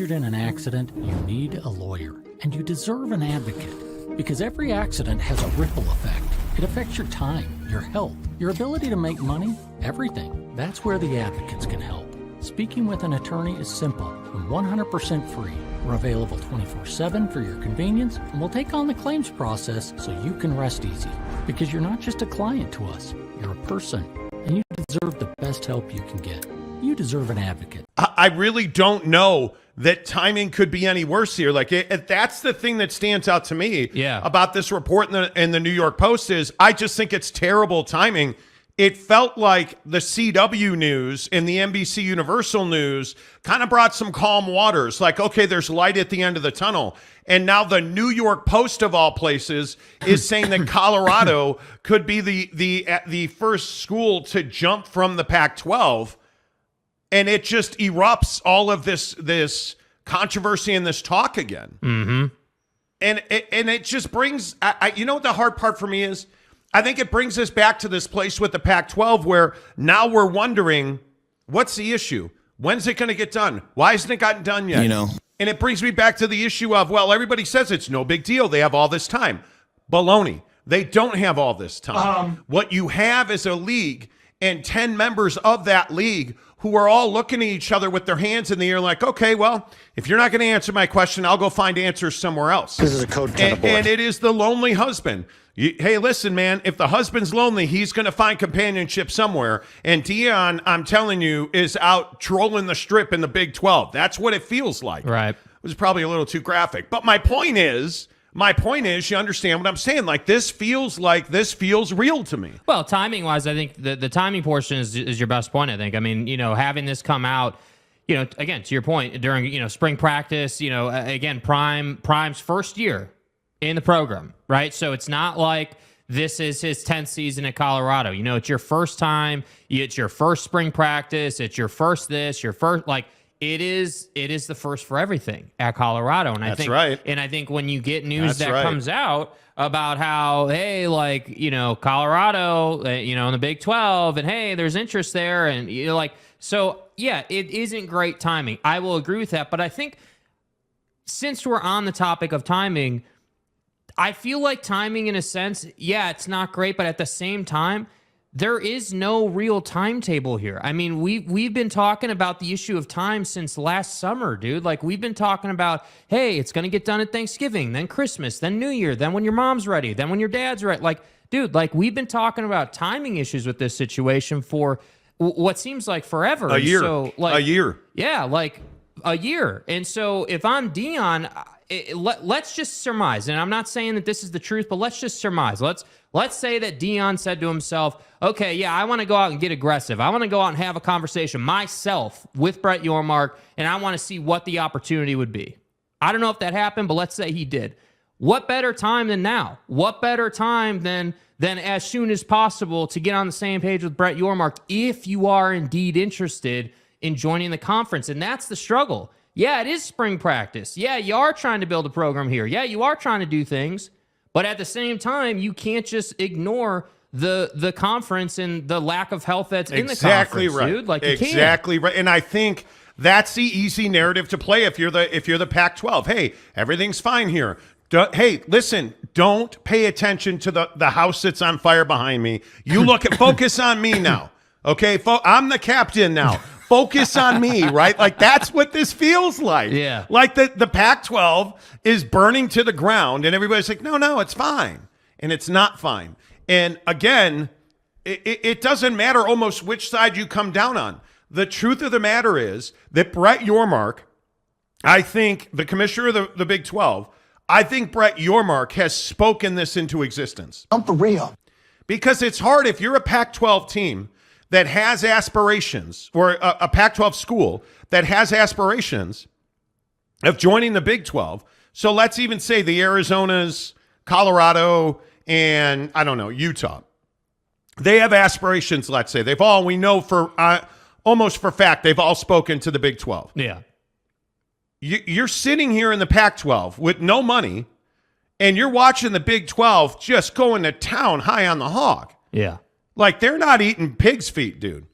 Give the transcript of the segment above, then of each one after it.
injured in an accident, you need a lawyer, and you deserve an advocate. Because every accident has a ripple effect. It affects your time, your health, your ability to make money, everything. That's where the advocates can help. Speaking with an attorney is simple and 100% free. We're available 24/7 for your convenience, and we'll take on the claims process so you can rest easy. Because you're not just a client to us, you're a person, and you deserve the best help you can get. You deserve an advocate. I really don't know that timing could be any worse here. Like, that's the thing that stands out to me about this report in the New York Post is I just think it's terrible timing. It felt like the CW news and the NBC Universal news kind of brought some calm waters. Like, okay, there's light at the end of the tunnel. And now the New York Post, of all places, is saying that Colorado could be the first school to jump from the Pac-12. And it just erupts all of this controversy and this talk again. Mm-hmm. And it just brings, you know what the hard part for me is? I think it brings us back to this place with the Pac-12 where now we're wondering, what's the issue? When's it going to get done? Why hasn't it gotten done yet? You know. And it brings me back to the issue of, well, everybody says it's no big deal. They have all this time. Baloney. They don't have all this time. What you have is a league and 10 members of that league who are all looking at each other with their hands in the air like, okay, well, if you're not going to answer my question, I'll go find answers somewhere else. This is a code tennis board. And it is the lonely husband. Hey, listen, man, if the husband's lonely, he's going to find companionship somewhere. And Deion, I'm telling you, is out trolling the strip in the Big 12. That's what it feels like. Right. It was probably a little too graphic. But my point is, you understand what I'm saying. Like, this feels real to me. Well, timing-wise, I think the timing portion is your best point, I think. I mean, having this come out, again, to your point, during, spring practice, again, Prime's first year in the program, right? So it's not like this is his 10th season at Colorado. It's your first time. It's your first spring practice. It's your first your first, like, it is the first for everything at Colorado. And That's right. And I think when you get news comes out about how, hey, like, Colorado, in the Big 12, and hey, there's interest there. And so yeah, it isn't great timing. I will agree with that. But I think since we're on the topic of timing, I feel like timing, in a sense, yeah, it's not great, but at the same time, there is no real timetable here. I mean, we've been talking about the issue of time since last summer, dude. Like, we've been talking about, hey, it's going to get done at Thanksgiving, then Christmas, then New Year, then when your mom's ready, then when your dad's ready. Like, dude, like, we've been talking about timing issues with this situation for what seems like forever. A year. So, like, a year. Yeah, like a year. And so if I'm Deion, let's just surmise, and I'm not saying that this is the truth, but let's just surmise. Let's say that Deion said to himself, okay, yeah, I want to go out and get aggressive. I want to go out and have a conversation myself with Brett Yormark, and I want to see what the opportunity would be. I don't know if that happened, but let's say he did. What better time than now? What better time than as soon as possible to get on the same page with Brett Yormark if you are indeed interested in joining the conference? And that's the struggle. Yeah, it is spring practice. Yeah, you are trying to build a program here. Yeah, you are trying to do things. But at the same time, you can't just ignore the conference and the lack of health that's in the conference, right. Dude. Like, exactly right. And I think that's the easy narrative to play if you're the Pac-12. Hey, everything's fine here. Hey, listen, don't pay attention to the house that's on fire behind me. You focus on me now. Okay, I'm the captain now. Focus on me, right? Like, that's what this feels like. Yeah. Like the Pac-12 is burning to the ground, and everybody's like, no, it's fine. And it's not fine. And again, it doesn't matter almost which side you come down on. The truth of the matter is that Brett Yormark, I think, the commissioner of the Big 12, I think Brett Yormark has spoken this into existence. I'm for real. Because it's hard if you're a Pac-12 team that has aspirations, or a Pac-12 school that has aspirations of joining the Big 12. So let's even say the Arizonas, Colorado, and I don't know, Utah. They have aspirations, let's say. We know for almost for fact, they've all spoken to the Big 12. Yeah. You're sitting here in the Pac-12 with no money, and you're watching the Big 12 just going to town high on the hog. Yeah. Like, they're not eating pig's feet, dude.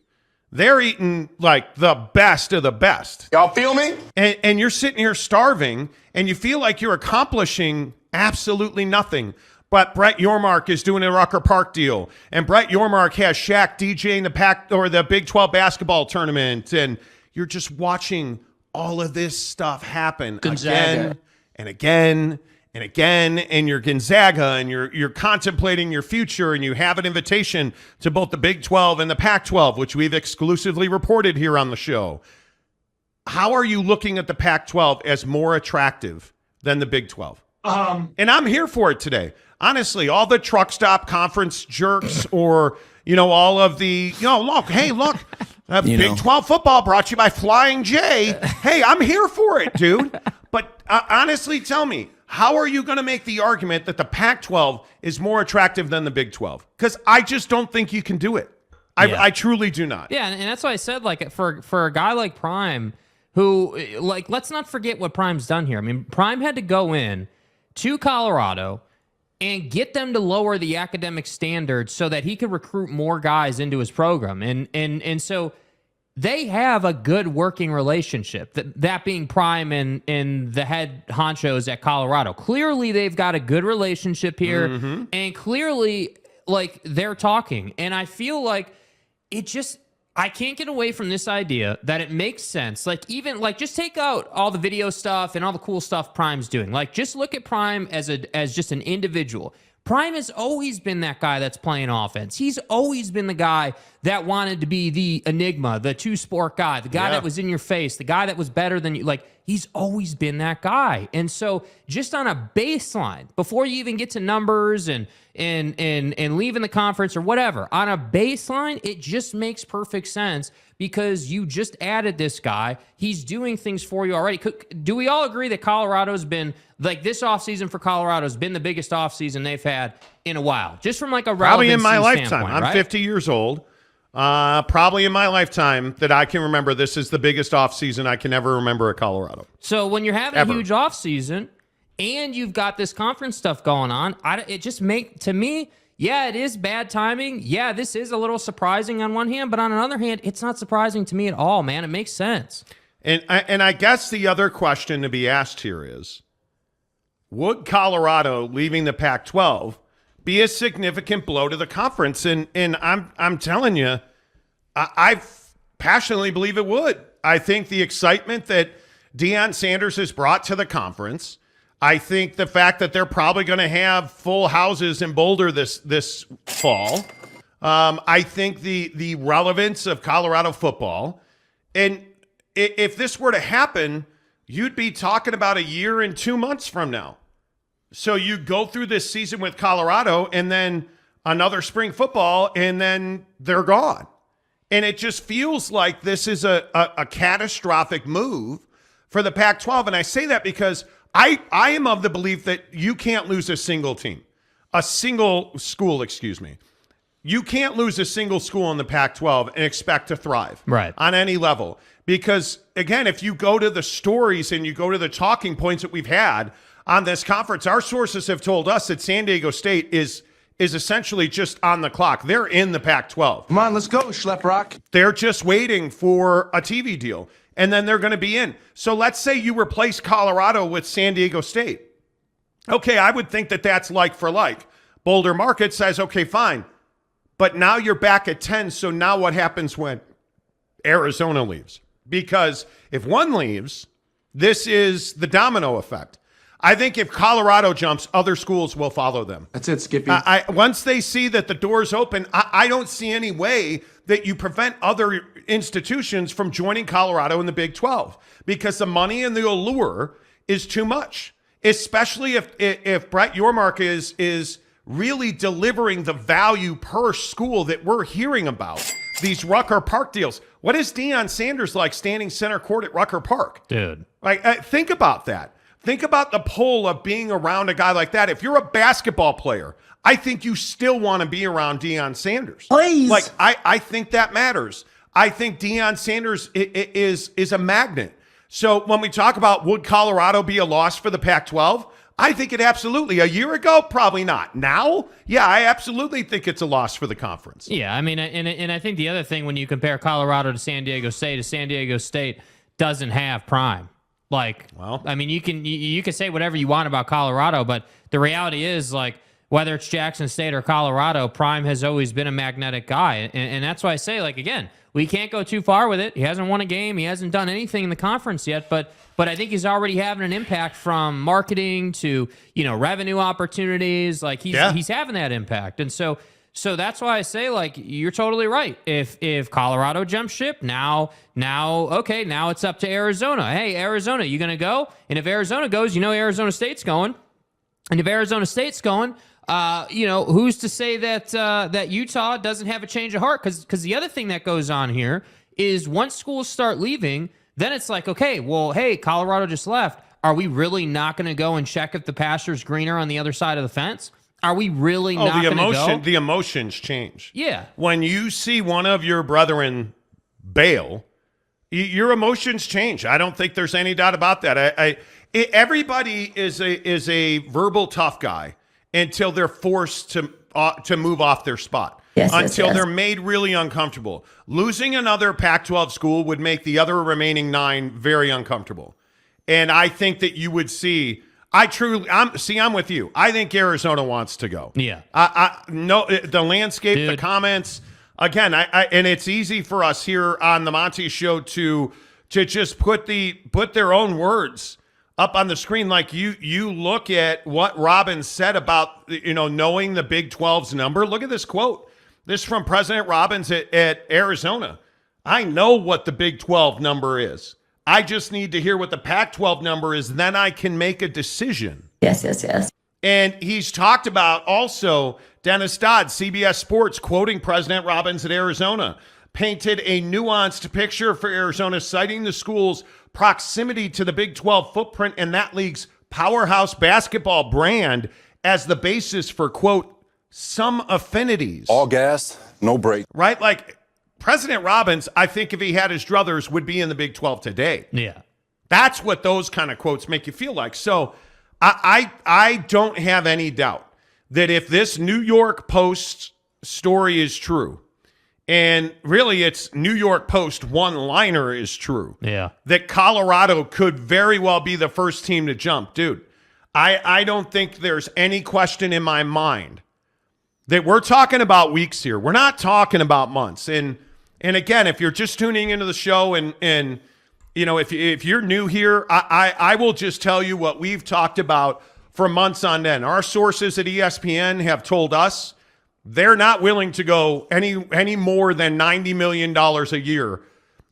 They're eating like the best of the best. Y'all feel me? And you're sitting here starving, and you feel like you're accomplishing absolutely nothing. But Brett Yormark is doing a Rucker Park deal, and Brett Yormark has Shaq DJing the Big 12 basketball tournament, and you're just watching all of this stuff happen again and again and again, and you're Gonzaga, and you're contemplating your future, and you have an invitation to both the Big 12 and the Pac-12, which we've exclusively reported here on the show. How are you looking at the Pac-12 as more attractive than the Big 12? And I'm here for it today. Honestly, all the truck stop conference jerks, or, all of the, look, Big 12 football brought to you by Flying J. Hey, I'm here for it, dude. But honestly, tell me, how are you going to make the argument that the Pac-12 is more attractive than the Big 12? Because I just don't think you can do it. I truly do not. Yeah, and that's why I said, like, for a guy like Prime, who, like, let's not forget what Prime's done here. I mean, Prime had to go in to Colorado and get them to lower the academic standards so that he could recruit more guys into his program. And so they have a good working relationship, that being Prime and the head honchos at Colorado. Clearly, they've got a good relationship here, and clearly, like, they're talking. And I feel like I can't get away from this idea that it makes sense. Like, even, like, just take out all the video stuff and all the cool stuff Prime's doing. Like, just look at Prime as just an individual. Prime has always been that guy that's playing offense. He's always been the guy that wanted to be the enigma, the two-sport guy, the guy that was in your face, the guy that was better than you. Like, he's always been that guy. And so just on a baseline, before you even get to numbers and leaving the conference or whatever, on a baseline, it just makes perfect sense because you just added this guy. He's doing things for you already. Do we all agree that Colorado's been, like, this offseason for Colorado has been the biggest offseason they've had in a while? Just from, like, a relevancy probably in my lifetime. Right? I'm 50 years old. Probably in my lifetime that I can remember, this is the biggest offseason I can ever remember at Colorado. So when you're having a huge offseason and you've got this conference stuff going on, it just to me, yeah, it is bad timing. Yeah, this is a little surprising on one hand, but on another hand, it's not surprising to me at all, man. It makes sense. And I guess the other question to be asked here is, would Colorado leaving the Pac-12 be a significant blow to the conference? And I'm telling you, I passionately believe it would. I think the excitement that Deion Sanders has brought to the conference, I think the fact that they're probably going to have full houses in Boulder this fall, I think the relevance of Colorado football, and if this were to happen, you'd be talking about a year and 2 months from now. So you go through this season with Colorado and then another spring football, and then they're gone. And it just feels like this is a catastrophic move for the Pac-12. And I say that because I am of the belief that you can't lose a single school. You can't lose a single school in the Pac-12 and expect to thrive on any level. Because, again, if you go to the stories and you go to the talking points that we've had on this conference, our sources have told us that San Diego State is essentially just on the clock. They're in the Pac-12. Come on, let's go, Schlep Rock. They're just waiting for a TV deal, and then they're going to be in. So let's say you replace Colorado with San Diego State. Okay, I would think that that's like for like. Boulder Market says, okay, fine. But now you're back at 10, so now what happens when Arizona leaves? Because if one leaves, this is the domino effect. I think if Colorado jumps, other schools will follow them. That's it, Skippy. Once they see that the door's open, I don't see any way that you prevent other institutions from joining Colorado in the Big 12 because the money and the allure is too much, especially if Brett Yormark is really delivering the value per school that we're hearing about, these Rucker Park deals. What is Deion Sanders like standing center court at Rucker Park? Dude. Like, think about that. Think about the pull of being around a guy like that. If you're a basketball player, I think you still want to be around Deion Sanders. Please. Like, I think that matters. I think Deion Sanders is a magnet. So when we talk about would Colorado be a loss for the Pac-12, I think it absolutely. A year ago, probably not. Now, yeah, I absolutely think it's a loss for the conference. Yeah, I mean, and I think the other thing when you compare Colorado to San Diego State doesn't have Prime. Like, well, I mean, you can say whatever you want about Colorado, but the reality is, like, whether it's Jackson State or Colorado, Prime has always been a magnetic guy, and that's why I say, like, again, we can't go too far with it. He hasn't won a game. He hasn't done anything in the conference yet, but I think he's already having an impact from marketing to, revenue opportunities. Like he's having that impact. And so that's why I say, like, you're totally right. If Colorado jumps ship, now it's up to Arizona. Hey, Arizona, you going to go? And if Arizona goes, Arizona State's going. And if Arizona State's going, who's to say that Utah doesn't have a change of heart? Because the other thing that goes on here is once schools start leaving, then it's like, okay, well, hey, Colorado just left. Are we really not going to go and check if the pasture's greener on the other side of the fence? Are we really not going to go? The emotions change. Yeah. When you see one of your brethren bail, your emotions change. I don't think there's any doubt about that. Everybody is a verbal tough guy until they're forced to move off their spot. Until they're made really uncomfortable. Losing another Pac-12 school would make the other remaining 9 very uncomfortable. And I think that you would see, I'm with you. I think Arizona wants to go. Yeah. No, the landscape, the comments, again, and it's easy for us here on the Monty Show to just put their own words up on the screen. Like you look at what Robbins said about, knowing the Big 12's number. Look at this quote. This is from President Robbins at Arizona. I know what the Big 12 number is. I just need to hear what the Pac-12 number is. Then I can make a decision. Yes. And he's talked about also Dennis Dodd, CBS Sports, quoting President Robbins at Arizona, painted a nuanced picture for Arizona, citing the school's proximity to the Big 12 footprint and that league's powerhouse basketball brand as the basis for, quote, some affinities. All gas, no break. Right? Like President Robbins, I think if he had his druthers, would be in the Big 12 today. Yeah. That's what those kind of quotes make you feel like. So I don't have any doubt that if this New York Post story is true, and really it's New York Post one-liner is true, that Colorado could very well be the first team to jump. Dude, I don't think there's any question in my mind that we're talking about weeks here. We're not talking about months. And again, if you're just tuning into the show and if you're new here, I will just tell you what we've talked about for months on end. Our sources at ESPN have told us they're not willing to go any more than $90 million a year.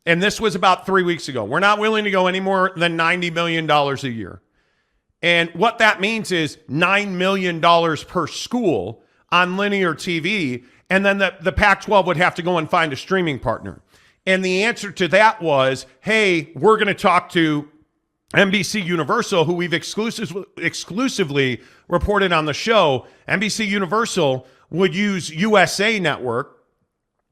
And this was about 3 weeks ago. We're not willing to go any more than $90 million a year. And what that means is $9 million per school on linear TV, and then the Pac-12 would have to go and find a streaming partner. And the answer to that was, hey, we're going to talk to NBC Universal, who we've exclusively reported on the show. NBC Universal would use USA Network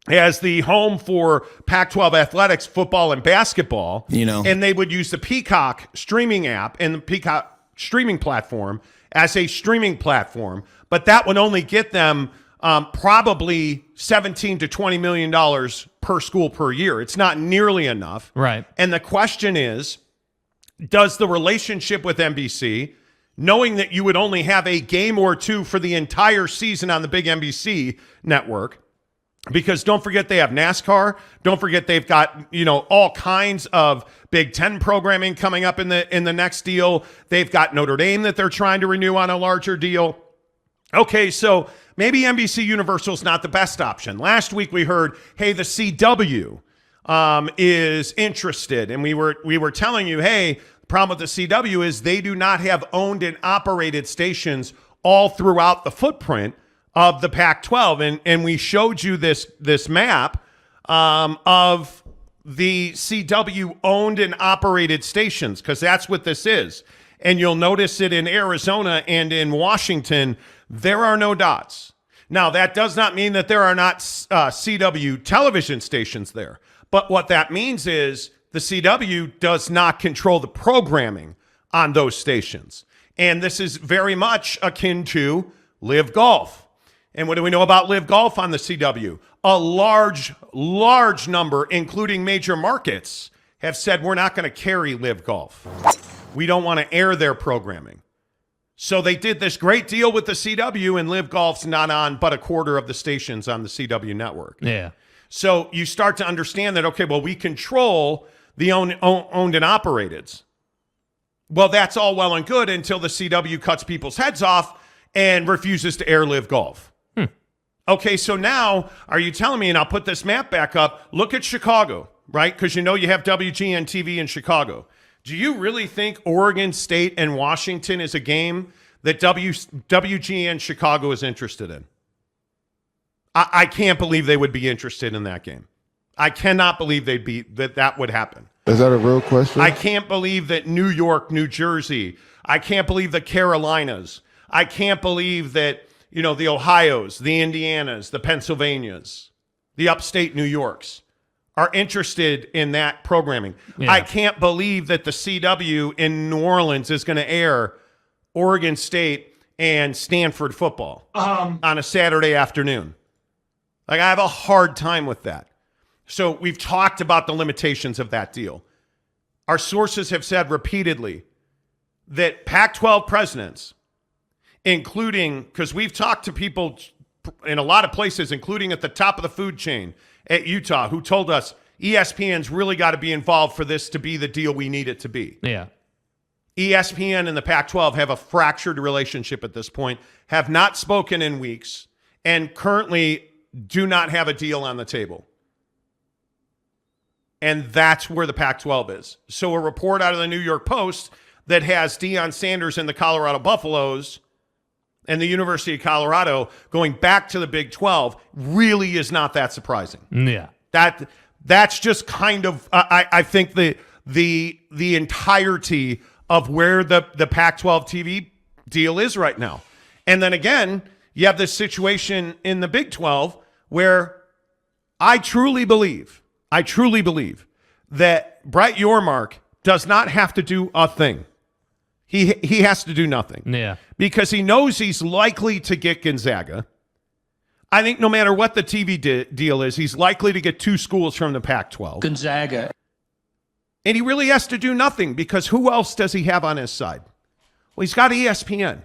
as the home for Pac-12 athletics, football, and basketball. And they would use the Peacock streaming app and the Peacock streaming platform as a streaming platform. But that would only get them probably $17 to $20 million per school per year. It's not nearly enough. Right. And the question is, does the relationship with NBC, knowing that you would only have a game or two for the entire season on the big NBC network, because don't forget they have NASCAR. Don't forget they've got, all kinds of Big Ten programming coming up in the next deal. They've got Notre Dame that they're trying to renew on a larger deal. Okay, so maybe NBC Universal is not the best option. Last week we heard, hey, the CW is interested, and we were telling you, hey, the problem with the CW is they do not have owned and operated stations all throughout the footprint of the Pac-12, and we showed you this map of the CW owned and operated stations, because that's what this is. And you'll notice it in Arizona and in Washington. There are no dots. Now, that does not mean that there are not CW television stations there. But what that means is the CW does not control the programming on those stations. And this is very much akin to Live Golf. And what do we know about Live Golf on the CW? A large number, including major markets, have said we're not going to carry Live Golf. We don't want to air their programming. So they did this great deal with the CW, and Live Golf's not on but a quarter of the stations on the CW network. Yeah. So you start to understand that, okay, well, we control the owned and operateds. Well, that's all well and good until the CW cuts people's heads off and refuses to air Live Golf. Okay, so now are you telling me, and I'll put this map back up, look at Chicago, right? Because you know you have WGN TV in Chicago. Do you really think Oregon State and Washington is a game that WGN Chicago is interested in? I can't believe they would be interested in that game. I cannot believe that would happen. Is that a real question? I can't believe that New York, New Jersey. I can't believe the Carolinas. I can't believe that, the Ohios, the Indianas, the Pennsylvanias, the upstate New Yorks are interested in that programming. Yeah. I can't believe that the CW in New Orleans is going to air Oregon State and Stanford football on a Saturday afternoon. Like, I have a hard time with that. So we've talked about the limitations of that deal. Our sources have said repeatedly that Pac-12 presidents, including, because we've talked to people in a lot of places, including at the top of the food chain at Utah, who told us ESPN's really got to be involved for this to be the deal we need it to be. Yeah. ESPN and the Pac-12 have a fractured relationship at this point, have not spoken in weeks, and currently do not have a deal on the table. And that's where the Pac-12 is. So a report out of the New York Post that has Deion Sanders and the Colorado Buffaloes and the University of Colorado going back to the Big 12 really is not that surprising. Yeah. That's just kind of, I think, the entirety of where the Pac-12 TV deal is right now. And then again, you have this situation in the Big 12 where I truly believe that Brett Yormark does not have to do a thing. He has to do nothing. Yeah. Because he knows he's likely to get Gonzaga. I think no matter what the TV deal is, he's likely to get two schools from the Pac-12. Gonzaga. And he really has to do nothing because who else does he have on his side? Well, he's got ESPN.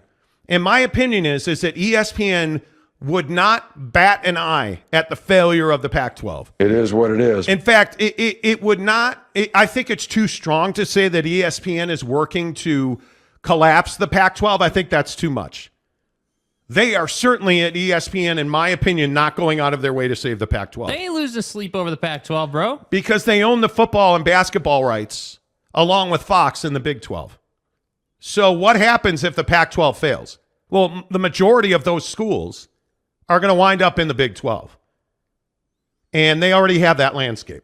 And my opinion is that ESPN would not bat an eye at the failure of the Pac-12. It is what it is. In fact, it would not. I think it's too strong to say that ESPN is working to collapse the Pac-12. I think that's too much. They are certainly at ESPN, in my opinion, not going out of their way to save the Pac-12. They ain't losing sleep over the Pac-12, bro. Because they own the football and basketball rights along with Fox in the Big 12. So what happens if the Pac-12 fails? Well, the majority of those schools are going to wind up in the Big 12. And they already have that landscape.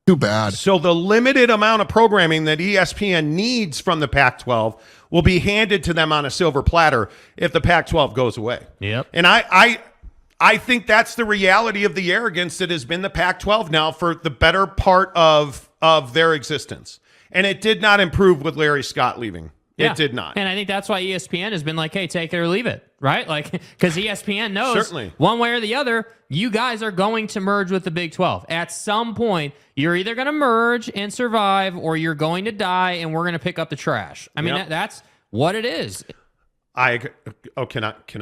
Too bad. So the limited amount of programming that ESPN needs from the Pac-12 will be handed to them on a silver platter if the Pac-12 goes away. Yep. And I think that's the reality of the arrogance that has been the Pac-12 now for the better part of their existence. And it did not improve with Larry Scott leaving. Yeah. It did not. And I think that's why ESPN has been like, hey, take it or leave it, right? Like, because ESPN knows Certainly. one way or the other, you guys are going to merge with the Big 12. At some point, you're either going to merge and survive or you're going to die and we're going to pick up the trash. I mean, that's what it is. Can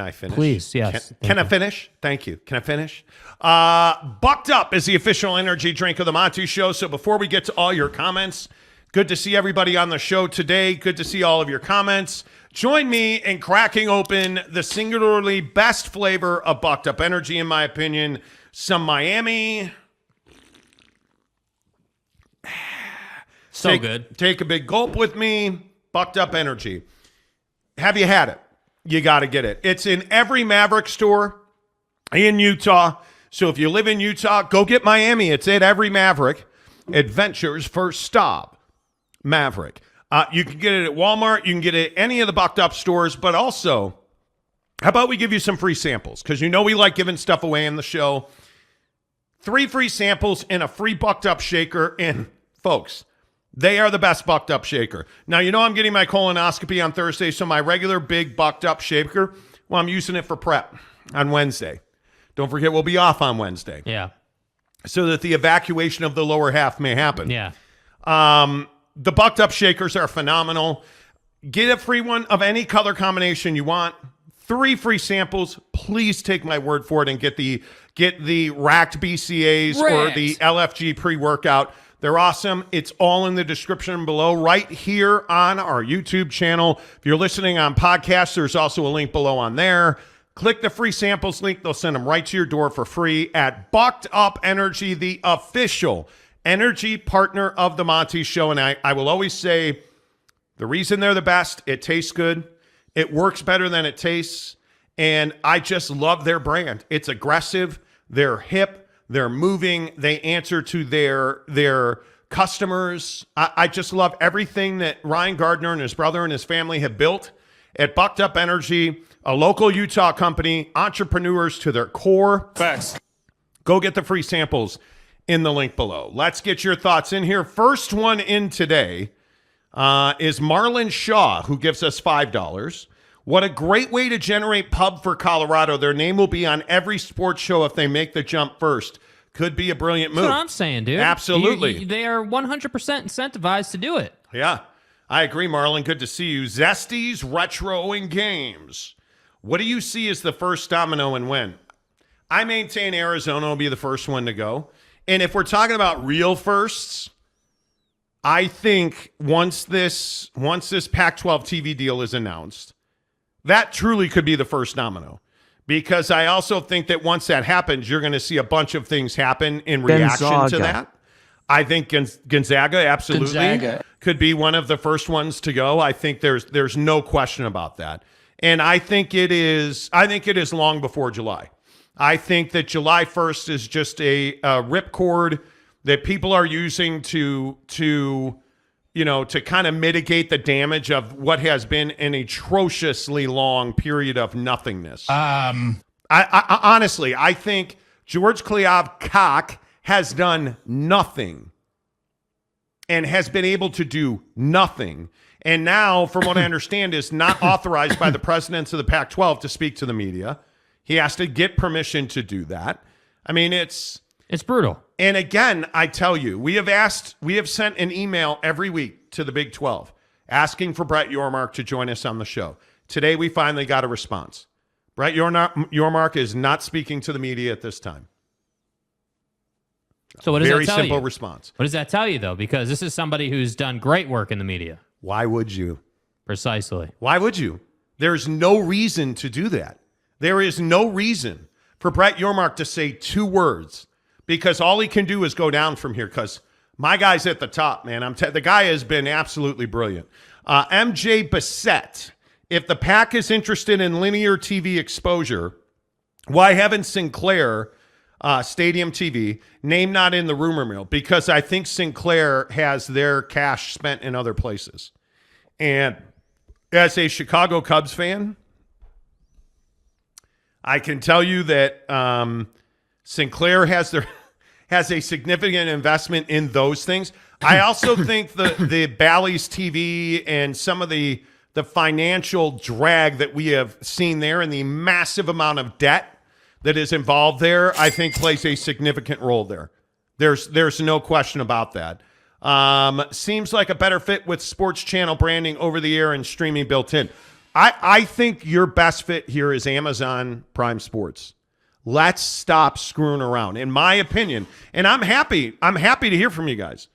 I finish? Please, yes. Can I finish? Thank you. Can I finish? Bucked Up is the official energy drink of the Monty Show. So before we get to all your comments, good to see everybody on the show today. Good to see all of your comments. Join me in cracking open the singularly best flavor of Bucked Up Energy, in my opinion. Some Miami. Good. Take a big gulp with me. Bucked Up Energy. Have you had it? You got to get it. It's in every Maverick store in Utah. So if you live in Utah, go get Miami. It's at every Maverick. Adventure's first stop. Maverick. You can get it at Walmart. You can get it at any of the Bucked Up stores. But also, how about we give you some free samples? Because you know we like giving stuff away in the show. 3 free samples and a free Bucked Up shaker. And folks, They are the best bucked up shaker. Now, I'm getting my colonoscopy on Thursday, so my regular big bucked up shaker, well, I'm using it for prep on Wednesday. Don't forget, we'll be off on Wednesday. Yeah. So that the evacuation of the lower half may happen. Yeah. The bucked up shakers are phenomenal. Get a free one of any color combination you want. 3 free samples. Please take my word for it and get the racked BCAs or the LFG pre-workout. They're awesome. It's all in the description below right here on our YouTube channel. If you're listening on podcasts, there's also a link below on there. Click the free samples link. They'll send them right to your door for free at Bucked Up Energy, the official energy partner of the Monty Show. And I will always say the reason they're the best, it tastes good. It works better than it tastes. And I just love their brand. It's aggressive. They're hip. They're moving. They answer to their customers. I just love everything that Ryan Gardner and his brother and his family have built at Bucked Up Energy, a local Utah company, entrepreneurs to their core. Facts. Go get the free samples in the link below. Let's get your thoughts in here. First one in today is Marlon Shaw, who gives us $5. What a great way to generate pub for Colorado. Their name will be on every sports show if they make the jump first. Could be a brilliant move. That's what I'm saying, dude. Absolutely. They are 100% incentivized to do it. Yeah, I agree, Marlon. Good to see you. Zesties, Retro, and Games. What do you see as the first domino and when? I maintain Arizona will be the first one to go. And if we're talking about real firsts, I think once this Pac-12 TV deal is announced, that truly could be the first domino, because I also think that once that happens, you're going to see a bunch of things happen in reaction to that. I think Gonzaga absolutely could be one of the first ones to go. I think there's no question about that. And I think it is long before July. I think that July 1st is just a ripcord that people are using to kind of mitigate the damage of what has been an atrociously long period of nothingness. I honestly, I think George Kliavkoff Cock has done nothing and has been able to do nothing. And now, from what I understand, is not authorized by the presidents of the Pac-12 to speak to the media. He has to get permission to do that. I mean, it's brutal. And again, I tell you, we have sent an email every week to the Big 12 asking for Brett Yormark to join us on the show. Today, we finally got a response. Brett Yormark is not speaking to the media at this time. So what does that tell you? Very simple response. What does that tell you, though? Because this is somebody who's done great work in the media. Why would you? Precisely. Why would you? There's no reason to do that. There is no reason for Brett Yormark to say 2 words, because all he can do is go down from here, because my guy's at the top, man. The guy has been absolutely brilliant. MJ Bassett, if the Pac is interested in linear TV exposure, why haven't Sinclair Stadium TV, name not in the rumor mill? Because I think Sinclair has their cash spent in other places. And as a Chicago Cubs fan, I can tell you that Sinclair has a significant investment in those things. I also think the Bally's TV and some of the financial drag that we have seen there and the massive amount of debt that is involved there, I think plays a significant role there. There's no question about that. Seems like a better fit with sports channel branding over the air and streaming built in. I think your best fit here is Amazon Prime Sports. Let's stop screwing around. In my opinion, and I'm happy to hear from you guys.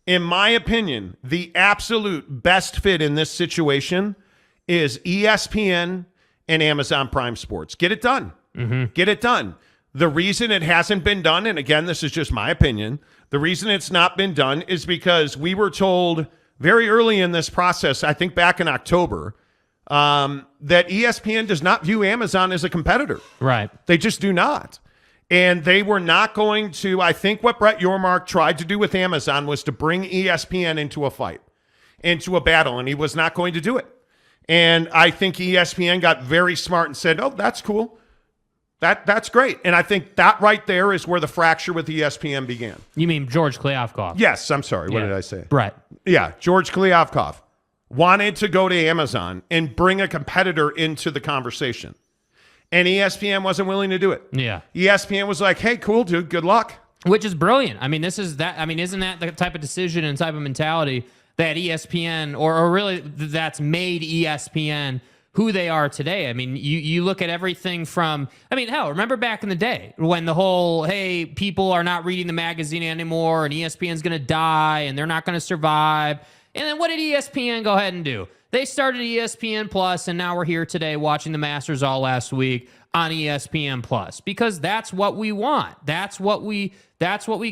In my opinion, the absolute best fit in this situation is ESPN and Amazon Prime Sports. Get it done. Mm-hmm. Get it done. The reason it hasn't been done, and again, this is just my opinion, the reason it's not been done is because we were told very early in this process, I think back in October, that ESPN does not view Amazon as a competitor. Right. They just do not. And they were not going to, I think what Brett Yormark tried to do with Amazon was to bring ESPN into a fight, into a battle, and he was not going to do it. And I think ESPN got very smart and said, oh, that's cool. That's great. And I think that right there is where the fracture with ESPN began. You mean George Kliavkoff? Yes, I'm sorry. What did I say? Brett. Yeah, George Kliavkoff wanted to go to Amazon and bring a competitor into the conversation. And ESPN wasn't willing to do it. Yeah. ESPN was like, hey, cool, dude, good luck. Which is brilliant. I mean, isn't that the type of decision and type of mentality that ESPN, or really that's made ESPN who they are today? I mean, you look at everything from, hell, remember back in the day when the whole, hey, people are not reading the magazine anymore and ESPN's going to die and they're not going to survive. And then what did ESPN go ahead and do? They started ESPN Plus, and now we're here today watching the Masters all last week on ESPN Plus, because that's what we want. That's what we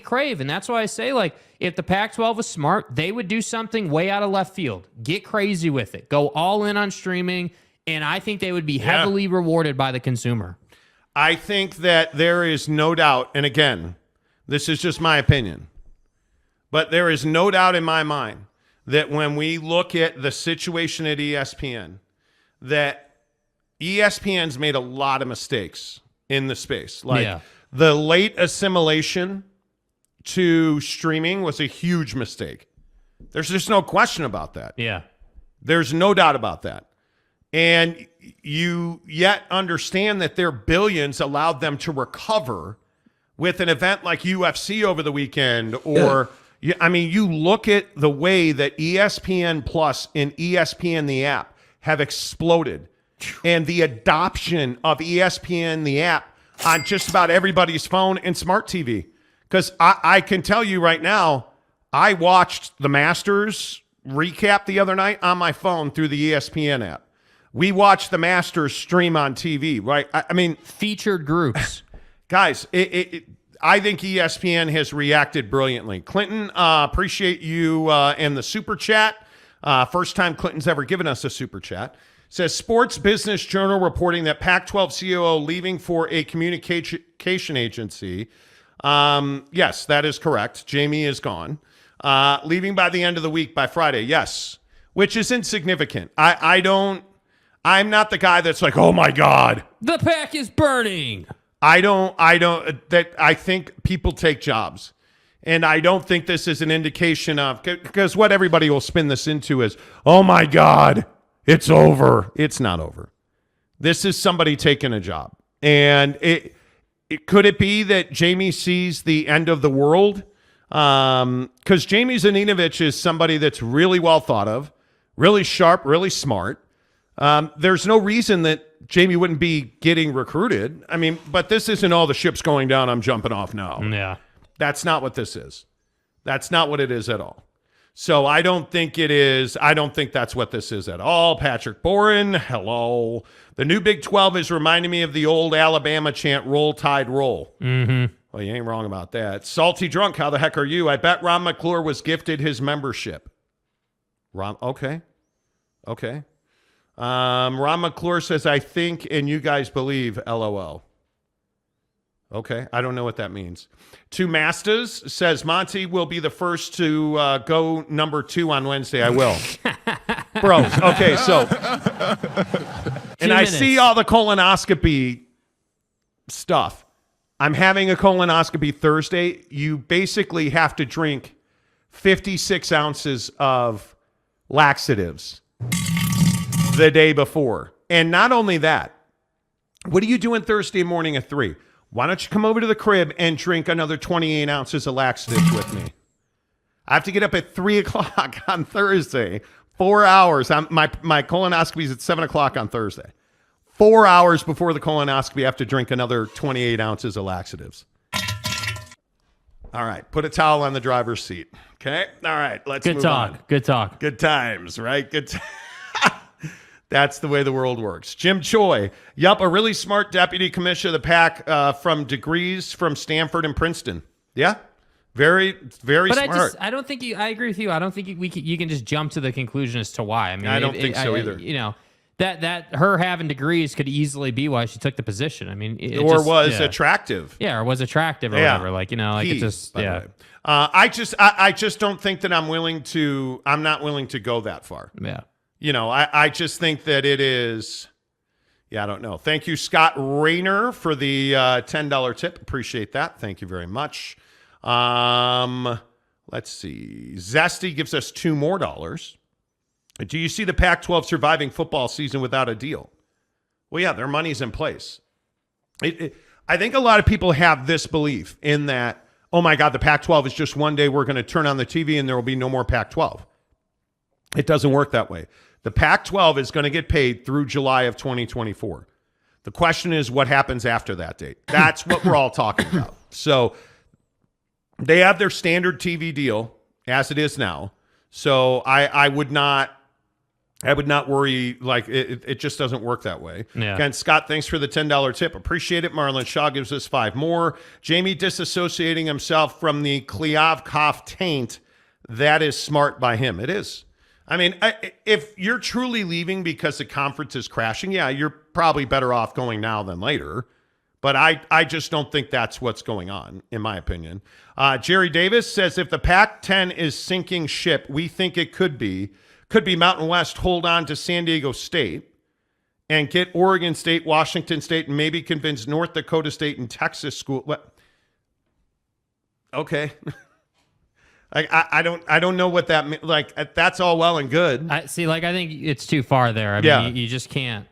crave. And that's why I say, like, if the Pac-12 was smart, they would do something way out of left field. Get crazy with it. Go all in on streaming, and I think they would be heavily rewarded by the consumer. I think that there is no doubt, and again, this is just my opinion, but there is no doubt in my mind that when we look at the situation at ESPN, that ESPN's made a lot of mistakes in the space. Like the late assimilation to streaming was a huge mistake. There's just no question about that. Yeah. There's no doubt about that. And you yet understand that their billions allowed them to recover with an event like UFC over the weekend, or you look at the way that ESPN Plus and ESPN the app have exploded, and the adoption of ESPN the app on just about everybody's phone and smart TV. Because I can tell you right now, I watched the Masters recap the other night on my phone through the ESPN app. We watched the Masters stream on TV, right? I mean, featured groups. Guys, I think ESPN has reacted brilliantly. Clinton, appreciate you and the super chat. First time Clinton's ever given us a super chat. Says Sports Business Journal reporting that Pac-12 COO leaving for a communication agency. Yes, that is correct. Jamie is gone. Leaving by the end of the week, by Friday. Yes, which is insignificant. I'm not the guy that's like, oh my God, the Pac is burning. I think people take jobs, and I don't think this is an indication of, because what everybody will spin this into is, oh my God, it's over. It's not over. This is somebody taking a job. And could it be that Jamie sees the end of the world? Because Jamie Zaninovich is somebody that's really well thought of, really sharp, really smart. There's no reason that Jamie wouldn't be getting recruited. I mean, but this isn't all the ships going down, I'm jumping off now. Yeah. That's not what this is. That's not what it is at all. So I don't think it is. I don't think that's what this is at all. Patrick Boren, hello. The new Big 12 is reminding me of the old Alabama chant, roll, tide, roll. Mm-hmm. Well, you ain't wrong about that. Salty Drunk, how the heck are you? I bet Ron McClure was gifted his membership. Okay. Ron McClure says, I think and you guys believe, LOL. Okay, I don't know what that means. Two Masters says, Monty will be the first to go number 2 on Wednesday. I will. Bros, okay, so. And I see all the colonoscopy stuff. I'm having a colonoscopy Thursday. You basically have to drink 56 ounces of laxatives the day before. And not only that, what are you doing Thursday morning at 3? Why don't you come over to the crib and drink another 28 ounces of laxatives with me? I have to get up at 3 o'clock on Thursday, 4 hours. My colonoscopy is at 7 o'clock on Thursday. 4 hours before the colonoscopy, I have to drink another 28 ounces of laxatives. All right, put a towel on the driver's seat. Okay? All right, let's move on. Good talk. Good times, right? That's the way the world works. Jim Choi. Yup, a really smart deputy commissioner of the PAC from degrees from Stanford and Princeton. Yeah, very, very smart. I don't think I agree with you. I don't think you can just jump to the conclusion as to why. I mean, I don't think so either. You know, that her having degrees could easily be why she took the position. I mean, was attractive. Yeah, or was attractive or whatever. Like, you know, like it just, yeah. I just don't think that I'm not willing to go that far. Yeah. You know, I just think that it is, Yeah, I don't know. Thank you, Scott Rayner, for the $10 tip. Appreciate that. Thank you very much. Let's see. Zesty gives us $2 more. Do you see the Pac-12 surviving football season without a deal? Well, yeah, their money's in place. I think a lot of people have this belief in that, oh my God, the Pac-12 is just one day we're going to turn on the TV and there will be no more Pac-12. It doesn't work that way. The Pac-12 is going to get paid through July of 2024. The question is what happens after that date. That's what we're all talking about. So they have their standard TV deal as it is now. So I would not worry. Like it just doesn't work that way. Yeah. Again, Scott, thanks for the $10 tip. Appreciate it. Marlon Shaw gives us 5 more. Jamie disassociating himself from the Kliavkoff taint. That is smart by him. It is. I mean, if you're truly leaving because the conference is crashing, yeah, you're probably better off going now than later. But I just don't think that's what's going on, in my opinion. Jerry Davis says if the Pac-10 is sinking ship, we think it could be Mountain West hold on to San Diego State and get Oregon State, Washington State, and maybe convince North Dakota State and Texas school. What? Okay. I don't know what that means. Like, that's all well and good. I think it's too far there. I mean, you just can't.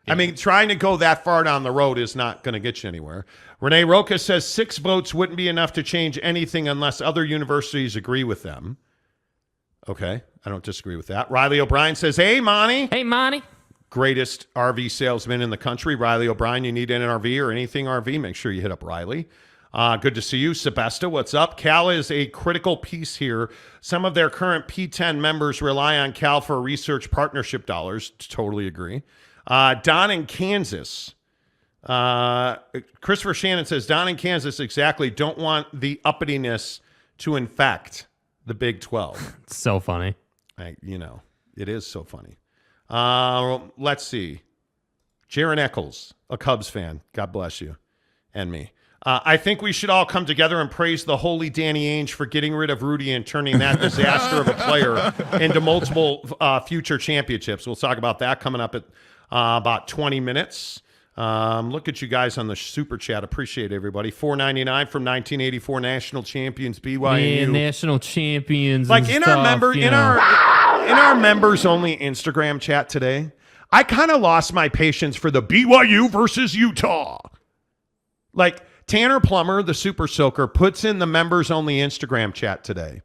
I mean, trying to go that far down the road is not going to get you anywhere. Renee Roca says 6 votes wouldn't be enough to change anything unless other universities agree with them. Okay, I don't disagree with that. Riley O'Brien says, hey, Monty. Hey, Monty. Greatest RV salesman in the country. Riley O'Brien, you need an RV or anything RV, make sure you hit up Riley. Good to see you. Sebesta, what's up? Cal is a critical piece here. Some of their current P10 members rely on Cal for research partnership dollars. Totally agree. Don in Kansas. Christopher Shannon says, Don in Kansas, exactly. Don't want the uppityness to infect the Big 12. It's so funny. It is so funny. Let's see. Jaron Eccles, a Cubs fan. God bless you and me. I think we should all come together and praise the holy Danny Ainge for getting rid of Rudy and turning that disaster of a player into multiple future championships. We'll talk about that coming up at about 20 minutes. Look at you guys on the super chat. Appreciate everybody. $4.99 from 1984 national champions BYU. Man, national champions. Like in stuff, our members only Instagram chat today, I kind of lost my patience for the BYU versus Utah. Like Tanner Plummer, the super soaker, puts in the members only Instagram chat today,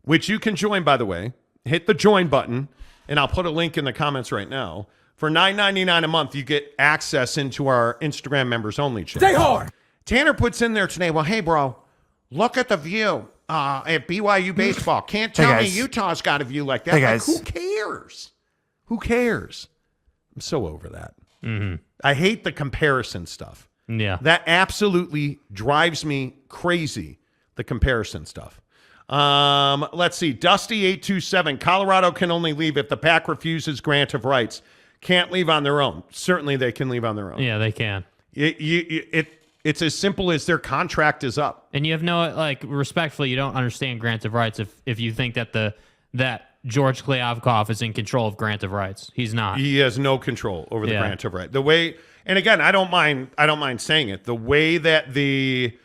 which you can join, by the way. Hit the join button, and I'll put a link in the comments right now. For $9.99 a month, you get access into our Instagram members only chat. Stay hard. Tanner puts in there today, well, hey, bro, look at the view at BYU baseball. Can't tell me Utah's got a view like that. Hey, guys. Like, who cares? Who cares? I'm so over that. Mm-hmm. I hate the comparison stuff. Yeah. That absolutely drives me crazy, the comparison stuff. Let's see. Dusty827, Colorado can only leave if the Pac refuses grant of rights. Can't leave on their own. Certainly they can leave on their own. Yeah, they can. It's as simple as their contract is up. And you have no, respectfully, you don't understand grant of rights if you think that George Kliavkoff is in control of grant of rights. He's not. He has no control over the grant of right. The way, and again, I don't mind saying it. The way that the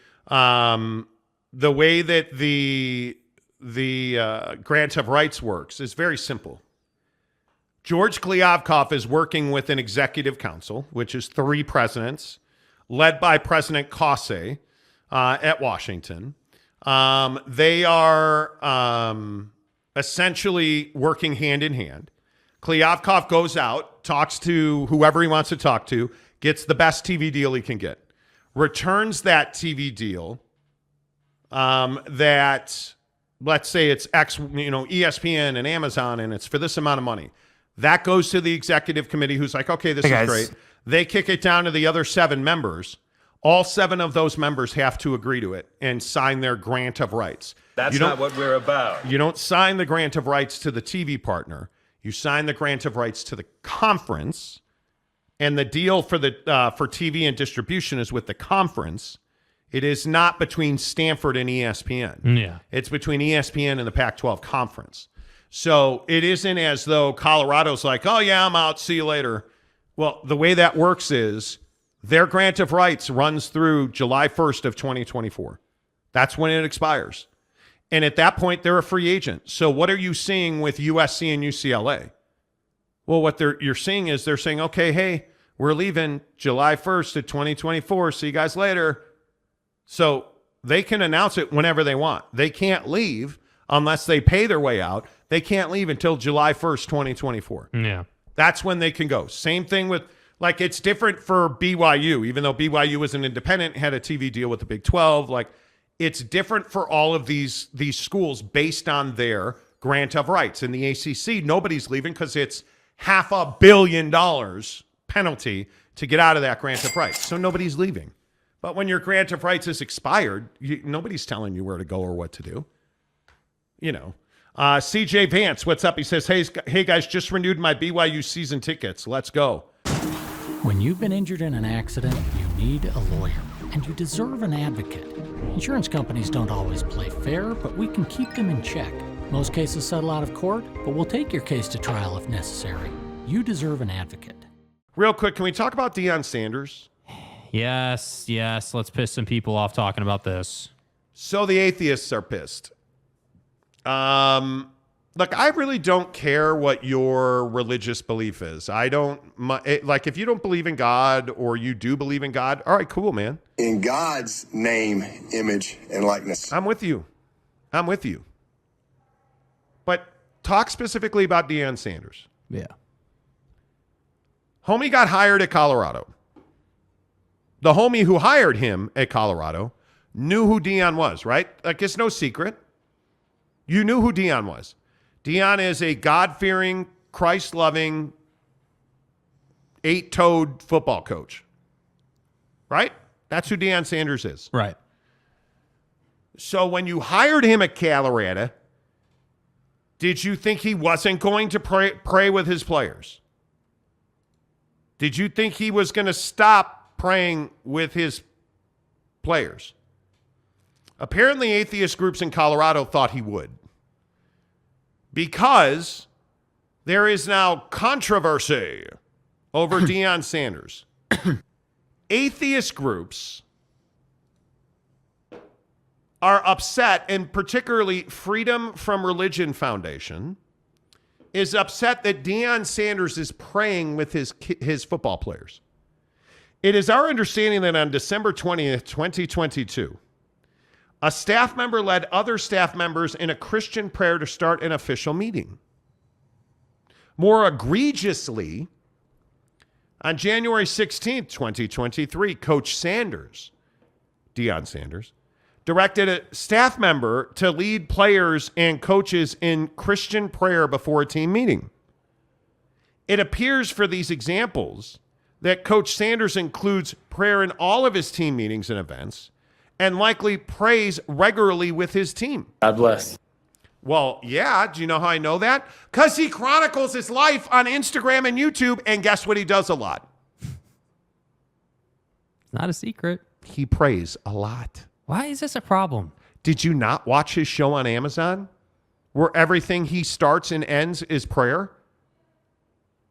grant of rights works is very simple. George Kliavkoff is working with an executive council, which is 3 presidents, led by President Kase at Washington. They are essentially working hand in hand. Kliavkoff goes out, talks to whoever he wants to talk to, gets the best TV deal he can get, returns that TV deal that, let's say it's ESPN and Amazon, and it's for this amount of money. That goes to the executive committee who's like, okay, this is great. They kick it down to the other 7 members. All 7 of those members have to agree to it and sign their grant of rights. That's not what we're about. You don't sign the grant of rights to the TV partner. You sign the grant of rights to the conference, and the deal for TV and distribution is with the conference. It is not between Stanford and ESPN. Yeah. It's between ESPN and the Pac-12 conference. So it isn't as though Colorado's like, oh, yeah, I'm out. See you later. Well, the way that works is their grant of rights runs through July 1st of 2024. That's when it expires. And at that point, they're a free agent. So what are you seeing with USC and UCLA? Well, what you're seeing is they're saying, okay, hey, we're leaving July 1st of 2024. See you guys later. So they can announce it whenever they want. They can't leave unless they pay their way out. They can't leave until July 1st, 2024. Yeah. That's when they can go. Same thing with, like, it's different for BYU, even though BYU was an independent, had a TV deal with the Big 12. Like, it's different for all of these schools based on their grant of rights. In the ACC, nobody's leaving because it's $500 million penalty to get out of that grant of rights. So nobody's leaving. But when your grant of rights is expired, nobody's telling you where to go or what to do. You know. CJ Vance, what's up? He says, hey guys, just renewed my BYU season tickets. Let's go. When you've been injured in an accident, you need a lawyer, and you deserve an advocate. Insurance companies don't always play fair, but we can keep them in check. Most cases settle out of court, but we'll take your case to trial if necessary. You deserve an advocate. Real quick, can we talk about Deion Sanders? Yes. Let's piss some people off talking about this. So the atheists are pissed. Look, I really don't care what your religious belief is. I don't like, if you don't believe in God or you do believe in God. All right, cool, man. In God's name, image, and likeness. I'm with you. But talk specifically about Deion Sanders. Yeah. Homie got hired at Colorado. The homie who hired him at Colorado knew who Deion was, right? Like, it's no secret. You knew who Deion was. Deion is a God-fearing, Christ-loving, 8-toed football coach. Right? That's who Deion Sanders is. Right. So when you hired him at Colorado, did you think he wasn't going to pray with his players? Did you think he was going to stop praying with his players? Apparently, atheist groups in Colorado thought he would, because there is now controversy over Deion Sanders. Atheist groups are upset, and particularly Freedom from Religion Foundation is upset that Deion Sanders is praying with his football players. It is our understanding that on December 20th, 2022, a staff member led other staff members in a Christian prayer to start an official meeting. More egregiously, on January 16th, 2023, Coach Sanders, Deion Sanders, directed a staff member to lead players and coaches in Christian prayer before a team meeting. It appears for these examples that Coach Sanders includes prayer in all of his team meetings and events, and likely prays regularly with his team. God bless. Well, yeah. Do you know how I know that? Because he chronicles his life on Instagram and YouTube, and guess what he does a lot? It's not a secret. He prays a lot. Why is this a problem? Did you not watch his show on Amazon, where everything he starts and ends is prayer?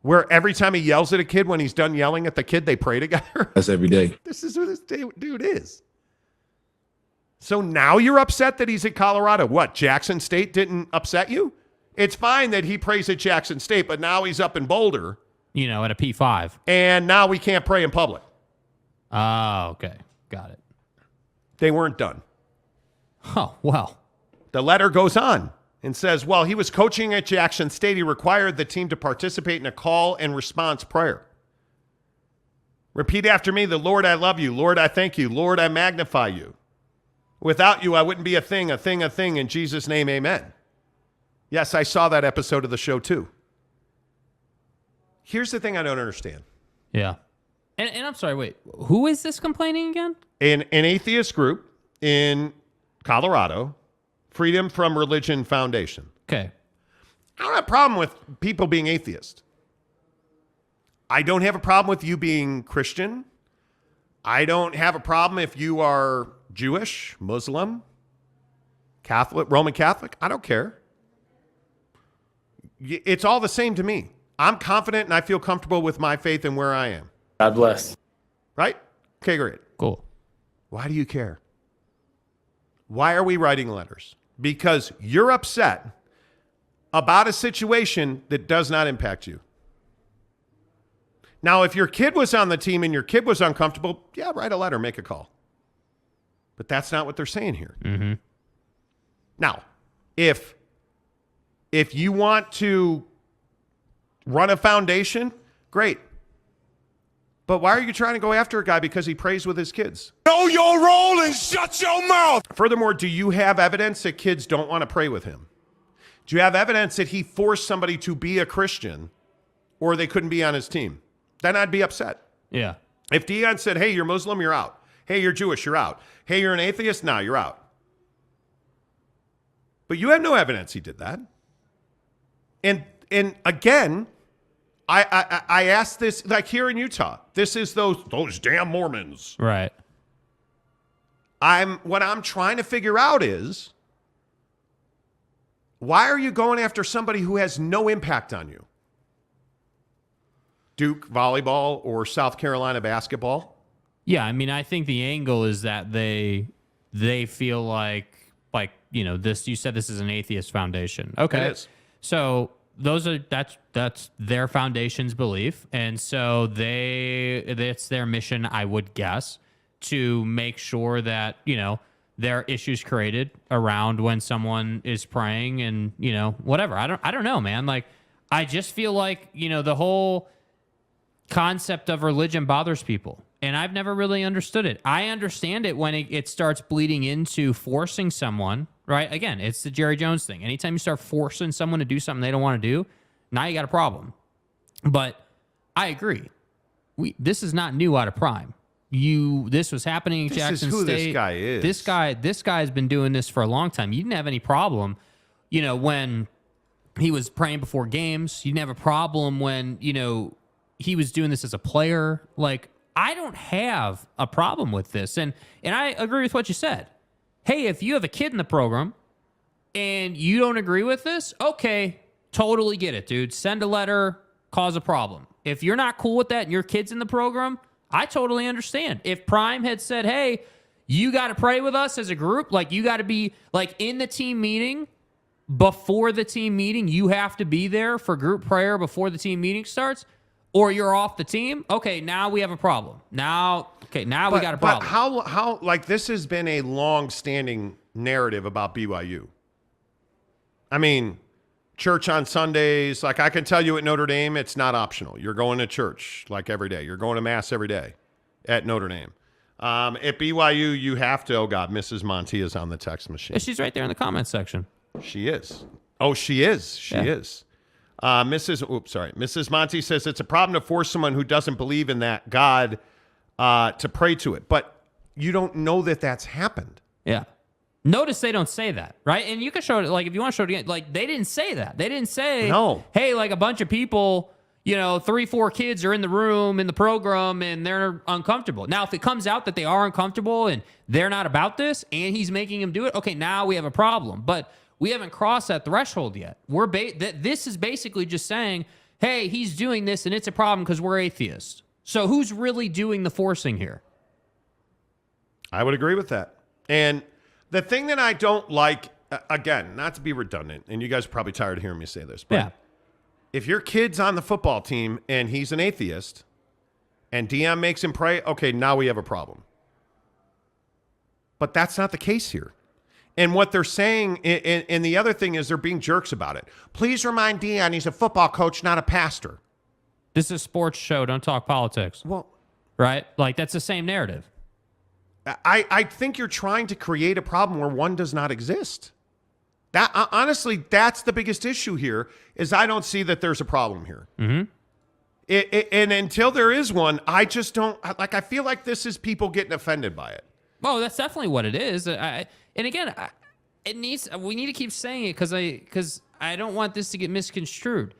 Where every time he yells at a kid, when he's done yelling at the kid, they pray together? That's every day. This is who this dude is. So now you're upset that he's at Colorado. What, Jackson State didn't upset you? It's fine that he prays at Jackson State, but now he's up in Boulder. You know, at a P5. And now we can't pray in public. Oh, okay. Got it. They weren't done. Oh, well. The letter goes on and says, while he was coaching at Jackson State, he required the team to participate in a call and response prayer. Repeat after me, the Lord, I love you. Lord, I thank you. Lord, I magnify you. Without you, I wouldn't be a thing. In Jesus' name, amen. Yes, I saw that episode of the show too. Here's the thing I don't understand. Yeah. And I'm sorry, wait. Who is this complaining again? An atheist group in Colorado, Freedom from Religion Foundation. Okay. I don't have a problem with people being atheist. I don't have a problem with you being Christian. I don't have a problem if you are Jewish, Muslim, Catholic, Roman Catholic. I don't care. It's all the same to me. I'm confident and I feel comfortable with my faith and where I am. God bless. Right? Okay, great. Cool. Why do you care? Why are we writing letters? Because you're upset about a situation that does not impact you. Now, if your kid was on the team and your kid was uncomfortable, yeah, write a letter, make a call. But that's not what they're saying here. Mm-hmm. Now, if you want to run a foundation, great. But why are you trying to go after a guy because he prays with his kids? Know your role and shut your mouth. Furthermore, do you have evidence that kids don't want to pray with him? Do you have evidence that he forced somebody to be a Christian or they couldn't be on his team? Then I'd be upset. Yeah. If Deion said, hey, you're Muslim, you're out. Hey, you're Jewish, you're out. Hey, you're an atheist, nah, you're out. But you have no evidence he did that. And again, I asked this, like here in Utah, this is those damn Mormons. Right. What I'm trying to figure out is, why are you going after somebody who has no impact on you? Duke volleyball or South Carolina basketball? Yeah, I mean, I think the angle is that they feel like this. You said this is an atheist foundation. Okay, it is. So that's their foundation's belief, and so it's their mission, I would guess, to make sure that there are issues created around when someone is praying and whatever. I don't know, man. Like, I just feel like the whole concept of religion bothers people, and I've never really understood it. I understand it when it starts bleeding into forcing someone, right? Again, it's the Jerry Jones thing. Anytime you start forcing someone to do something they don't want to do, now you got a problem. But I agree. This is not new out of Prime. This was happening in Jackson State. This guy is. This guy's been doing this for a long time. You didn't have any problem, when he was praying before games. You didn't have a problem when, he was doing this as a player. Like, I don't have a problem with this. And I agree with what you said. Hey, if you have a kid in the program and you don't agree with this, okay, totally get it, dude. Send a letter, cause a problem. If you're not cool with that and your kid's in the program, I totally understand. If Prime had said, hey, you got to pray with us as a group, like you got to be like in the team meeting, before the team meeting, you have to be there for group prayer before the team meeting starts, or you're off the team. Okay, now we have a problem. We got a problem. But how like this has been a long-standing narrative about BYU. I mean, church on Sundays, like I can tell you at Notre Dame, it's not optional. You're going to church like every day. You're going to mass every day at Notre Dame. At BYU, you have to, oh God, Mrs. Monty is on the text machine. She's right there in the comments section. She is. Oh, she is. She is. Mrs. Monty says it's a problem to force someone who doesn't believe in that God to pray to it. But you don't know that that's happened. Yeah. Notice they don't say that, right? And you can show it, like, if you want to show it again, like, they didn't say that. They didn't say, no, hey, like a bunch of people, 3-4 kids are in the room, in the program, and they're uncomfortable. Now, if it comes out that they are uncomfortable and they're not about this, and he's making them do it, okay, now we have a problem. But we haven't crossed that threshold yet. This is basically just saying, hey, he's doing this, and it's a problem because we're atheists. So who's really doing the forcing here? I would agree with that. And the thing that I don't like, again, not to be redundant, and you guys are probably tired of hearing me say this, but if your kid's on the football team and he's an atheist and Deion makes him pray, okay, now we have a problem. But that's not the case here. And what they're saying, and the other thing is they're being jerks about it. Please remind Deion he's a football coach, not a pastor. This is a sports show. Don't talk politics. Well, right? Like, that's the same narrative. I think you're trying to create a problem where one does not exist. That honestly, that's the biggest issue here, is I don't see that there's a problem here. Mm-hmm. And until there is one, I just don't, like, I feel like this is people getting offended by it. Well, that's definitely what it is. And again, we need to keep saying it because I don't want this to get misconstrued.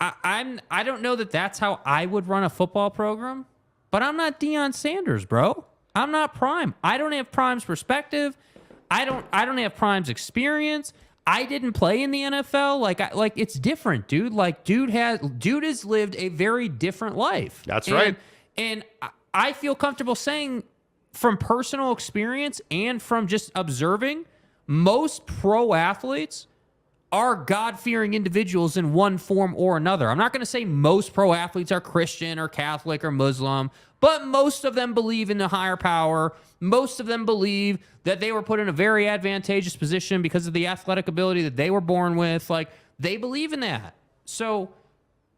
I don't know that that's how I would run a football program, but I'm not Deion Sanders, bro. I'm not Prime. I don't have Prime's perspective. I don't have Prime's experience. I didn't play in the NFL. Like it's different, dude. Like dude has lived a very different life. That's right. And I feel comfortable saying from personal experience and from just observing, most pro athletes are God-fearing individuals in one form or another. I'm not going to say most pro athletes are Christian or Catholic or Muslim, but most of them believe in the higher power. Most of them believe that they were put in a very advantageous position because of the athletic ability that they were born with. Like, they believe in that. So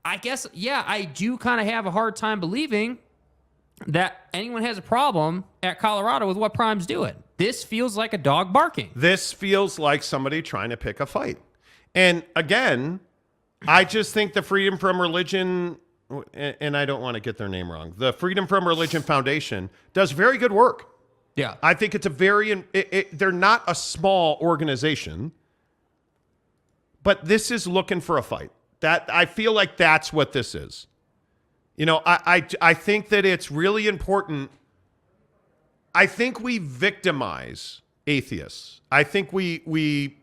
I guess, yeah, I do kind of have a hard time believing that anyone has a problem at Colorado with what Prime's doing. This feels like a dog barking. This feels like somebody trying to pick a fight. And again, I just think the Freedom from Religion, and I don't want to get their name wrong, the Freedom from Religion Foundation does very good work. Yeah. I think it's a very, they're not a small organization, but this is looking for a fight. That I feel like that's what this is. You know, I think that it's really important. I think we victimize atheists. I think we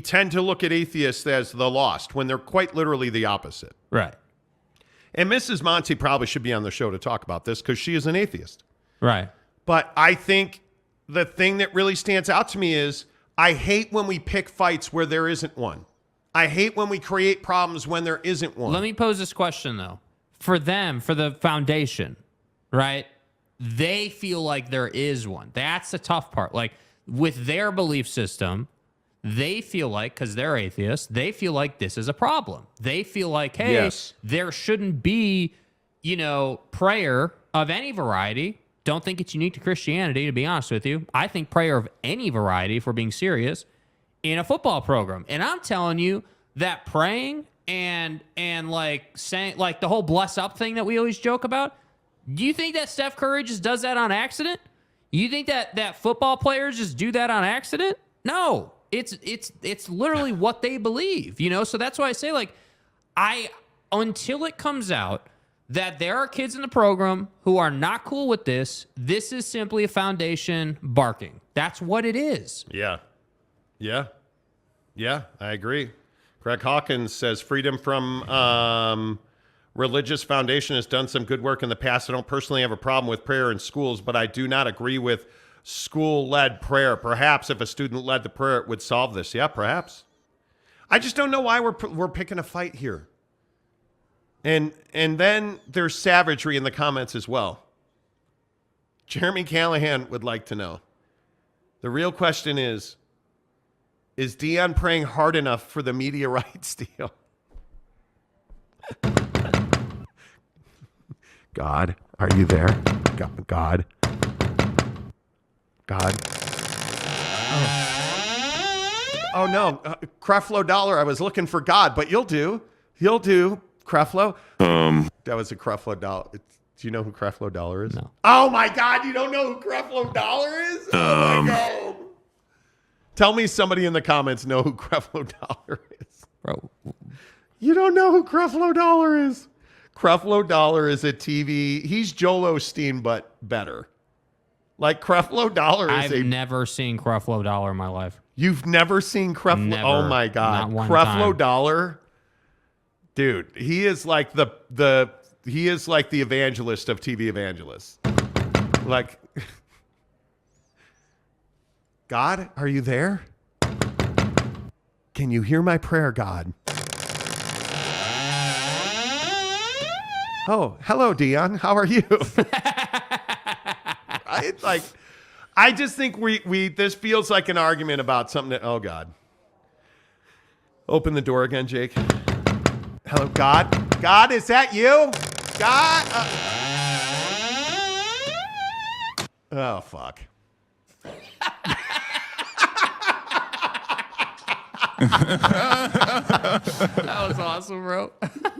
tend to look at atheists as the lost when they're quite literally the opposite. Right. And Mrs. Monty probably should be on the show to talk about this because she is an atheist. Right. But I think the thing that really stands out to me is I hate when we pick fights where there isn't one. I hate when we create problems when there isn't one. Let me pose this question, though. For them, for the foundation, right? They feel like there is one. That's the tough part. Like, with their belief system, they feel like, because they're atheists, they feel like this is a problem. They feel like, hey, yes, there shouldn't be, prayer of any variety. Don't think it's unique to Christianity, to be honest with you. I think prayer of any variety, if we're being serious, in a football program. And I'm telling you that praying and like saying, like the whole bless up thing that we always joke about, do you think that Steph Curry just does that on accident? You think that football players just do that on accident? No. It's literally what they believe, So that's why I say, like, until it comes out that there are kids in the program who are not cool with this is simply a foundation barking. That's what it is. Yeah, I agree. Greg Hawkins says Freedom from Religious Foundation has done some good work in the past. I don't personally have a problem with prayer in schools, but I do not agree with school-led prayer. Perhaps if a student led the prayer, it would solve this. Yeah, perhaps. I just don't know why we're picking a fight here. And then there's savagery in the comments as well. Jeremy Callahan would like to know. The real question is Deion praying hard enough for the media rights deal? God, are you there? God. Oh no, Creflo Dollar. I was looking for God, but you'll do, Creflo. That was a Creflo Dollar. Do you know who Creflo Dollar is? No. Oh my God, you don't know who Creflo Dollar is? Oh my God. Tell me somebody in the comments know who Creflo Dollar is. Bro. You don't know who Creflo Dollar is? Creflo Dollar is a TV. He's Joel Osteen, but better. Like Creflo Dollar is I've never seen Creflo Dollar in my life. You've never seen Creflo? Never. Oh my God. Not one Creflo time. Dollar. Dude, he is like the evangelist of TV evangelists. Like, God, are you there? Can you hear my prayer, God? Oh, hello, Deion. How are you? I just think this feels like an argument about something that, oh God. Open the door again, Jake. Hello, God. God, is that you? God? Oh, fuck. That was awesome, bro.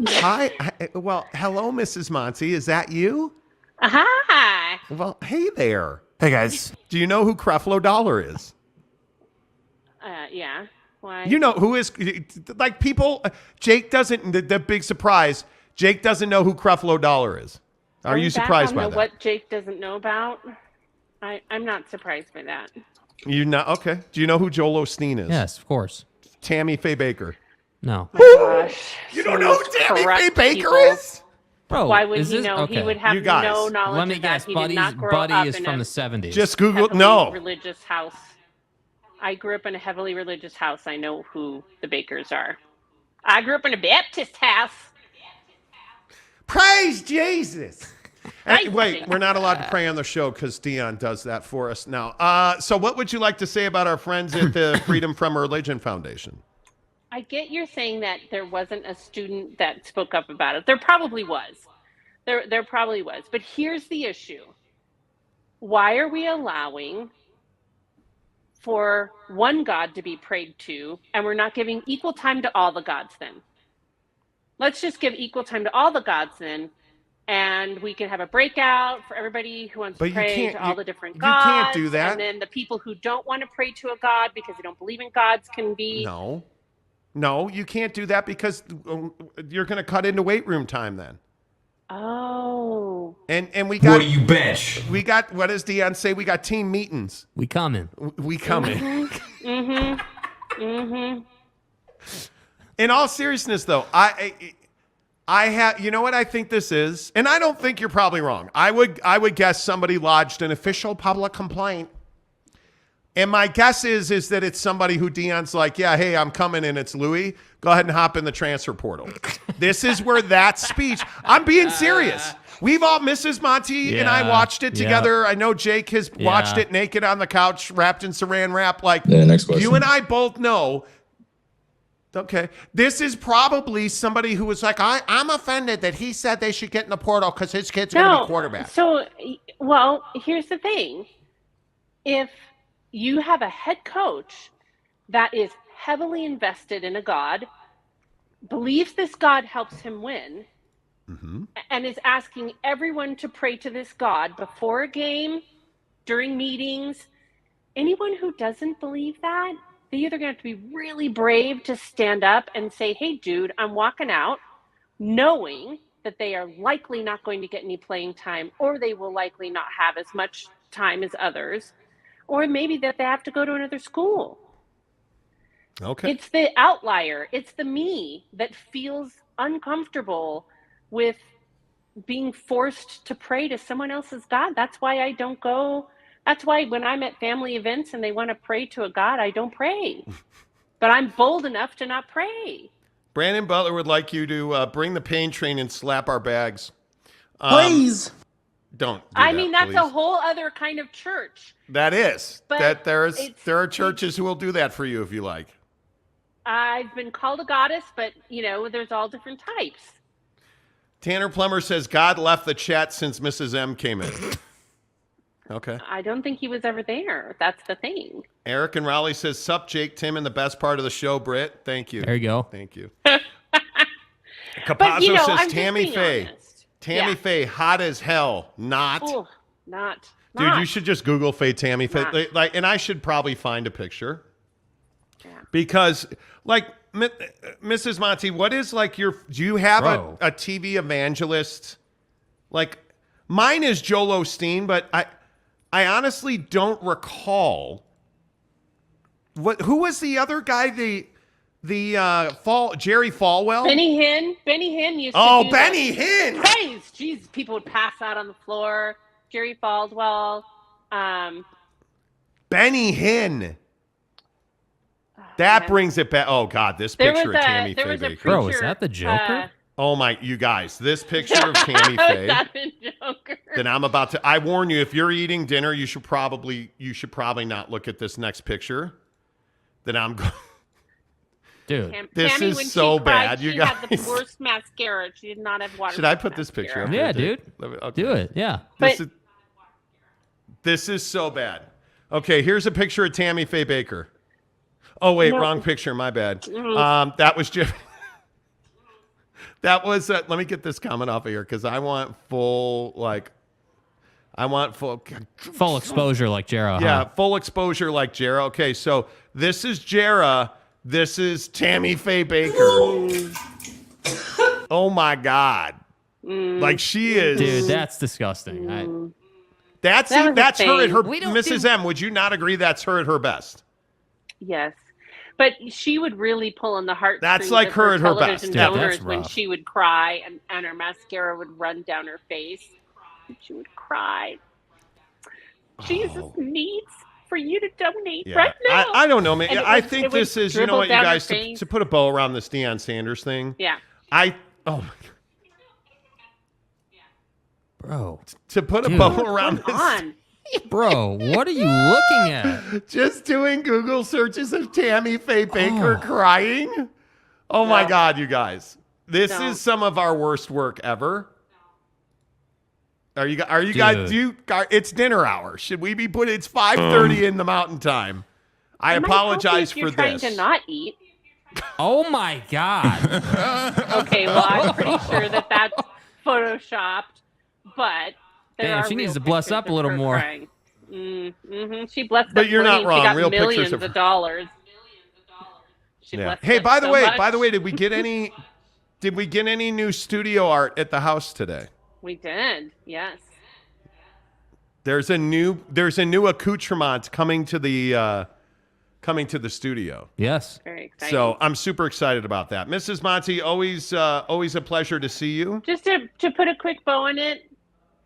Hi. Well, hello, Mrs. Monty. Is that you? Hi. Well, hey there. Hey, guys. Do you know who Creflo Dollar is? Yeah. Why? You know who is, like, people, Jake doesn't, the big surprise, Jake doesn't know who Creflo Dollar is. Are you surprised by that? What Jake doesn't know about? I'm not surprised by that. You know? Okay. Do you know who Joel Osteen is? Yes, of course. Tammy Faye Baker. No. My gosh. You don't know who Tammy Faye Baker people. is? Bro, Why would is he this, know? Okay. He would have You guys, no knowledge Let me of guess. that. He did not grow Buddy up is in from a the 70s. Just Google. heavily No. religious house. I grew up in a heavily religious house. I know who the Bakers are. I grew up in a Baptist house. Praise Jesus. Praise Wait, Jesus. we're not allowed to pray on the show because Deion does that for us now. So what would you like to say about our friends at the Freedom from Religion Foundation? I get you're saying that there wasn't a student that spoke up about it. There probably was. There probably was. But here's the issue. Why are we allowing for one God to be prayed to, and we're not giving equal time to all the gods then? Let's just give equal time to all the gods then, and we can have a breakout for everybody who wants to pray to all the different gods. You can't do that. And then the people who don't want to pray to a god because they don't believe in gods can be... No, you can't do that because you're going to cut into weight room time then. Oh. And we got... What do you bench? We got, what does Deion say? We got team meetings. We coming. We coming. Mm-hmm. In all seriousness, though, I have, you know what I think this is? And I don't think you're probably wrong. I would guess somebody lodged an official public complaint. And my guess is that it's somebody who Deion's like, yeah, hey, I'm coming, and it's Louis. Go ahead and hop in the transfer portal. This is where that speech, I'm being serious. We've all, Mrs. Monty and I watched it together. I know Jake has watched it naked on the couch, wrapped in saran wrap. Like, next question. You and I both know, okay, this is probably somebody who was like, I'm offended that he said they should get in the portal because his kid's going to be quarterback. So, well, here's the thing. If you have a head coach that is heavily invested in a god, believes this god helps him win, and is asking everyone to pray to this god before a game, during meetings, anyone who doesn't believe that, they're either going to have to be really brave to stand up and say, hey, dude, I'm walking out, knowing that they are likely not going to get any playing time, or they will likely not have as much time as others, or maybe that they have to go to another school. Okay. It's the outlier. It's the me that feels uncomfortable with being forced to pray to someone else's God. That's why I don't go. That's why when I'm at family events and they want to pray to a God, I don't pray. But I'm bold enough to not pray. Brandon Butler would like you to bring the pain train and slap our bags. Please. Don't. I mean, that's a whole other kind of church. That is. But there are churches who will do that for you if you like. I've been called a goddess, but, you know, there's all different types. Tanner Plummer says God left the chat since Mrs. M came in. Okay. I don't think he was ever there. That's the thing. Eric and Raleigh says, sup, Jake, Tim, and the best part of the show, Britt. Thank you. There you go. Thank you. But, Capazzo you know, says, I'm just Tammy being Faye. honest. Tammy Faye, hot as hell. Not. Ooh, not. Dude, you should just Google Faye Tammy Faye. Not. Like, and I should probably find a picture. Yeah. Because, like, Mrs. Monty, what is like do you have a TV evangelist? Like, mine is Joel Osteen, but I honestly don't recall. Who was the other guy? Jerry Falwell? Benny Hinn used to do Benny Hinn! Praise! Jeez, people would pass out on the floor. Jerry Falwell. Benny Hinn. That brings it back. Oh, God, this picture of Tammy Faye Baker. Bro, is that the Joker? Oh, my, you guys, this picture of Tammy Faye That's the Joker. that I'm about to, I warn you, if you're eating dinner, you should probably not look at this next picture that I'm going. Dude, this Tammy, is when so she cried, bad, you she guys. had the worst mascara. She did not have water. Should I put this picture up? yeah, there, dude. Okay. Do it. Yeah. This is so bad. Okay, here's a picture of Tammy Faye Baker. Oh, wait, wrong picture. My bad. That was just. That was. Let me get this comment off of here because I want full full exposure like Jera. Yeah, full exposure like Jera. Okay, so this is Jera. This is Tammy Faye Baker. Oh my God. Like she is. Dude, that's disgusting. That's That was a her at thing. her. We don't Mrs. M, would you not agree that's her at her best? Yes. But she would really pull on the heartstrings. That's like of her at her best. television Yeah, donors that's when rough. she would cry and her mascara would run down her face. And she would cry. Jesus needs for you to donate right now. I don't know, man. And I it think would this is, you know dribble what, you down her guys, face. to put a bow around this Deion Sanders thing. Yeah. Oh my God. Bro. To put a Dude. bow around Come this. on. Bro, what are you looking at? Just doing Google searches of Tammy Faye Baker crying. Oh my No. God, you guys. This No. is some of our worst work ever. Are you guys, it's dinner hour. Should we be putting, it's 5:30 in the mountain time. I It might apologize help you if for you're this. trying to not eat. Oh my God. Okay, well, I'm pretty sure that that's photoshopped, but there Damn, are she needs real to bless pictures up a of little her more. crying. Mm-hmm. She blessed But up you're not money. wrong. She got Real pictures millions of of her. dollars. She Yeah. blessed Hey, us by the so way, much. did we get any new studio art at the house today? We did, yes. There's a new accoutrement coming to the studio. Yes. Very exciting. So I'm super excited about that. Mrs. Monty, always a pleasure to see you. Just to put a quick bow on it,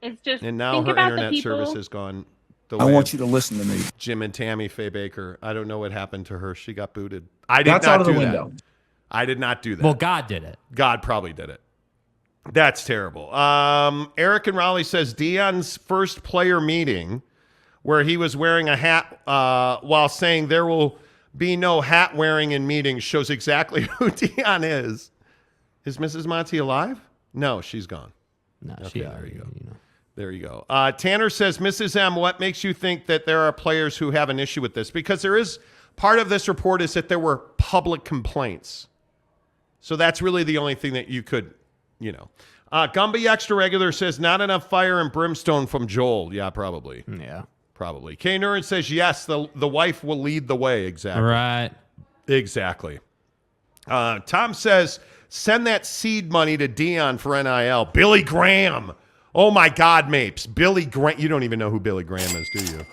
it's just And now think her about internet the people. service has gone the I way want of you to listen to me. Jim and Tammy Faye Baker. I don't know what happened to her. She got booted. I did That's not out of the do window. that. I did not do that. Well, God did it. God probably did it. That's terrible. Eric and Raleigh says Deion's first player meeting where he was wearing a hat while saying there will be no hat wearing in meetings shows exactly who Deion is. Is Mrs. Monty alive? No, she's gone. No, Okay, she there already, you go. you know. There you go. Tanner says, Mrs. M, what makes you think that there are players who have an issue with this? Because there is part of this report is that there were public complaints. So that's really the only thing that you could, you know. Gumby Extra Regular says, not enough fire and brimstone from Joel. Yeah, probably. Yeah. Probably. K. Nurin says, yes, the wife will lead the way. Exactly. Right. Exactly. Tom says, send that seed money to Deion for NIL. Billy Graham. Oh, my God, Mapes. Billy Graham. You don't even know who Billy Graham is, do you?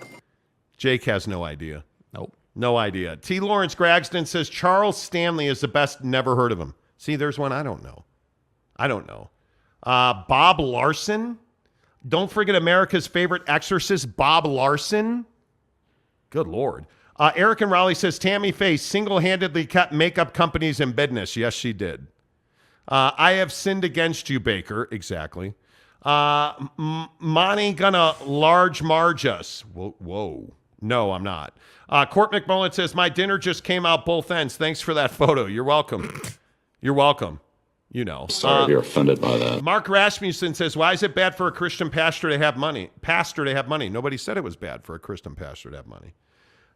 Jake has no idea. Nope. No idea. T. Lawrence Gragston says, Charles Stanley is the best. Never heard of him. See, there's one I don't know. Bob Larson. Don't forget America's favorite exorcist, Bob Larson. Good Lord. Eric and Raleigh says, Tammy Faye single-handedly kept makeup companies in business. Yes, she did. I have sinned against you, Baker. Exactly. Monty gonna large marge us. Whoa. No, I'm not. Court McMullen says, my dinner just came out both ends. Thanks for that photo. You're welcome. You're welcome. You know. Sorry if you're offended by that. Mark Rasmussen says, why is it bad for a Christian pastor to have money? Nobody said it was bad for a Christian pastor to have money.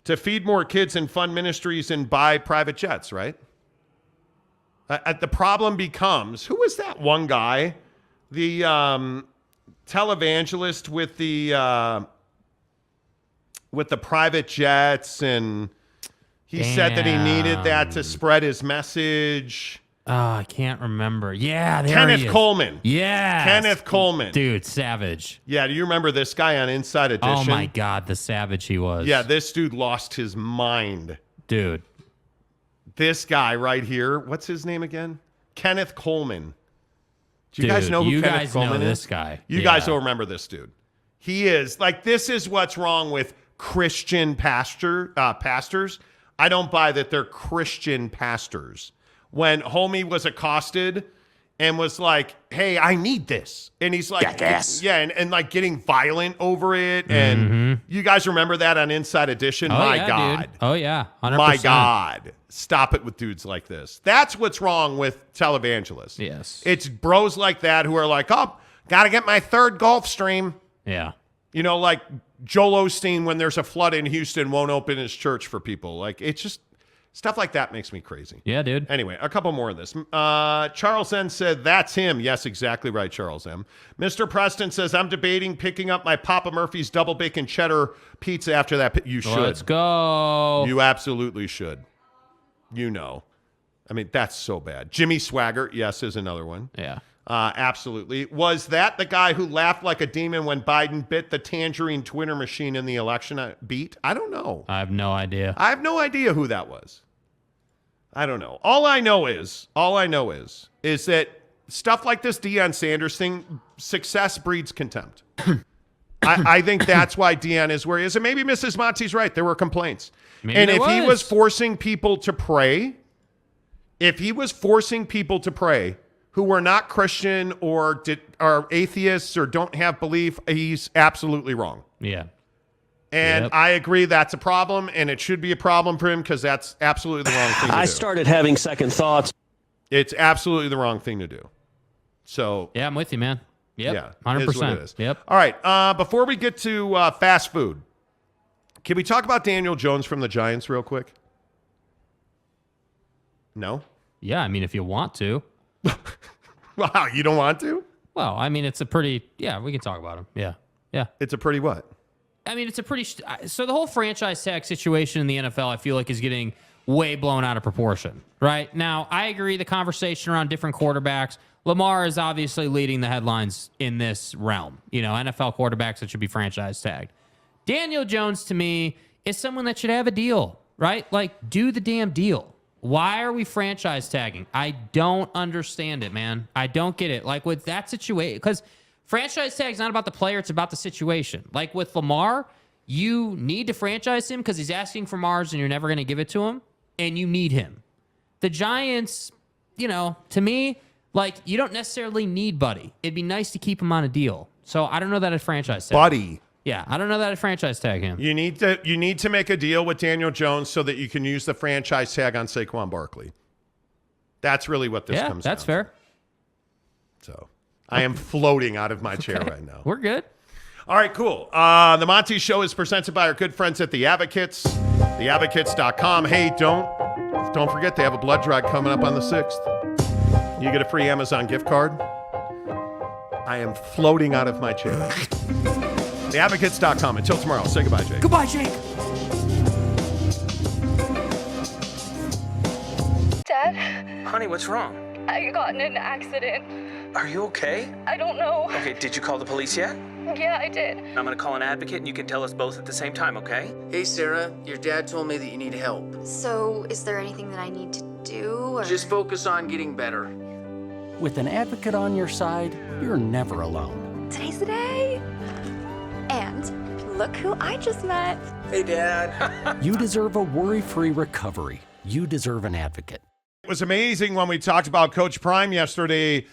To feed more kids and fund ministries and buy private jets, right? The problem becomes, who is that one guy? The televangelist with the private jets, and he said that he needed that to spread his message. Oh, I can't remember. Yeah, there Kenneth he is. Coleman. Yeah. Kenneth Coleman. Dude, savage. Yeah, do you remember this guy on Inside Edition? Oh, my God, the savage he was. Yeah, this dude lost his mind. Dude. This guy right here, what's his name again? Kenneth Coleman. Do you guys know who Kenneth Coleman is? This guy. You guys don't remember this dude. He is, like, this is what's wrong with Christian pastors. I don't buy that they're Christian pastors. When homie was accosted and was like, hey, I need this. And he's like, Jackass. yeah, and like getting violent over it. And you guys remember that on Inside Edition? Oh, My yeah, God. Dude. Oh, yeah. 100%. My God. Stop it with dudes like this. That's what's wrong with televangelists. Yes. It's bros like that who are like, oh, got to get my third Gulf Stream. Yeah. You know, like Joel Osteen, when there's a flood in Houston, won't open his church for people. Like, it's just stuff like that makes me crazy. Yeah, dude. Anyway, a couple more of this. Charles M. said, that's him. Yes, exactly right, Charles M. Mr. Preston says, I'm debating picking up my Papa Murphy's double bacon cheddar pizza after that. You should. Let's go. You absolutely should. You know. I mean, that's so bad. Jimmy Swaggart, yes, is another one. Yeah. Absolutely. Was that the guy who laughed like a demon when Biden bit the tangerine Twitter machine in the election beat? I don't know. I have no idea. I have no idea who that was. I don't know. All I know is that stuff like this Deion Sanders thing, success breeds contempt. I think that's why Deion is where he is. And maybe Mrs. Monty's right. There were complaints. Maybe if he was forcing people to pray, who were not Christian or are atheists or don't have belief, he's absolutely wrong. Yeah. And I agree that's a problem, and it should be a problem for him because that's absolutely the wrong thing to do. I started having second thoughts. It's absolutely the wrong thing to do. So yeah, I'm with you, man. Yep, yeah, 100%. is what it is. Yep. All right, before we get to fast food, can we talk about Daniel Jones from the Giants real quick? No? Yeah, I mean, if you want to. Wow, you don't want to? Well, I mean, it's a pretty, yeah, we can talk about him. Yeah. Yeah. It's a pretty what? I mean, it's a pretty, so the whole franchise tag situation in the NFL, I feel like is getting way blown out of proportion, right? Now, I agree the conversation around different quarterbacks, Lamar is obviously leading the headlines in this realm. You know, NFL quarterbacks that should be franchise tagged. Daniel Jones, to me, is someone that should have a deal, right? Like, do the damn deal. Why are we franchise tagging? I don't understand it, man. I don't get it. Like, with that situation, because franchise tag is not about the player, it's about the situation. Like, with Lamar, you need to franchise him because he's asking for Mars and you're never going to give it to him, and you need him. The Giants, you know, to me, like, you don't necessarily need Buddy. It'd be nice to keep him on a deal. So I don't know that I'd franchise tag. Buddy. Yeah, I don't know that I'd franchise tag him. You need to make a deal with Daniel Jones so that you can use the franchise tag on Saquon Barkley. That's really what this comes down to. Yeah, that's fair. So I am floating out of my chair right now. We're good. All right, cool. The Monty Show is presented by our good friends at The Advocates, theadvocates.com. Hey, don't forget they have a blood drive coming up on the 6th. You get a free Amazon gift card. I am floating out of my chair. Theadvocates.com. Until tomorrow, say goodbye, Jake. Goodbye, Jake. Dad, Honey, what's wrong? I got in an accident. Are you okay? I don't know. Okay, did you call the police yet? Yeah, I did. I'm gonna call an advocate and you can tell us both at the same time, okay? Hey, Sarah, your dad told me that you need help. So, is there anything that I need to do? Or? Just focus on getting better. With an advocate on your side, you're never alone. Today's the day. And look who I just met. Hey, Dad. You deserve a worry-free recovery. You deserve an advocate. It was amazing when we talked about Coach Prime yesterday.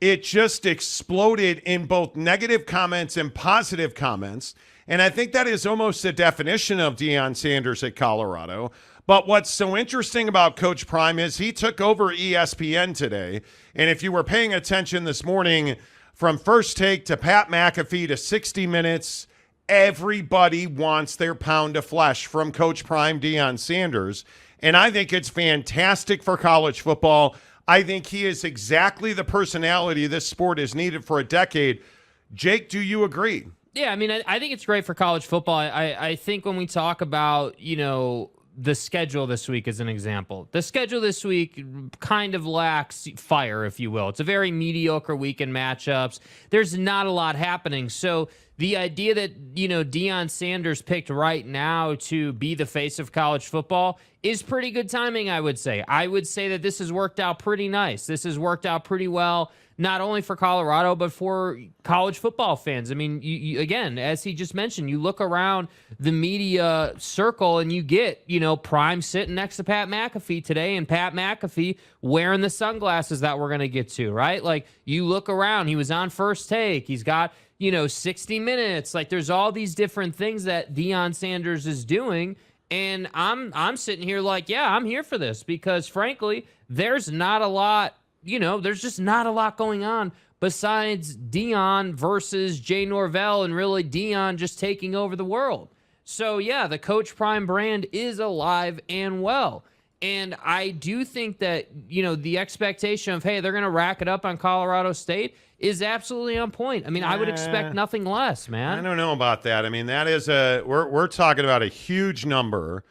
It just exploded in both negative comments and positive comments. And I think that is almost the definition of Deion Sanders at Colorado. But what's so interesting about Coach Prime is he took over ESPN today. And if you were paying attention this morning, from First Take to Pat McAfee to 60 Minutes, everybody wants their pound of flesh from Coach Prime Deion Sanders. And I think it's fantastic for college football. I think he is exactly the personality this sport has needed for a decade. Jake, do you agree? Yeah, I mean, I think it's great for college football. I think when we talk about, you know, the schedule this week as an example, the schedule this week kind of lacks fire, if you will. It's a very mediocre week in matchups. There's not a lot happening. So the idea that, you know, Deion Sanders picked right now to be the face of college football is pretty good timing, I would say. I would say that this has worked out pretty nice. This has worked out pretty well, not only for Colorado, but for college football fans. I mean, you again, as he just mentioned, you look around the media circle and you get, you know, Prime sitting next to Pat McAfee today and Pat McAfee wearing the sunglasses that we're going to get to, right? Like, you look around, he was on First Take. He's got, you know, 60 Minutes. Like, there's all these different things that Deion Sanders is doing. And I'm sitting here like, yeah, I'm here for this because, frankly, there's not a lot, you know, there's just not a lot going on besides Deion versus Jay Norvell and really Deion just taking over the world. So, yeah, the Coach Prime brand is alive and well. And I do think that, you know, the expectation of, hey, they're going to rack it up on Colorado State is absolutely on point. I mean, I would expect nothing less, man. I don't know about that. I mean, that is we're talking about a huge number.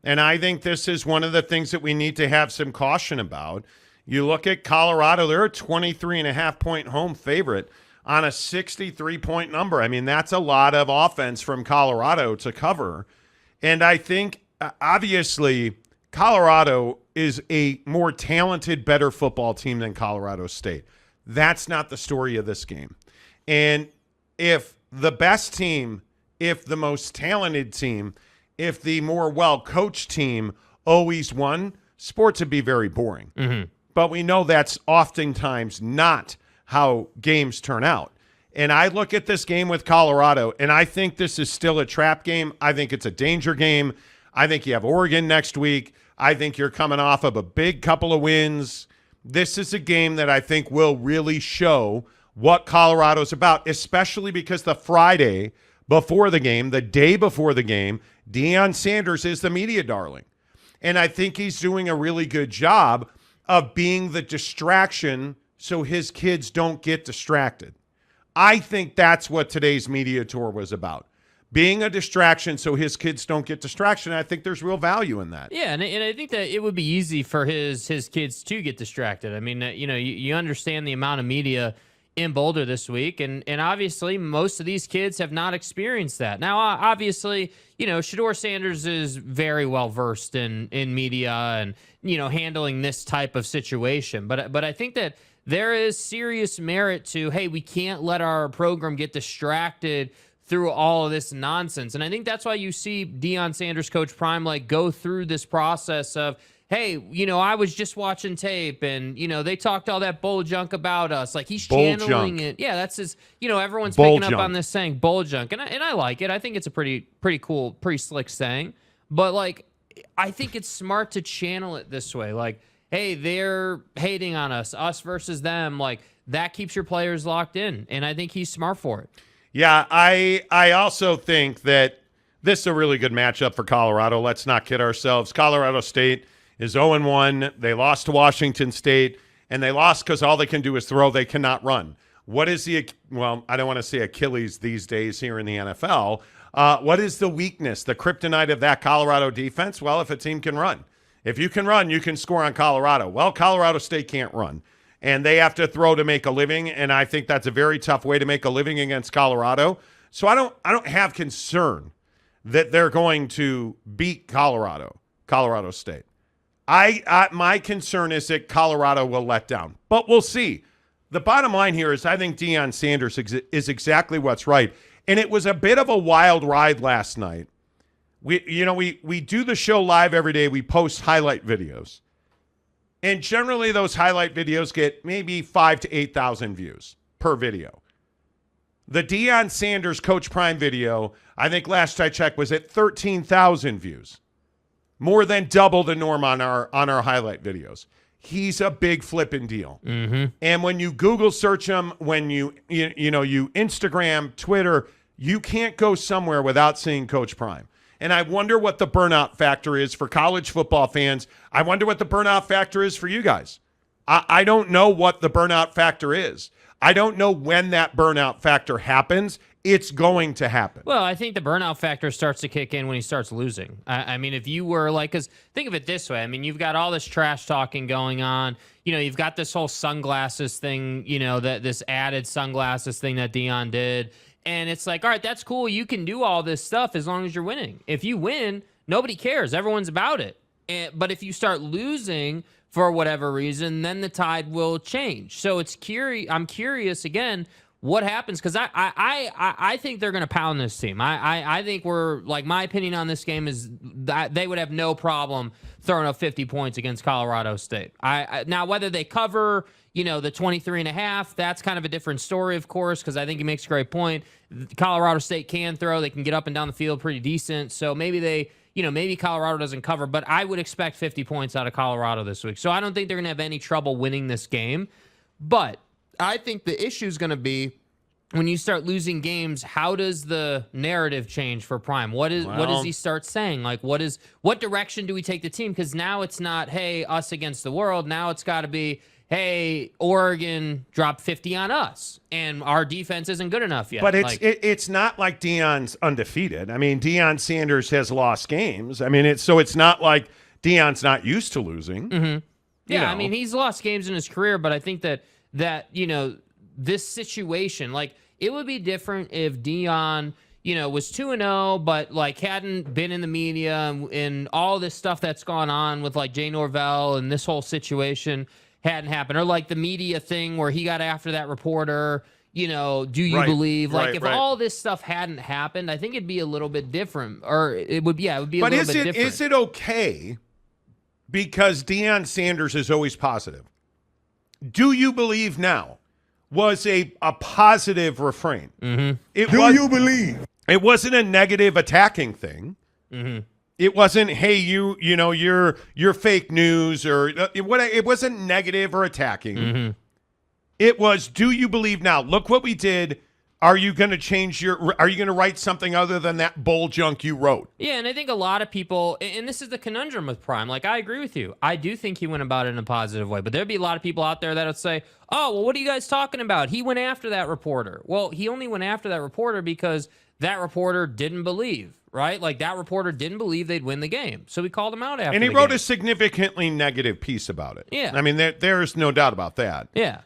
And I think this is one of the things that we need to have some caution about You look at Colorado, they're a 23.5-point home favorite on a 63-point number. I mean, that's a lot of offense from Colorado to cover. And I think, obviously, Colorado is a more talented, better football team than Colorado State. That's not the story of this game. And if the best team, if the most talented team, if the more well-coached team always won, sports would be very boring. Mm-hmm. But we know that's oftentimes not how games turn out. And I look at this game with Colorado, and I think this is still a trap game. I think it's a danger game. I think you have Oregon next week. I think you're coming off of a big couple of wins. This is a game that I think will really show what Colorado's about, especially because the Friday before the game, the day before the game, Deion Sanders is the media darling. And I think he's doing a really good job of being the distraction so his kids don't get distracted. I think that's what today's media tour was about. Being a distraction so his kids don't get distraction. I think there's real value in that. Yeah, and I think that it would be easy for his kids to get distracted. I mean, you understand the amount of media in Boulder this week, and obviously most of these kids have not experienced that. Now, obviously, Shedeur Sanders is very well versed in media and handling this type of situation. But I think that there is serious merit to, hey, we can't let our program get distracted through all of this nonsense. And I think that's why you see Deion Sanders, Coach Prime, go through this process of, hey, I was just watching tape and, they talked all that bull junk about us. Like, he's channeling it. Yeah, that's his, everyone's picking up on this saying bull junk. And I like it. I think it's a pretty cool, pretty slick saying. But, I think it's smart to channel it this way. Like, hey, they're hating on us versus them. That keeps your players locked in. And I think he's smart for it. Yeah, I also think that this is a really good matchup for Colorado. Let's not kid ourselves. Colorado State is 0-1. They lost to Washington State, and they lost because all they can do is throw. They cannot run. What is I don't want to say Achilles these days here in the NFL. What is the weakness, the kryptonite of that Colorado defense? Well, if a team can run. If you can run, you can score on Colorado. Well, Colorado State can't run. And they have to throw to make a living, and I think that's a very tough way to make a living against Colorado. So I don't have concern that they're going to beat Colorado State. My concern is that Colorado will let down, but we'll see. The bottom line here is I think Deion Sanders is exactly what's right, and it was a bit of a wild ride last night. We do the show live every day. We post highlight videos. And generally, those highlight videos get maybe 5,000 to 8,000 views per video. The Deion Sanders Coach Prime video, I think last I checked, was at 13,000 views. More than double the norm on our highlight videos. He's a big flipping deal. Mm-hmm. And when you Google search him, when you Instagram, Twitter, you can't go somewhere without seeing Coach Prime. And I wonder what the burnout factor is for college football fans. I wonder what the burnout factor is for you guys. I don't know what the burnout factor is. I don't know when that burnout factor happens. It's going to happen. Well, I think the burnout factor starts to kick in when he starts losing. I mean, if you were because think of it this way. I mean, you've got all this trash talking going on. You've got this whole sunglasses thing, that this added sunglasses thing that Deion did. And it's all right, that's cool. You can do all this stuff as long as you're winning. If you win, nobody cares. Everyone's about it. But if you start losing for whatever reason, then the tide will change. So I'm curious again what happens because I think they're going to pound this team. I think my opinion on this game is that they would have no problem throwing up 50 points against Colorado State. Now whether they cover the 23.5, that's kind of a different story, of course, because I think he makes a great point. Colorado State can throw. They can get up and down the field pretty decent. So maybe maybe Colorado doesn't cover, but I would expect 50 points out of Colorado this week. So I don't think they're going to have any trouble winning this game. But I think the issue is going to be when you start losing games, how does the narrative change for Prime? What does he start saying? What direction do we take the team? Because now it's not, hey, us against the world. Now it's got to be, hey, Oregon dropped 50 on us, and our defense isn't good enough yet. But it's not like Deion's undefeated. I mean, Deion Sanders has lost games. I mean, it's not like Deion's not used to losing. Mm-hmm. Yeah, I mean, he's lost games in his career, but I think that this situation, like, it would be different if Deion, was 2-0, but like hadn't been in the media and all this stuff that's gone on with like Jay Norvell and this whole situation hadn't happened, or like the media thing where he got after that reporter. Do you believe? Like, if all this stuff hadn't happened, I think it'd be a little bit different, or it would be a little bit different. But is it okay? Because Deion Sanders is always positive. Do you believe now was a positive refrain? Mm-hmm. Do you believe? It wasn't a negative attacking thing. Mm-hmm. It wasn't, hey, you're fake news, or it wasn't negative or attacking. Mm-hmm. It was, do you believe now? Look what we did. Are you going to are you going to write something other than that bull junk you wrote? Yeah, and I think a lot of people, and this is the conundrum with Prime, like, I agree with you. I do think he went about it in a positive way, but there'd be a lot of people out there that would say, oh, well, what are you guys talking about? He went after that reporter. Well, he only went after that reporter because that reporter didn't believe, right? Like, that reporter didn't believe they'd win the game. So he called him out after and he the wrote game. a significantly negative piece about it. Yeah. I mean, there's no doubt about that. Yeah.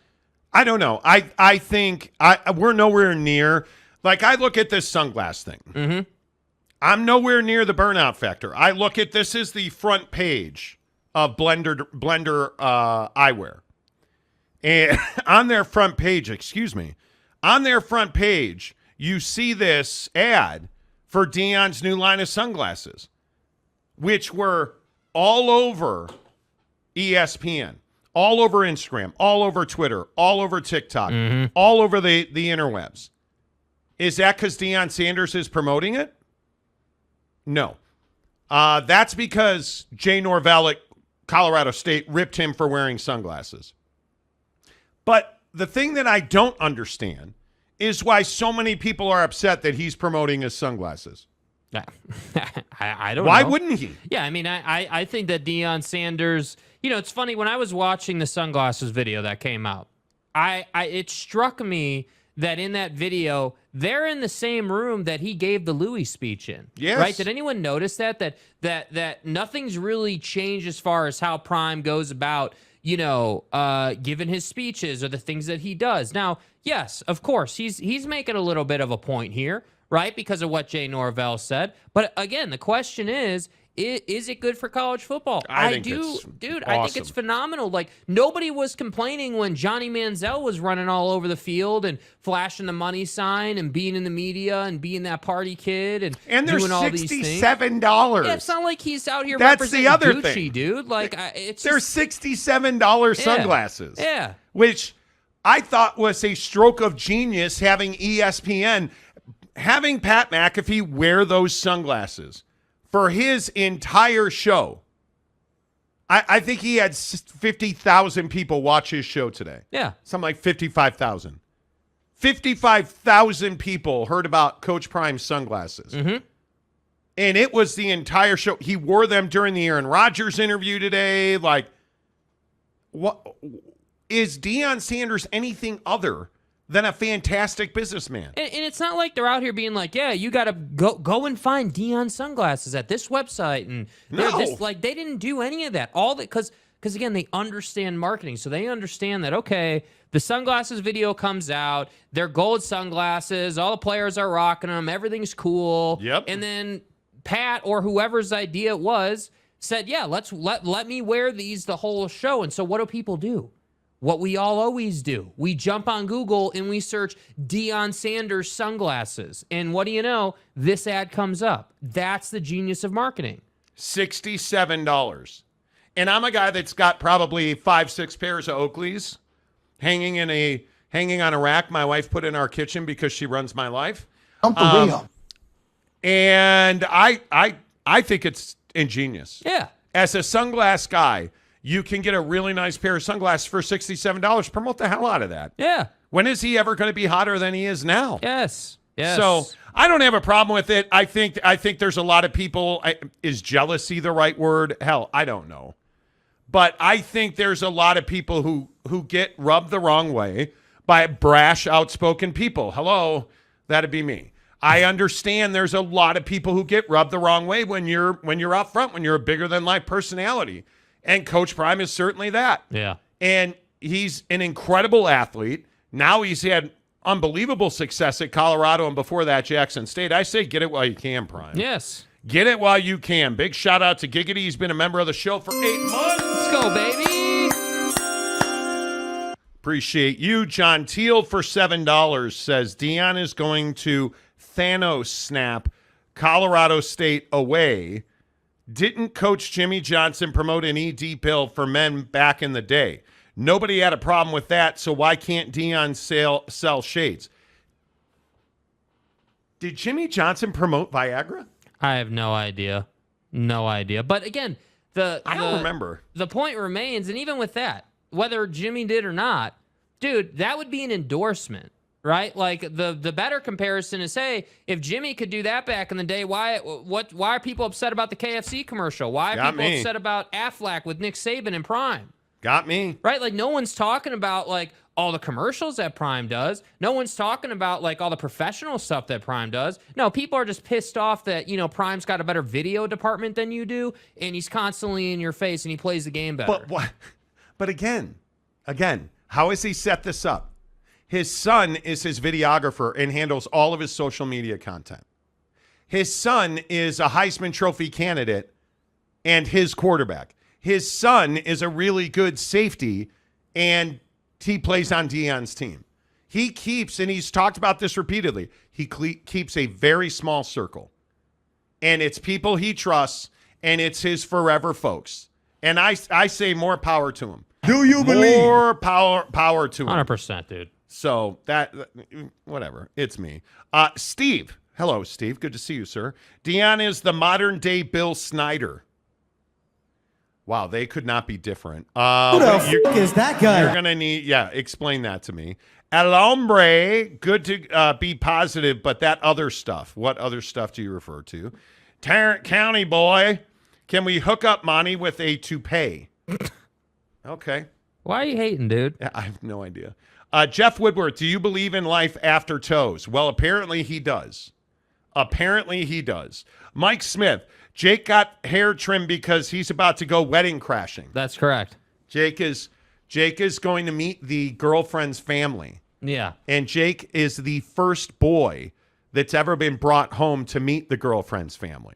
I don't know. I think we're nowhere near. Like, I look at this sunglass thing. Mm-hmm. I'm nowhere near the burnout factor. I look at this is the front page of Blender eyewear. And on their front page, you see this ad for Deion's new line of sunglasses, which were all over ESPN, all over Instagram, all over Twitter, all over TikTok, all over the interwebs. Is that because Deion Sanders is promoting it? No. That's because Jay Norvell at Colorado State ripped him for wearing sunglasses. But the thing that I don't understand is why so many people are upset that he's promoting his sunglasses. I don't know. Why wouldn't he? Yeah, I mean, I think that Deion Sanders, it's funny, when I was watching the sunglasses video that came out, it struck me that in that video, they're in the same room that he gave the Louis speech in. Yes. Right? Did anyone notice that nothing's really changed as far as how Prime goes about, giving his speeches or the things that he does. Now, yes, of course, he's making a little bit of a point here, right? Because of what Jay Norvell said. But again, the question is it good for college football? I think it's phenomenal. Like, nobody was complaining when Johnny Manziel was running all over the field and flashing the money sign and being in the media and being that party kid and doing all these things. $67. Yeah, it's not like he's out here That's representing the other Gucci, thing. dude. Like, they're $67 sunglasses. Yeah. Which I thought was a stroke of genius, having ESPN, having Pat McAfee wear those sunglasses for his entire show. I think he had 50,000 people watch his show today. Yeah. Something like 55,000. 55,000 people heard about Coach Prime's sunglasses. Mm-hmm. And it was the entire show. He wore them during the Aaron Rodgers interview today. Like, what is Deion Sanders anything other than a fantastic businessman? And it's not like they're out here being like, yeah, you got to go and find Deion sunglasses at this website. And they didn't do any of that. All that because again, they understand marketing. So they understand that, okay, the sunglasses video comes out, they're gold sunglasses, all the players are rocking them, everything's cool. Yep. And then Pat or whoever's idea it was said, yeah, let me wear these the whole show. And so what do people do? What we all always do. We jump on Google and we search Deion Sanders sunglasses. And what do you know? This ad comes up. That's the genius of marketing. $67. And I'm a guy that's got probably 5-6 pairs of Oakleys hanging on a rack my wife put in our kitchen because she runs my life. I'm for real. And I think it's ingenious. Yeah. As a sunglass guy, you can get a really nice pair of sunglasses for $67. Promote the hell out of that. Yeah. When is he ever going to be hotter than he is now? Yes. So I don't have a problem with it. I think there's a lot of people. Is jealousy the right word? Hell, I don't know. But I think there's a lot of people who get rubbed the wrong way by brash, outspoken people. Hello, that'd be me. I understand there's a lot of people who get rubbed the wrong way when you're out front, when you're a bigger than life personality. And Coach Prime is certainly that. Yeah. And he's an incredible athlete. Now he's had unbelievable success at Colorado and before that Jackson State. I say get it while you can, Prime. Yes. Get it while you can. Big shout out to Giggity. He's been a member of the show for 8 months. Let's go, baby. Appreciate you. John Teal for $7 says Deion is going to Thanos snap Colorado State away. Didn't Coach Jimmy Johnson promote an ED pill for men back in the day? Nobody had a problem with that, so why can't Deion sell shades? Did Jimmy Johnson promote Viagra? I have no idea. No idea. But again, I don't remember. The point remains, and even with that, whether Jimmy did or not, dude, that would be an endorsement, right? Like the better comparison is, hey, if Jimmy could do that back in the day, why are people upset about the KFC commercial? Why are people upset about Aflac with Nick Saban and Prime? Got me. Right? Like, no one's talking about, like, all the commercials that Prime does. No one's talking about, like, all the professional stuff that Prime does. No, people are just pissed off that, Prime's got a better video department than you do, and he's constantly in your face, and he plays the game better. But what? But again, how has he set this up? His son is his videographer and handles all of his social media content. His son is a Heisman Trophy candidate and his quarterback. His son is a really good safety, and he plays on Deion's team. He keeps, and he's talked about this repeatedly, he keeps a very small circle. And it's people he trusts, and it's his forever folks. And I say more power to him. Do you believe? More power to him. 100%, dude. So whatever. It's me. Steve. Hello, Steve. Good to see you, sir. Deion is the modern day Bill Snyder. Wow, they could not be different. Who the fuck is that guy? You're going to need, explain that to me. El hombre, good to be positive, but that other stuff. What other stuff do you refer to? Tarrant County boy, can we hook up Monty with a toupee? Okay. Why are you hating, dude? I have no idea. Jeff Woodworth, do you believe in life after toes? Well, apparently he does. Mike Smith, Jake got hair trimmed because he's about to go wedding crashing. That's correct. Jake is going to meet the girlfriend's family. Yeah. And Jake is the first boy that's ever been brought home to meet the girlfriend's family.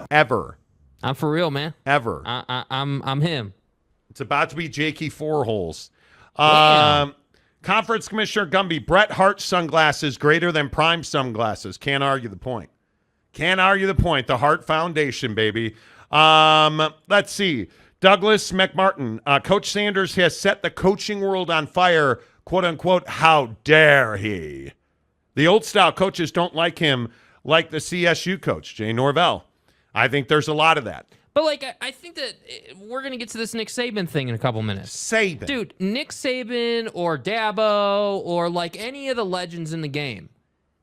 Ever. I'm for real, man. Ever. I'm him. It's about to be Jakey Four Holes. Damn. Conference Commissioner Gumby, Bret Hart sunglasses greater than Prime sunglasses. Can't argue the point. The Hart Foundation, baby. Let's see. Douglas McMartin, Coach Sanders has set the coaching world on fire, quote unquote. How dare he? The old style coaches don't like him like the CSU coach, Jay Norvell. I think there's a lot of that. But, like, I think that we're going to get to this Nick Saban thing in a couple minutes. Saban. Dude, Nick Saban or Dabo or, like, any of the legends in the game.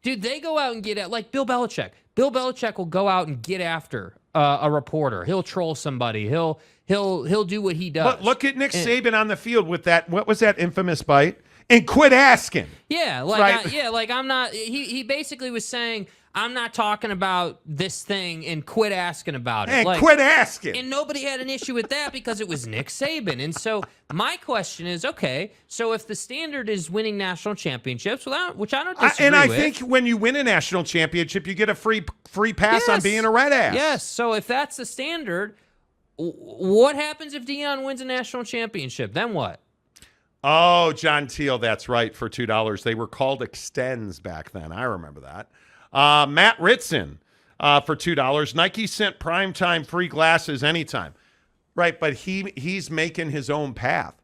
Dude, they go out and get at, like, Bill Belichick. Bill Belichick will go out and get after a reporter. He'll troll somebody. He'll do what he does. But look at Nick Saban on the field with that. What was that infamous bite? And quit asking. Yeah, like right? I'm not. He basically was saying, I'm not talking about this thing, and quit asking about it. And like, quit asking. And nobody had an issue with that because it was Nick Saban. And so my question is, okay, so if the standard is winning national championships, which I don't disagree and I with, think when you win a national championship, you get a free pass on being a red ass. Yes. So if that's the standard, what happens if Deion wins a national championship? Then what? Oh, John Teal, that's right, for $2. They were called extends back then. I remember that. Matt Ritson for $2. Nike sent primetime free glasses anytime. Right, but he's making his own path.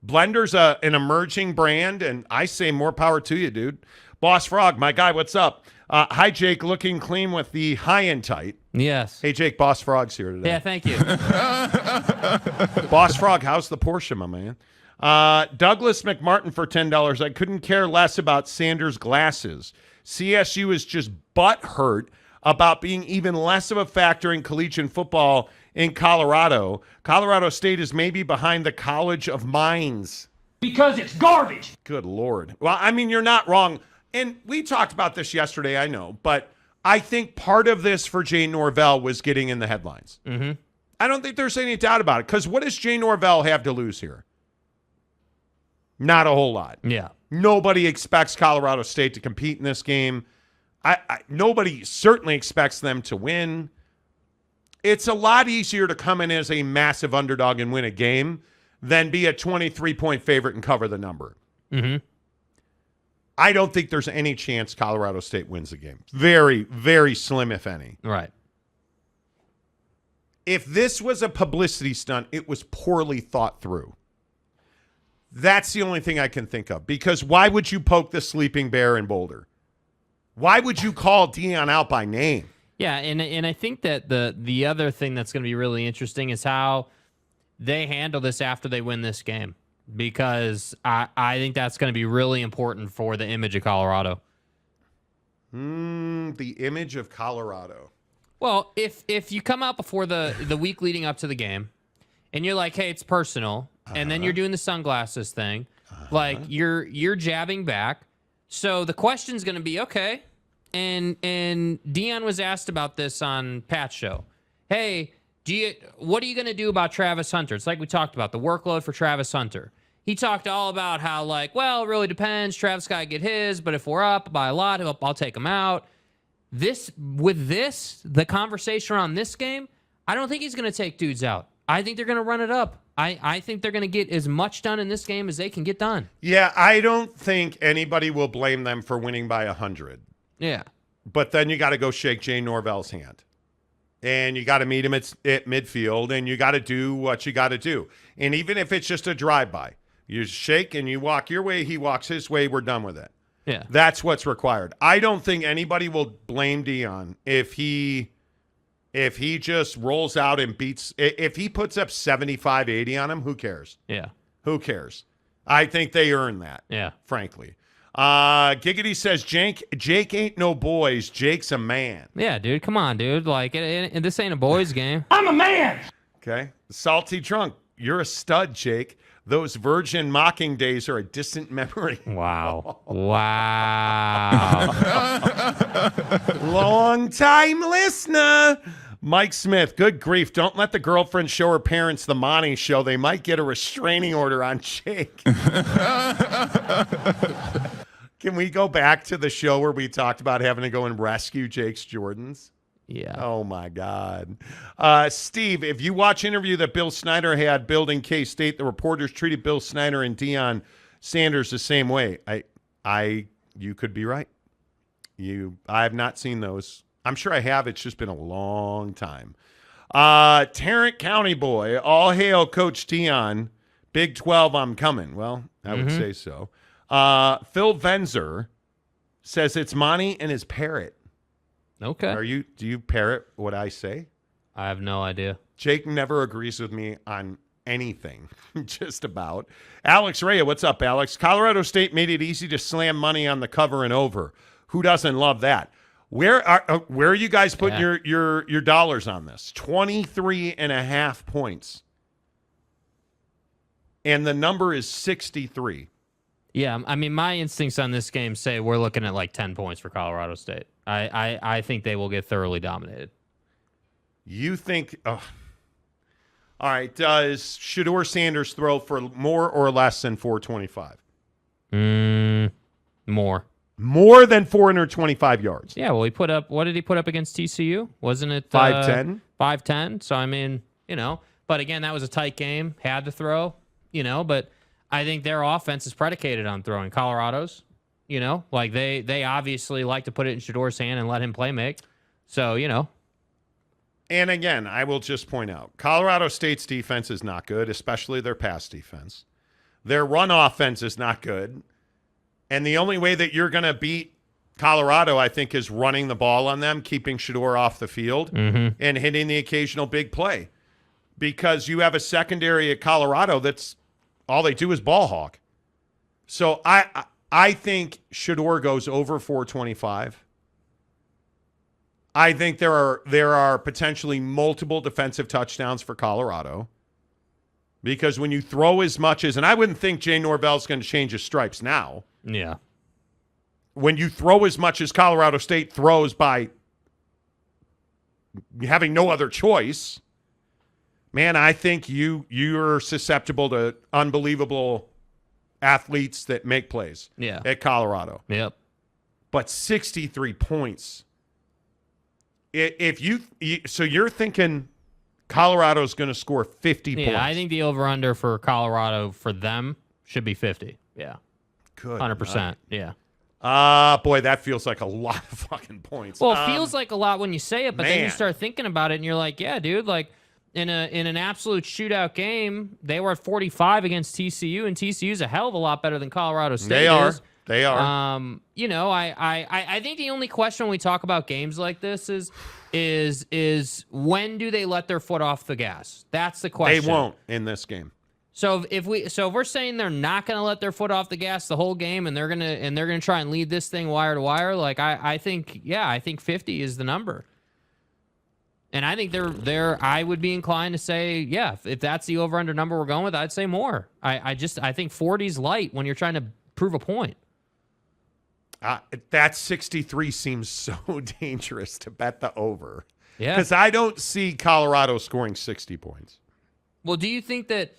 Blender's an emerging brand, and I say more power to you, dude. Boss Frog, my guy, what's up? Hi, Jake, looking clean with the high and tight. Yes. Hey, Jake, Boss Frog's here today. Yeah, thank you. Boss Frog, how's the Porsche, my man? Douglas McMartin for $10. I couldn't care less about Sanders' glasses. CSU is just butthurt about being even less of a factor in collegiate football in Colorado. Colorado State is maybe behind the College of Mines. Because it's garbage. Good Lord. Well, I mean, you're not wrong. And we talked about this yesterday, I know. But I think part of this for Jay Norvell was getting in the headlines. Mm-hmm. I don't think there's any doubt about it. Because what does Jay Norvell have to lose here? Not a whole lot. Yeah. Nobody expects Colorado State to compete in this game. Nobody certainly expects them to win. It's a lot easier to come in as a massive underdog and win a game than be a 23-point favorite and cover the number. Mm-hmm. I don't think there's any chance Colorado State wins the game. Very, very slim, if any. Right. If this was a publicity stunt, it was poorly thought through. That's the only thing I can think of. Because why would you poke the sleeping bear in Boulder? Why would you call Deion out by name? Yeah, and I think that the other thing that's going to be really interesting is how they handle this after they win this game. Because I think that's going to be really important for the image of Colorado. The image of Colorado. Well, if you come out before the week leading up to the game, and you're like, hey, it's personal, and then you're doing the sunglasses thing, like you're jabbing back. So the question's going to be, okay, and Deion was asked about this on Pat's show. Hey, what are you going to do about Travis Hunter? It's like we talked about, the workload for Travis Hunter. He talked all about how, like, well, it really depends. Travis got to get his, but if we're up by a lot, I'll take him out. The conversation around this game, I don't think he's going to take dudes out. I think they're going to run it up. I think they're going to get as much done in this game as they can get done. Yeah, I don't think anybody will blame them for winning by 100. Yeah. But then you got to go shake Jay Norvell's hand. And you got to meet him at midfield, and you got to do what you got to do. And even if it's just a drive-by, you shake and you walk your way, he walks his way, we're done with it. Yeah. That's what's required. I don't think anybody will blame Deion if he just rolls out and if he puts up 75, 80 on him, who cares? Yeah. Who cares? I think they earn that. Yeah. Frankly. Giggity says, Jake ain't no boys. Jake's a man. Yeah, dude. Come on, dude. Like, this ain't a boys' game. I'm a man. Okay. Salty Drunk. You're a stud, Jake. Those virgin mocking days are a distant memory. Wow. Wow. Long time listener. Mike Smith, good grief. Don't let the girlfriend show her parents the Monty Show. They might get a restraining order on Jake. Can we go back to the show where we talked about having to go and rescue Jake's Jordans? Yeah. Oh, my God. Steve, if you watch interview that Bill Snyder had building K-State, the reporters treated Bill Snyder and Deion Sanders the same way. You could be right. I have not seen those. I'm sure I have. It's just been a long time. Tarrant County boy, all hail Coach Deion. Big 12, I'm coming. Well, I would say so. Phil Venzer says it's Monty and his parrot. Okay. Do you parrot what I say? I have no idea. Jake never agrees with me on anything, just about. Alex Rea, what's up, Alex? Colorado State made it easy to slam money on the cover and over. Who doesn't love that? Where are you guys putting your dollars on this? 23.5 points. And the number is 63. Yeah, I mean, my instincts on this game say we're looking at like 10 points for Colorado State. I think they will get thoroughly dominated. You think... all right, does Shedeur Sanders throw for more or less than 425? More. More than 425 yards. Yeah, well, what did he put up against TCU? Wasn't it 510? 510. So, I mean, but again, that was a tight game. Had to throw, but I think their offense is predicated on throwing. Colorado's, like they obviously like to put it in Shedeur's hand and let him play make. So, And again, I will just point out, Colorado State's defense is not good, especially their pass defense. Their run offense is not good. And the only way that you're going to beat Colorado, I think, is running the ball on them, keeping Shedeur off the field, and hitting the occasional big play. Because you have a secondary at Colorado that's all they do is ball hawk. So I think Shedeur goes over 425. I think there are potentially multiple defensive touchdowns for Colorado. Because when you throw as much as, and I wouldn't think Jay Norvell's going to change his stripes now. Yeah. When you throw as much as Colorado State throws by having no other choice, Man, I think you're susceptible to unbelievable athletes that make plays at Colorado. Yep. But 63 points. So you're thinking Colorado's going to score 50 points. Yeah, I think the over-under for Colorado for them should be 50. Yeah. Good. 100%. Yeah. Boy, that feels like a lot of fucking points. Well, it feels like a lot when you say it, but then you man. start thinking about it and you're like, yeah, dude, like in an absolute shootout game, they were at 45 against TCU, and TCU's a hell of a lot better than Colorado State is. They are. You know, I think the only question when we talk about games like this is when do they let their foot off the gas? That's the question. They won't in this game. So if we're saying they're not going to let their foot off the gas the whole game, and they're gonna try and lead this thing wire to wire, like I think 50 is the number. And I think I would be inclined to say, yeah, if that's the over-under number we're going with, I'd say more. I think 40's light when you're trying to prove a point. That 63 seems so dangerous to bet the over. Yeah. Because I don't see Colorado scoring 60 points. Well, do you think that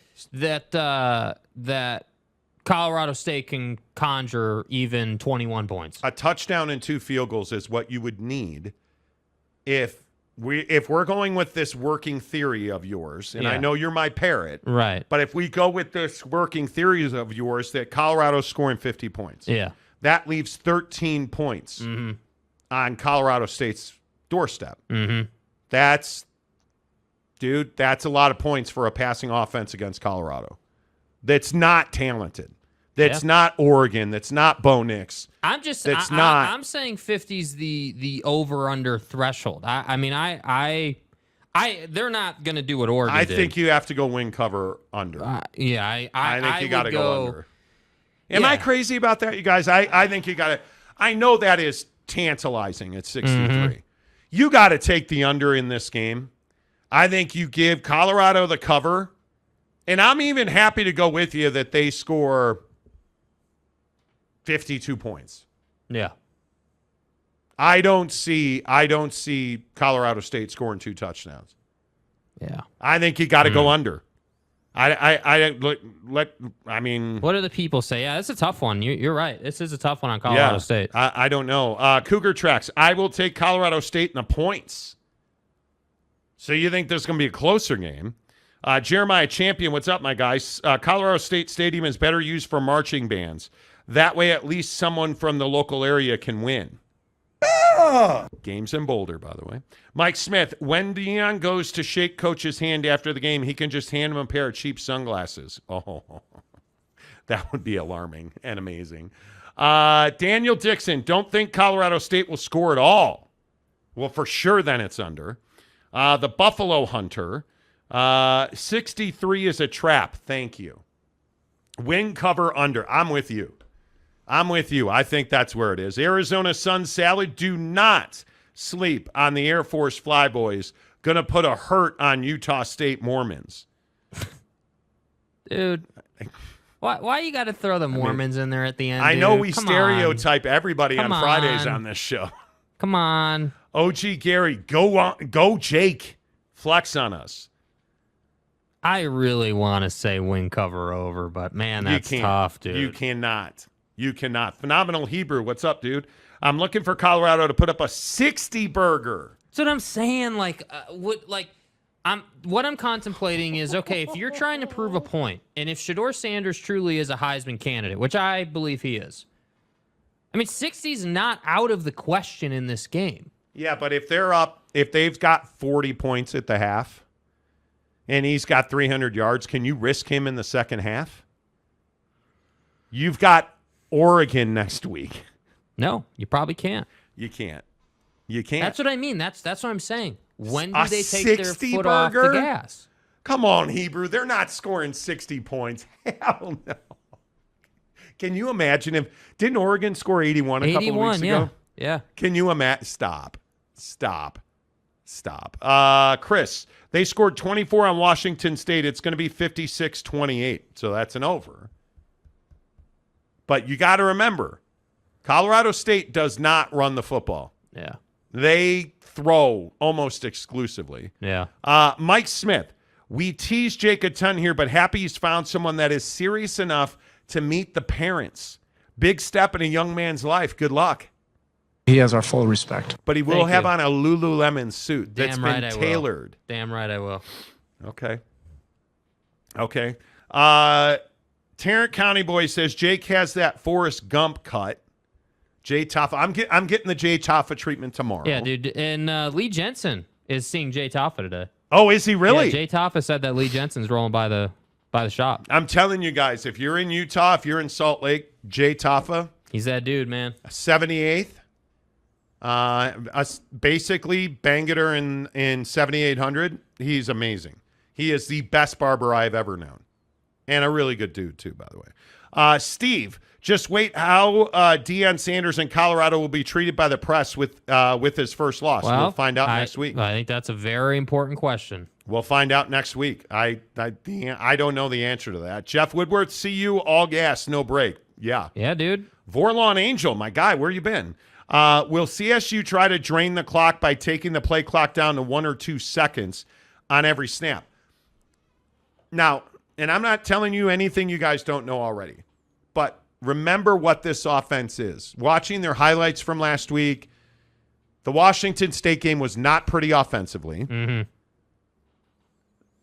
Colorado State can conjure even 21 points? A touchdown and 2 field goals is what you would need if we're going with this working theory of yours, and I know you're my parrot, right? But if we go with this working theories of yours that Colorado's scoring 50 points, that leaves 13 points on Colorado State's doorstep. That's a lot of points for a passing offense against Colorado. That's not talented. That's not Oregon. That's not Bo Nix. I'm saying 50's the over under threshold. I mean, they're not going to do what Oregon did. I think you have to go win cover under. I think you got to go under. Am I crazy about that, you guys? I think you got to. I know that is tantalizing at 63. You got to take the under in this game. I think you give Colorado the cover, and I'm even happy to go with you that they score 52 points. Yeah. I don't see Colorado State scoring 2 touchdowns. Yeah. I think you got to go under. I mean, what do the people say? Yeah, it's a tough one. You're right. This is a tough one on Colorado State. I don't know. Cougar Tracks. I will take Colorado State in the points. So you think there's going to be a closer game? Jeremiah Champion, what's up, my guys? Colorado State Stadium is better used for marching bands. That way, at least someone from the local area can win. Game's in Boulder, by the way. Mike Smith, when Deion goes to shake Coach's hand after the game, he can just hand him a pair of cheap sunglasses. Oh, that would be alarming and amazing. Daniel Dixon, don't think Colorado State will score at all. Well, for sure, then it's under. The Buffalo Hunter, 63 is a trap. Thank you. Win cover under. I'm with you. I think that's where it is. Arizona Sun Salad, do not sleep on the Air Force Flyboys. Going to put a hurt on Utah State Mormons. Dude, why you got to throw the Mormons in there at the end? I know we Come stereotype everybody on Fridays on this show. Come on. OG Gary, go Jake. Flex on us. I really want to say win cover over, but man, that's tough, dude. You cannot. Phenomenal Hebrew, what's up, dude? I'm looking for Colorado to put up a 60 burger. That's what I'm saying. What I'm contemplating is, okay, if you're trying to prove a point, and if Shedeur Sanders truly is a Heisman candidate, which I believe he is, I mean, 60's not out of the question in this game. Yeah, but if they've got 40 points at the half, and he's got 300 yards, can you risk him in the second half? You've got Oregon next week. No, you probably can't. You can't. That's what I mean. That's what I'm saying. When do they take their foot burger? off the gas? Come on, Hebrew. They're not scoring 60 points. Hell no. Can you imagine didn't Oregon score 81 a couple of weeks ago? Yeah. Can you imagine? Stop. Chris, they scored 24 on Washington State. It's going to be 56-28. So that's an over. But you got to remember, Colorado State does not run the football. Yeah. They throw almost exclusively. Yeah. Mike Smith, We tease Jake a ton here, but happy he's found someone that is serious enough to meet the parents. Big step in a young man's life. Good luck. He has our full respect. But he will have on a Lululemon suit that's been tailored. Damn right I will. Okay. Tarrant County Boy says Jake has that Forrest Gump cut. Jay Toffa. I'm getting the Jay Toffa treatment tomorrow. Yeah, dude. And Lee Jensen is seeing Jay Toffa today. Oh, is he really? Yeah, Jay Toffa said that Lee Jensen's rolling by the shop. I'm telling you guys, if you're in Utah, if you're in Salt Lake, Jay Toffa. He's that dude, man. 78th. Basically, bang it her in 7,800. He's amazing. He is the best barber I've ever known. And a really good dude, too, by the way. Steve, just wait how Deion Sanders in Colorado will be treated by the press with his first loss. Well, we'll find out next week. I think that's a very important question. We'll find out next week. I don't know the answer to that. Jeff Woodward, see you, all gas, no break. Yeah. Yeah, dude. Vorlon Angel, my guy, where you been? Will CSU try to drain the clock by taking the play clock down to 1 or 2 seconds on every snap? Now, and I'm not telling you anything you guys don't know already, but remember what this offense is. Watching their highlights from last week, the Washington State game was not pretty offensively. Mm-hmm.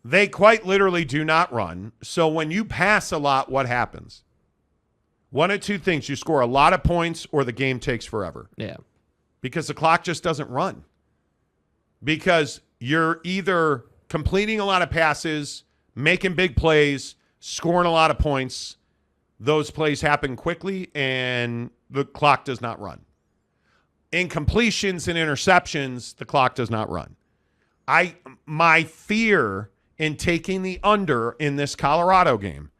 They quite literally do not run. So when you pass a lot, what happens? One of two things. You score a lot of points or the game takes forever. Yeah. Because the clock just doesn't run. Because you're either completing a lot of passes, making big plays, scoring a lot of points. Those plays happen quickly and the clock does not run. In completions and interceptions, the clock does not run. My fear in taking the under in this Colorado game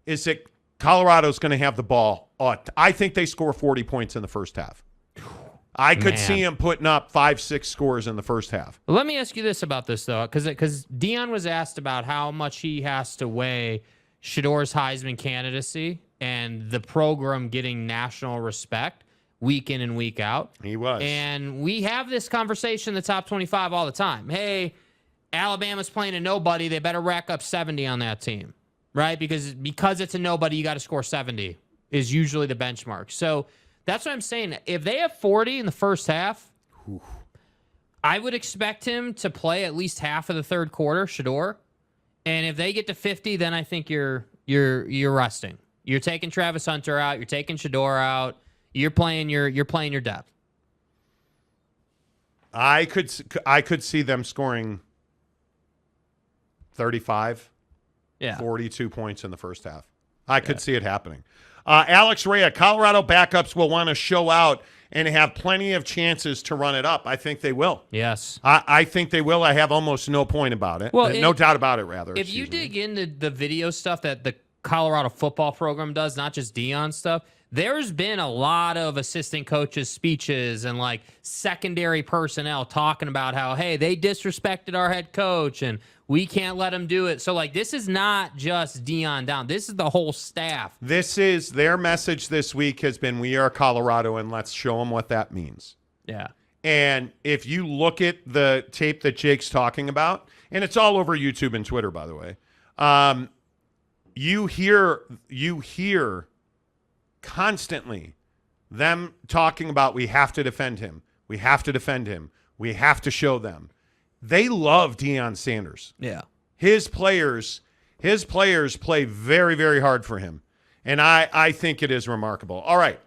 is that Colorado's going to have the ball. I think they score 40 points in the first half. I could see him putting up 5-6 scores in the first half. Let me ask you this about this, though, because Deion was asked about how much he has to weigh Shador's Heisman candidacy and the program getting national respect week in and week out. He was. And we have this conversation in the top 25 all the time. Hey, Alabama's playing a nobody. They better rack up 70 on that team, right? Because it's a nobody, you got to score 70 is usually the benchmark. So that's what I'm saying. If they have 40 in the first half, I would expect him to play at least half of the third quarter, Shador. And if they get to 50, then I think you're resting. You're taking Travis Hunter out. You're taking Shador out. You're playing your depth. I could see them scoring 35, 42 points in the first half. I could see it happening. Alex Rea, Colorado backups will want to show out and have plenty of chances to run it up. I think they will. Yes. I think they will. I have almost no point about it. Well, no doubt about it, rather. If you dig into the video stuff that the Colorado football program does, not just Deion stuff, there's been a lot of assistant coaches' speeches and like secondary personnel talking about how, hey, they disrespected our head coach and we can't let them do it. So, like, this is not just Deion down. This is the whole staff. This is their message this week has been, we are Colorado, and let's show them what that means. Yeah. And if you look at the tape that Jake's talking about, and it's all over YouTube and Twitter, by the way, you hear constantly them talking about we have to defend him. We have to defend him. We have to show them. They love Deion Sanders. Yeah. His players play very, very hard for him. And I think it is remarkable. All right.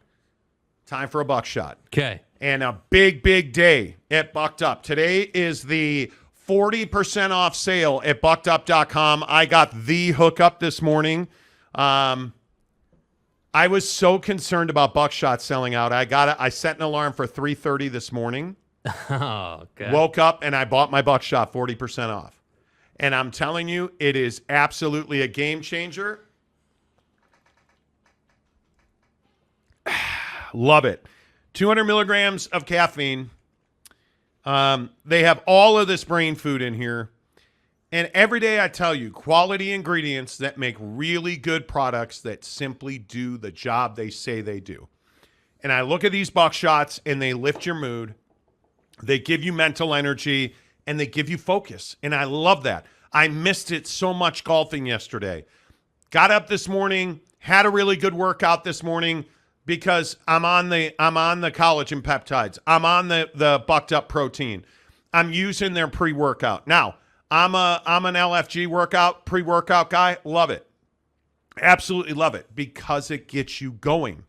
Time for a buckshot. Okay. And a big, big day at Bucked Up. Today is the 40% off sale at buckedup.com. I got the hookup this morning. I was so concerned about buckshot selling out. I set an alarm for 3:30 this morning. Oh, okay. Woke up and I bought my buckshot 40% off. And I'm telling you, it is absolutely a game changer. Love it. 200 milligrams of caffeine. They have all of this brain food in here. And every day I tell you, quality ingredients that make really good products that simply do the job they say they do. And I look at these buckshots and they lift your mood. They give you mental energy and they give you focus. And I love that. I missed it so much golfing yesterday. Got up this morning, had a really good workout this morning because I'm on the collagen peptides. I'm on the bucked up protein. I'm using their pre-workout. Now, I'm an LFG pre-workout guy. Love it. Absolutely love it because it gets you going.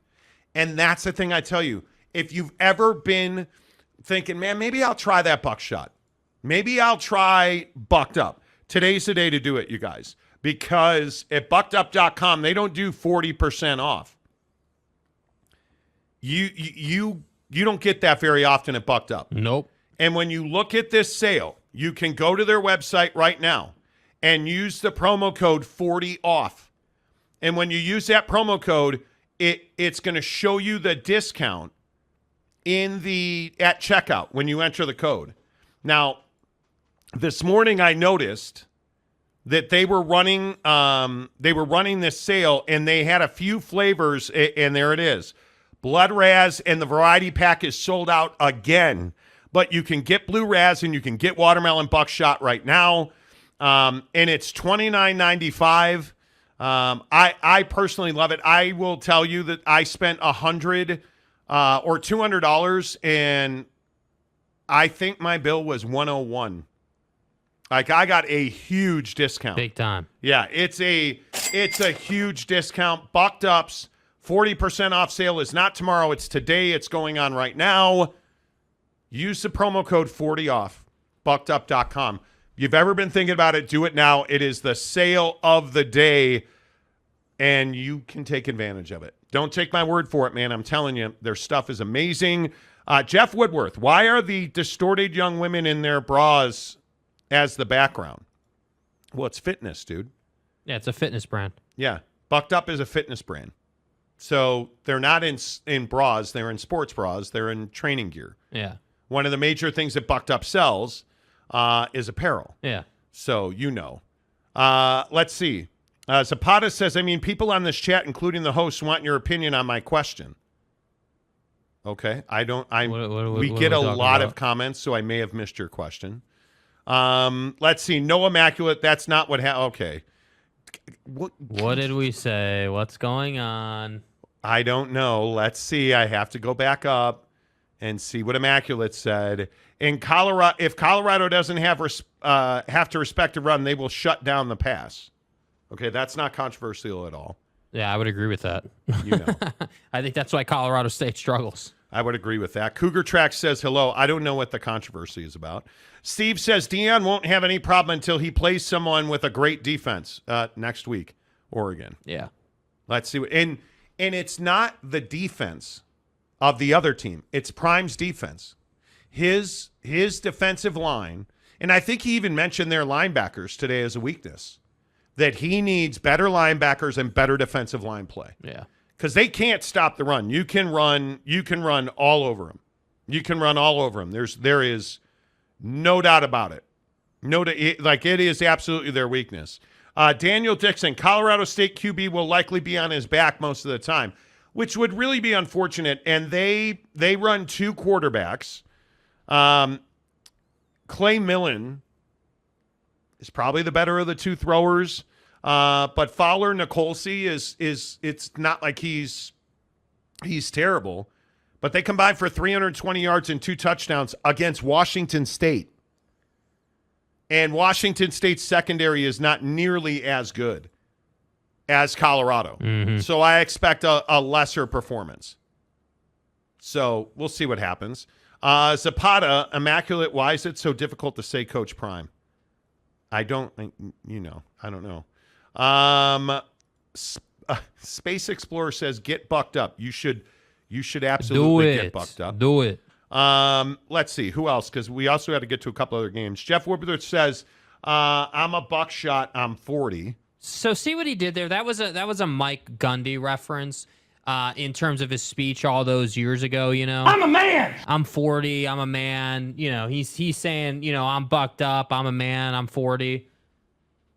And that's the thing I tell you. If you've ever been thinking, man, maybe I'll try that buckshot. Maybe I'll try bucked up. Today's the day to do it, you guys. Because at buckedup.com, they don't do 40% off. You don't get that very often at Bucked Up. Nope. And when you look at this sale, you can go to their website right now and use the promo code 40OFF. And when you use that promo code, it's going to show you the discount at checkout when you enter the code. Now, this morning I noticed that they were running this sale, and they had a few flavors, and there it is. Blood Raz and the variety pack is sold out again, but you can get Blue Raz and you can get Watermelon Buckshot right now, and it's $29.95. I personally love it. I will tell you that I spent $100 or $200, and I think my bill was $101. Like, I got a huge discount. Big time. Yeah, it's a huge discount. Bucked Up's 40% off sale is not tomorrow. It's today. It's going on right now. Use the promo code 40OFF, buckedup.com. If you've ever been thinking about it, do it now. It is the sale of the day, and you can take advantage of it. Don't take my word for it, man. I'm telling you, their stuff is amazing. Jeff Woodworth, why are the distorted young women in their bras as the background? Well, it's fitness, dude. Yeah, it's a fitness brand. Yeah. Bucked Up is a fitness brand. So they're not in bras. They're in sports bras. They're in training gear. Yeah. One of the major things that Bucked Up sells is apparel. Yeah. So you know. Let's see. Zapata says, I mean, people on this chat, including the hosts, want your opinion on my question. Okay. We get a lot of comments, so I may have missed your question. Let's see. No immaculate. That's not what happened. Okay. What did we say? What's going on? I don't know. Let's see. I have to go back up and see what immaculate said. In Colorado, if Colorado doesn't have to respect a run, they will shut down the pass. Okay, that's not controversial at all. Yeah, I would agree with that. You know. I think that's why Colorado State struggles. I would agree with that. Cougar Track says hello. I don't know what the controversy is about. Steve says Deion won't have any problem until he plays someone with a great defense next week, Oregon. Yeah. Let's see. And it's not the defense of the other team. It's Prime's defense. His defensive line, and I think he even mentioned their linebackers today as a weakness, that he needs better linebackers and better defensive line play. Yeah. Because they can't stop the run. You can run all over them. You can run all over them. There is no doubt about it. It is absolutely their weakness. Daniel Dixon, Colorado State QB will likely be on his back most of the time, which would really be unfortunate. And they run two quarterbacks. Clay Millen is probably the better of the two throwers. But Fowler Nicolsi is it's not like he's terrible, but they combined for 320 yards and 2 touchdowns against Washington State. And Washington State's secondary is not nearly as good as Colorado. Mm-hmm. So I expect a lesser performance. So we'll see what happens. Zapata, immaculate, why is it so difficult to say Coach Prime? I don't know. Space Explorer says get bucked up. You should absolutely get bucked up. Do it. Let's see who else, because we also had to get to a couple other games. Jeff Woodworth says I'm a buckshot. I'm 40. So see what he did there. That was a Mike Gundy reference in terms of his speech all those years ago. You know, I'm a man. I'm 40. I'm a man. You know, he's saying, you know, I'm bucked up. I'm a man. I'm 40.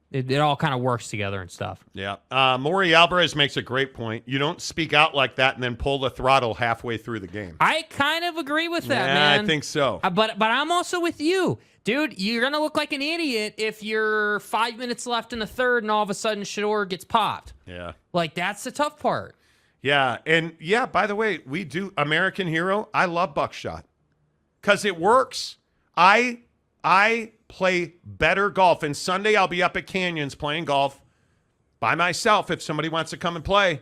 It all kind of works together and stuff. Yeah. Maury Alvarez makes a great point. You don't speak out like that and then pull the throttle halfway through the game. I kind of agree with that, yeah, man. I think so. But I'm also with you. Dude, you're going to look like an idiot if you're 5 minutes left in the third and all of a sudden Shador gets popped. Yeah. Like, that's the tough part. Yeah. And, yeah, by the way, we do American Hero. I love buckshot because it works. I play better golf. And Sunday I'll be up at Canyons playing golf by myself if somebody wants to come and play.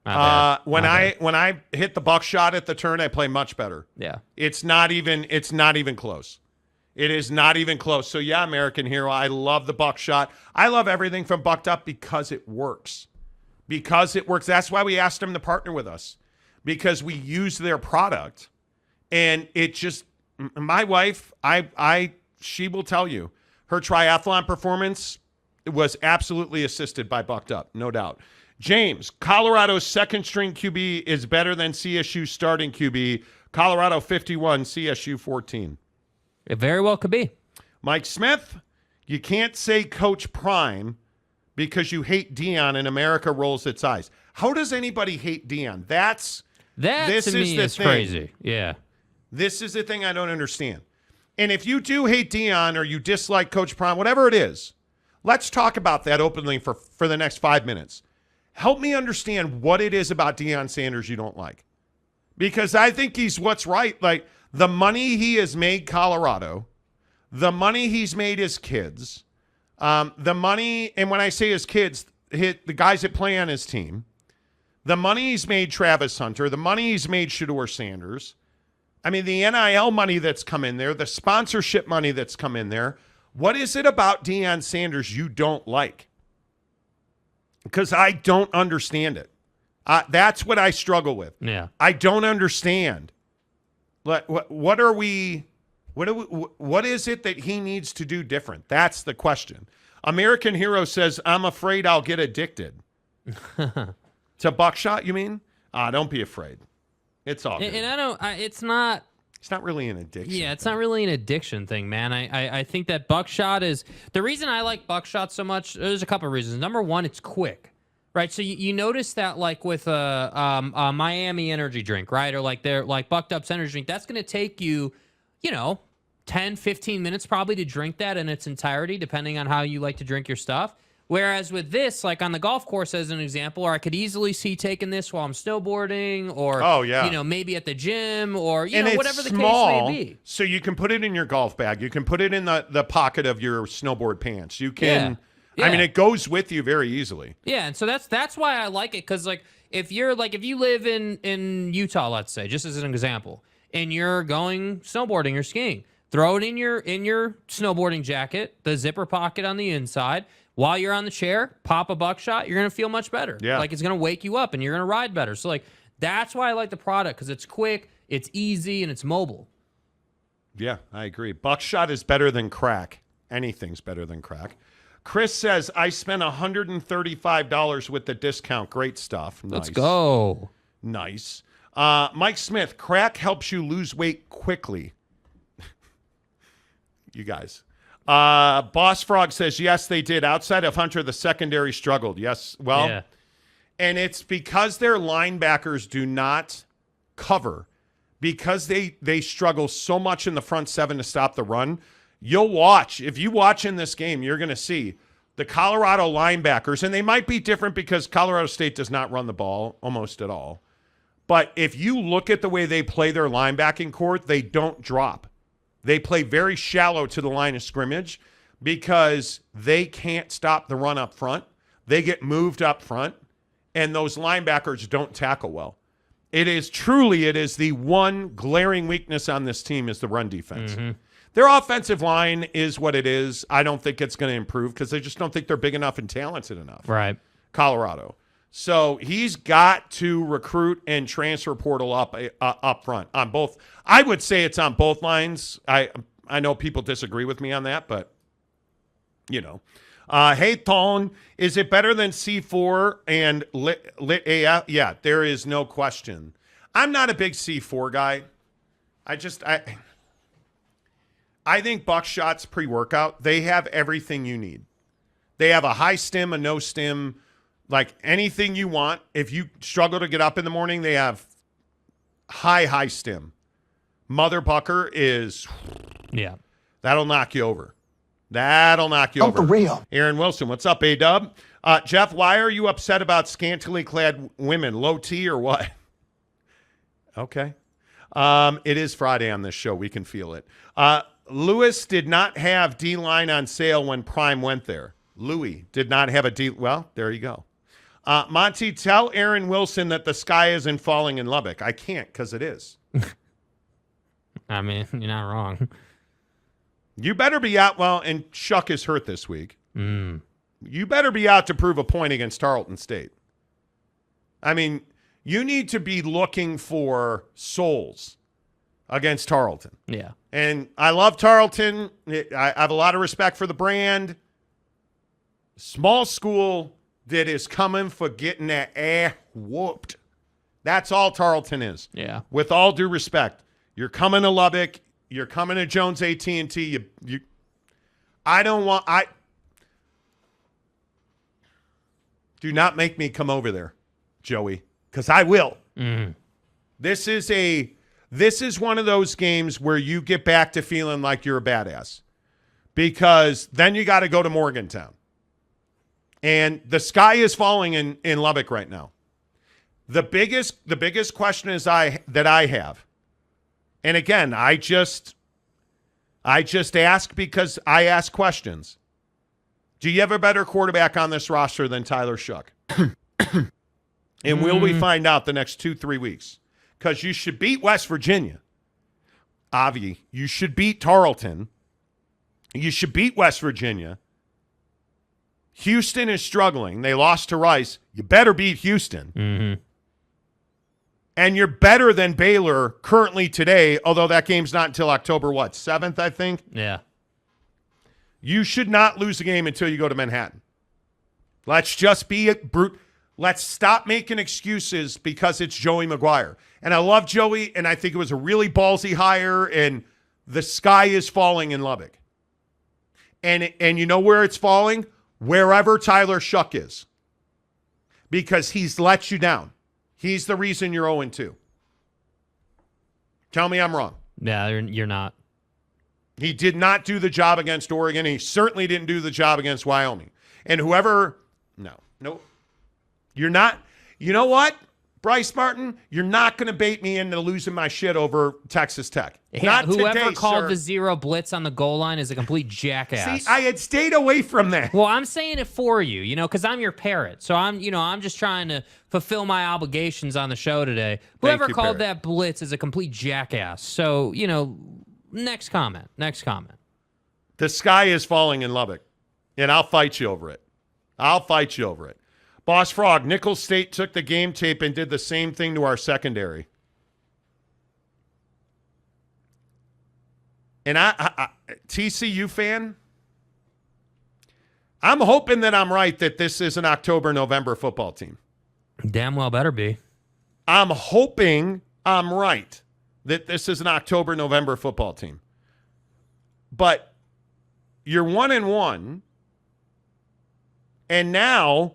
When I hit the buckshot at the turn, I play much better. Yeah. It's not even close. It is not even close. So yeah, American Hero, I love the buckshot. I love everything from Bucked Up because it works. Because it works. That's why we asked them to partner with us. Because we use their product. And it just, my wife, she will tell you, her triathlon performance was absolutely assisted by Bucked Up, no doubt. James, Colorado's second string QB is better than CSU's starting QB. Colorado 51, CSU 14. It very well could be. Mike Smith, you can't say Coach Prime because you hate Deion and America rolls its eyes. How does anybody hate Deion? That to me is crazy. Yeah. This is the thing I don't understand. And if you do hate Deion or you dislike Coach Prime, whatever it is, let's talk about that openly for the next 5 minutes. Help me understand what it is about Deion Sanders you don't like. Because I think he's what's right. Like, the money he has made Colorado, the money he's made his kids, the money, and when I say his kids, the guys that play on his team, the money he's made Travis Hunter, the money he's made Shador Sanders, I mean, the NIL money that's come in there, the sponsorship money that's come in there. What is it about Deion Sanders you don't like? Because I don't understand it. That's what I struggle with. Yeah. I don't understand. What is it that he needs to do different? That's the question. American Hero says, I'm afraid I'll get addicted. To buckshot, you mean? Don't be afraid. It's all good. And it's not really an addiction. Yeah, it's not really an addiction thing, man. I think that buckshot is the reason I like buckshot so much. There's a couple of reasons. Number one, it's quick, right? So you notice that like with a Miami energy drink, right? Or like their like Bucked Up's energy drink, that's going to take you, 10, 15 minutes probably to drink that in its entirety, depending on how you like to drink your stuff. Whereas with this, like on the golf course as an example, or I could easily see taking this while I'm snowboarding or, maybe at the gym or, whatever the case may be. So you can put it in your golf bag. You can put it in the pocket of your snowboard pants. You can, Yeah. I mean, it goes with you very easily. Yeah, and so that's why I like it because like if you live in Utah, let's say, just as an example, and you're going snowboarding or skiing, throw it in your snowboarding jacket, the zipper pocket on the inside. While you're on the chair, pop a buckshot, you're going to feel much better. Yeah. Like it's going to wake you up and you're going to ride better. So like that's why I like the product because it's quick, it's easy, and it's mobile. Yeah, I agree. Buckshot is better than crack. Anything's better than crack. Chris says, I spent $135 with the discount. Great stuff. Nice. Let's go. Nice. Mike Smith, crack helps you lose weight quickly. You guys. Boss Frog says, yes, they did. Outside of Hunter, the secondary struggled. Yes. Well, yeah. And it's because their linebackers do not cover, because they struggle so much in the front seven to stop the run. You'll watch. If you watch in this game, you're going to see the Colorado linebackers, and they might be different because Colorado State does not run the ball almost at all. But if you look at the way they play their linebacking core, they don't drop. They play very shallow to the line of scrimmage because they can't stop the run up front. They get moved up front, and those linebackers don't tackle well. It is the one glaring weakness on this team is the run defense. Mm-hmm. Their offensive line is what it is. I don't think it's going to improve because I just don't think they're big enough and talented enough. Right. Colorado. So he's got to recruit and transfer portal up front on both. I would say it's on both lines. I know people disagree with me on that, but hey, Thon, is it better than C4 and Lit AF? Yeah, there is no question. I'm not a big C4 guy. I think Buckshot's pre-workout, they have everything you need. They have a high stim, a no stim, like anything you want. If you struggle to get up in the morning, they have high stim. Mother Bucker is, that'll knock you over. That'll knock you over. For real. Aaron Wilson, what's up, A-Dub? Jeff, why are you upset about scantily clad women? Low T or what? Okay. It is Friday on this show. We can feel it. Lewis did not have D-line on sale when Prime went there. Louis did not have a D. Well, there you go. Monty, tell Aaron Wilson that the sky isn't falling in Lubbock. I can't because it is. I mean, you're not wrong. You better be out. Well, and Shuck is hurt this week. You better be out to prove a point against Tarleton State. I mean, you need to be looking for souls against Tarleton. Yeah. And I love Tarleton. I have a lot of respect for the brand. Small school that is coming for getting that whooped. That's all Tarleton is. Yeah. With all due respect. You're coming to Lubbock. You're coming to Jones AT&T. Do not make me come over there, Joey, because I will. This is one of those games where you get back to feeling like you're a badass, because then you got to go to Morgantown. And the sky is falling in Lubbock right now. The biggest question that I have, and again, I just ask because I ask questions. Do you have a better quarterback on this roster than Tyler Shuck? And will we find out the next 2-3 weeks? Because you should beat West Virginia. Avi, you should beat Tarleton. You should beat West Virginia. Houston is struggling. They lost to Rice. You better beat Houston. And you're better than Baylor currently today, although that game's not until October, 7th, I think? Yeah. You should not lose a game until you go to Manhattan. Let's just be brute. Let's stop making excuses because it's Joey McGuire. And I love Joey, and I think it was a really ballsy hire, and the sky is falling in Lubbock. And you know where it's falling? Wherever Tyler Shuck is. Because he's let you down. He's the reason you're 0-2. Tell me I'm wrong. Yeah, you're not. He did not do the job against Oregon. He certainly didn't do the job against Wyoming. And whoever, no. You're not, you know what, Bryce Martin? You're not going to bait me into losing my shit over Texas Tech. Yeah, not whoever today, called sir. the zero blitz on the goal line is a complete jackass. See, I had stayed away from that. Well, I'm saying it for you, because I'm your parrot. So I'm just trying to fulfill my obligations on the show today. Whoever called that blitz is a complete jackass. So, next comment. The sky is falling in Lubbock, and I'll fight you over it. Boss Frog, Nicholls State took the game tape and did the same thing to our secondary. And I TCU fan, I'm hoping that I'm right that this is an October-November football team. Damn well better be. I'm hoping I'm right that this is an October-November football team. But you're 1-1, and now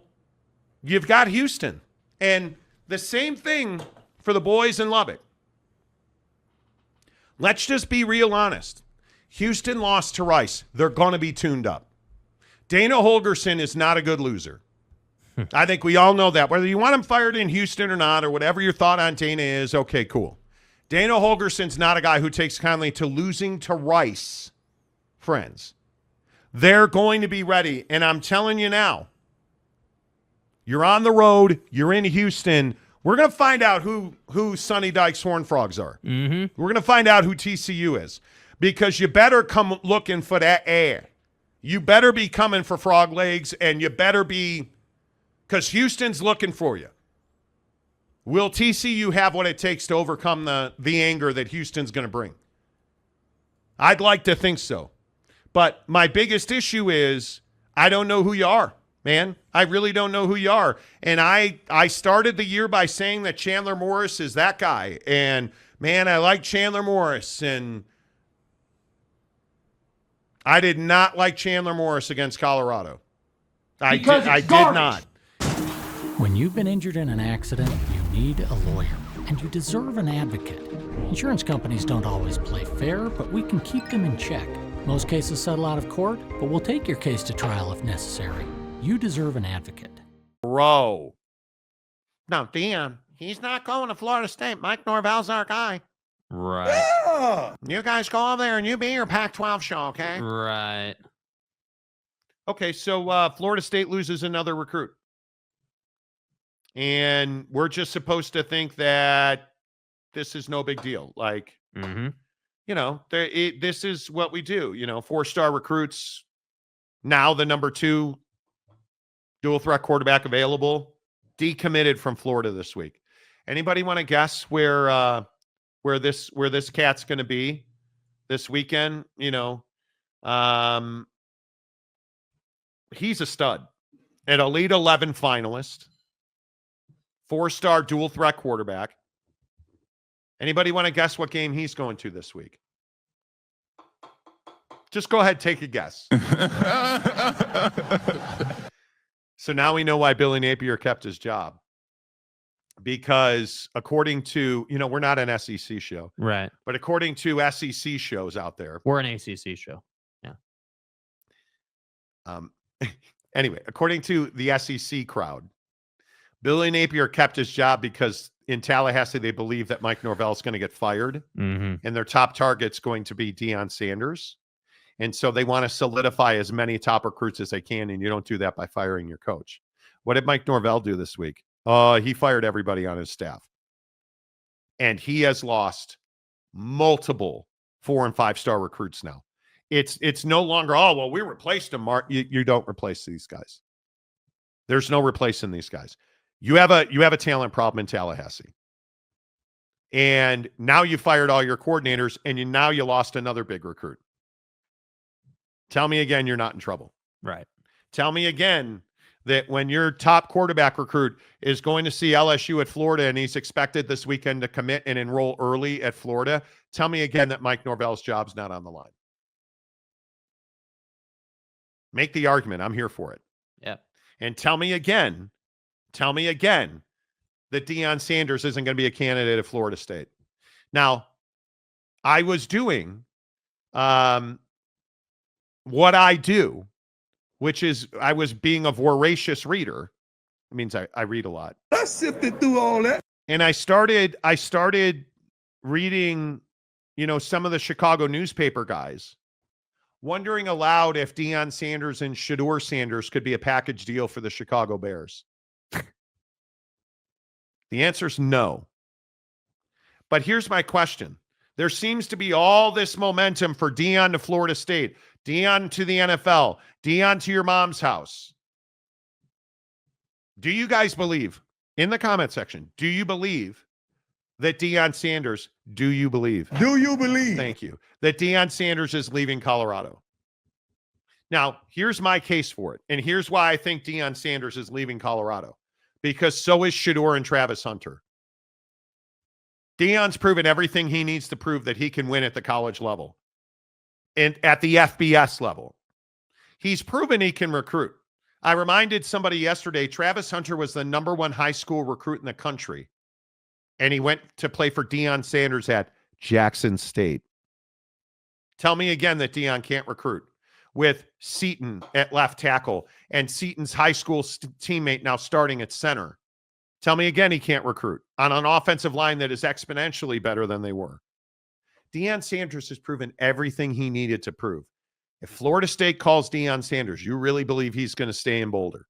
you've got Houston. And the same thing for the boys in Lubbock. Let's just be real honest. Houston lost to Rice. They're going to be tuned up. Dana Holgerson is not a good loser. I think we all know that. Whether you want him fired in Houston or not, or whatever your thought on Dana is, okay, cool. Dana Holgerson's not a guy who takes kindly to losing to Rice, friends. They're going to be ready. And I'm telling you now, you're on the road. You're in Houston. We're going to find out who Sonny Dykes Horned Frogs are. We're going to find out who TCU is, because you better come looking for that air. You better be coming for frog legs, and you better be, because Houston's looking for you. Will TCU have what it takes to overcome the anger that Houston's going to bring? I'd like to think so. But my biggest issue is I don't know who you are. Man, I really don't know who you are. And I started the year by saying that Chandler Morris is that guy. And, man, I like Chandler Morris. And I did not like Chandler Morris against Colorado. I did not. When you've been injured in an accident, you need a lawyer, and you deserve an advocate. Insurance companies don't always play fair, but we can keep them in check. Most cases settle out of court, but we'll take your case to trial if necessary. You deserve an advocate. Bro. No, Deion, he's not going to Florida State. Mike Norvell's our guy. Right. Yeah. You guys go over there and you be your Pac-12 show, okay? Right. Okay, so Florida State loses another recruit. And we're just supposed to think that this is no big deal. Like, you know, this is what we do. You know, 4-star recruits, now the number 2 dual threat quarterback available, decommitted from Florida this week. Anybody want to guess where this cat's going to be this weekend? You know, he's a stud, an Elite 11 finalist, 4-star dual threat quarterback. Anybody want to guess what game he's going to this week? Just go ahead, take a guess. So now we know why Billy Napier kept his job. Because according to, you know, we're not an SEC show. Right. But according to SEC shows out there. We're an ACC show. Yeah. Anyway, according to the SEC crowd, Billy Napier kept his job because in Tallahassee, they believe that Mike Norvell is going to get fired. And their top target's going to be Deion Sanders. And so they want to solidify as many top recruits as they can. And you don't do that by firing your coach. What did Mike Norvell do this week? He fired everybody on his staff. And he has lost multiple 4- and 5-star recruits now. It's no longer, oh, well, we replaced them, Mark. You don't replace these guys. There's no replacing these guys. You have a talent problem in Tallahassee. And now you fired all your coordinators, and now you lost another big recruit. Tell me again you're not in trouble. Right. Tell me again that when your top quarterback recruit is going to see LSU at Florida and he's expected this weekend to commit and enroll early at Florida, tell me again that Mike Norvell's job's not on the line. Make the argument. I'm here for it. Yep. And tell me again that Deion Sanders isn't going to be a candidate at Florida State. Now, I was doing what I do, which is I was being a voracious reader. It means I read a lot. I sifted through all that. And I started reading, you know, some of the Chicago newspaper guys, wondering aloud if Deion Sanders and Shedeur Sanders could be a package deal for the Chicago Bears. The answer is no. But here's my question. There seems to be all this momentum for Deion to Florida State, Deion to the NFL, Deion to your mom's house. Do you guys believe, in the comment section, do you believe that Deion Sanders, do you believe? Thank you. That Deion Sanders is leaving Colorado. Now, here's my case for it. And here's why I think Deion Sanders is leaving Colorado. Because so is Shedeur and Travis Hunter. Deion's proven everything he needs to prove that he can win at the college level and at the FBS level. He's proven he can recruit. I reminded somebody yesterday, Travis Hunter was the #1 high school recruit in the country. And he went to play for Deion Sanders at Jackson State. Tell me again that Deion can't recruit with Seton at left tackle and Seton's high school teammate now starting at center. Tell me again he can't recruit on an offensive line that is exponentially better than they were. Deion Sanders has proven everything he needed to prove. If Florida State calls Deion Sanders, you really believe he's going to stay in Boulder?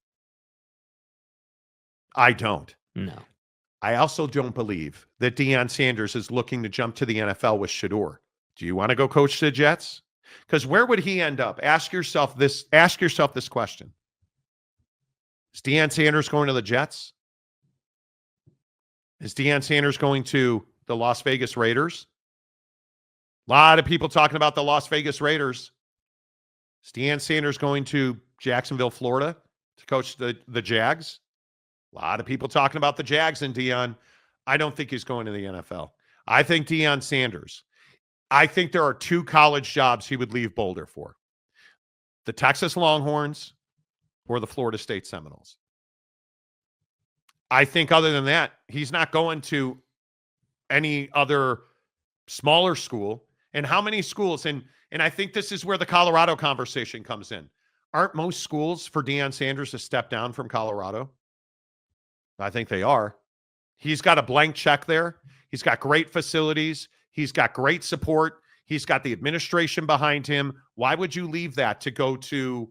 I don't. No. I also don't believe that Deion Sanders is looking to jump to the NFL with Shedeur. Do you want to go coach the Jets? Because where would he end up? Ask yourself this question. Is Deion Sanders going to the Jets? Is Deion Sanders going to the Las Vegas Raiders? A lot of people talking about the Las Vegas Raiders. Is Deion Sanders going to Jacksonville, Florida to coach the Jags? A lot of people talking about the Jags and Deion. I don't think he's going to the NFL. I think Deion Sanders. I think there are 2 college jobs he would leave Boulder for. the Texas Longhorns or the Florida State Seminoles. I think other than that, he's not going to any other smaller school. And how many schools? And I think this is where the Colorado conversation comes in. Aren't most schools for Deion Sanders a step down from Colorado? I think they are. He's got a blank check there. He's got great facilities. He's got great support. He's got the administration behind him. Why would you leave that to go to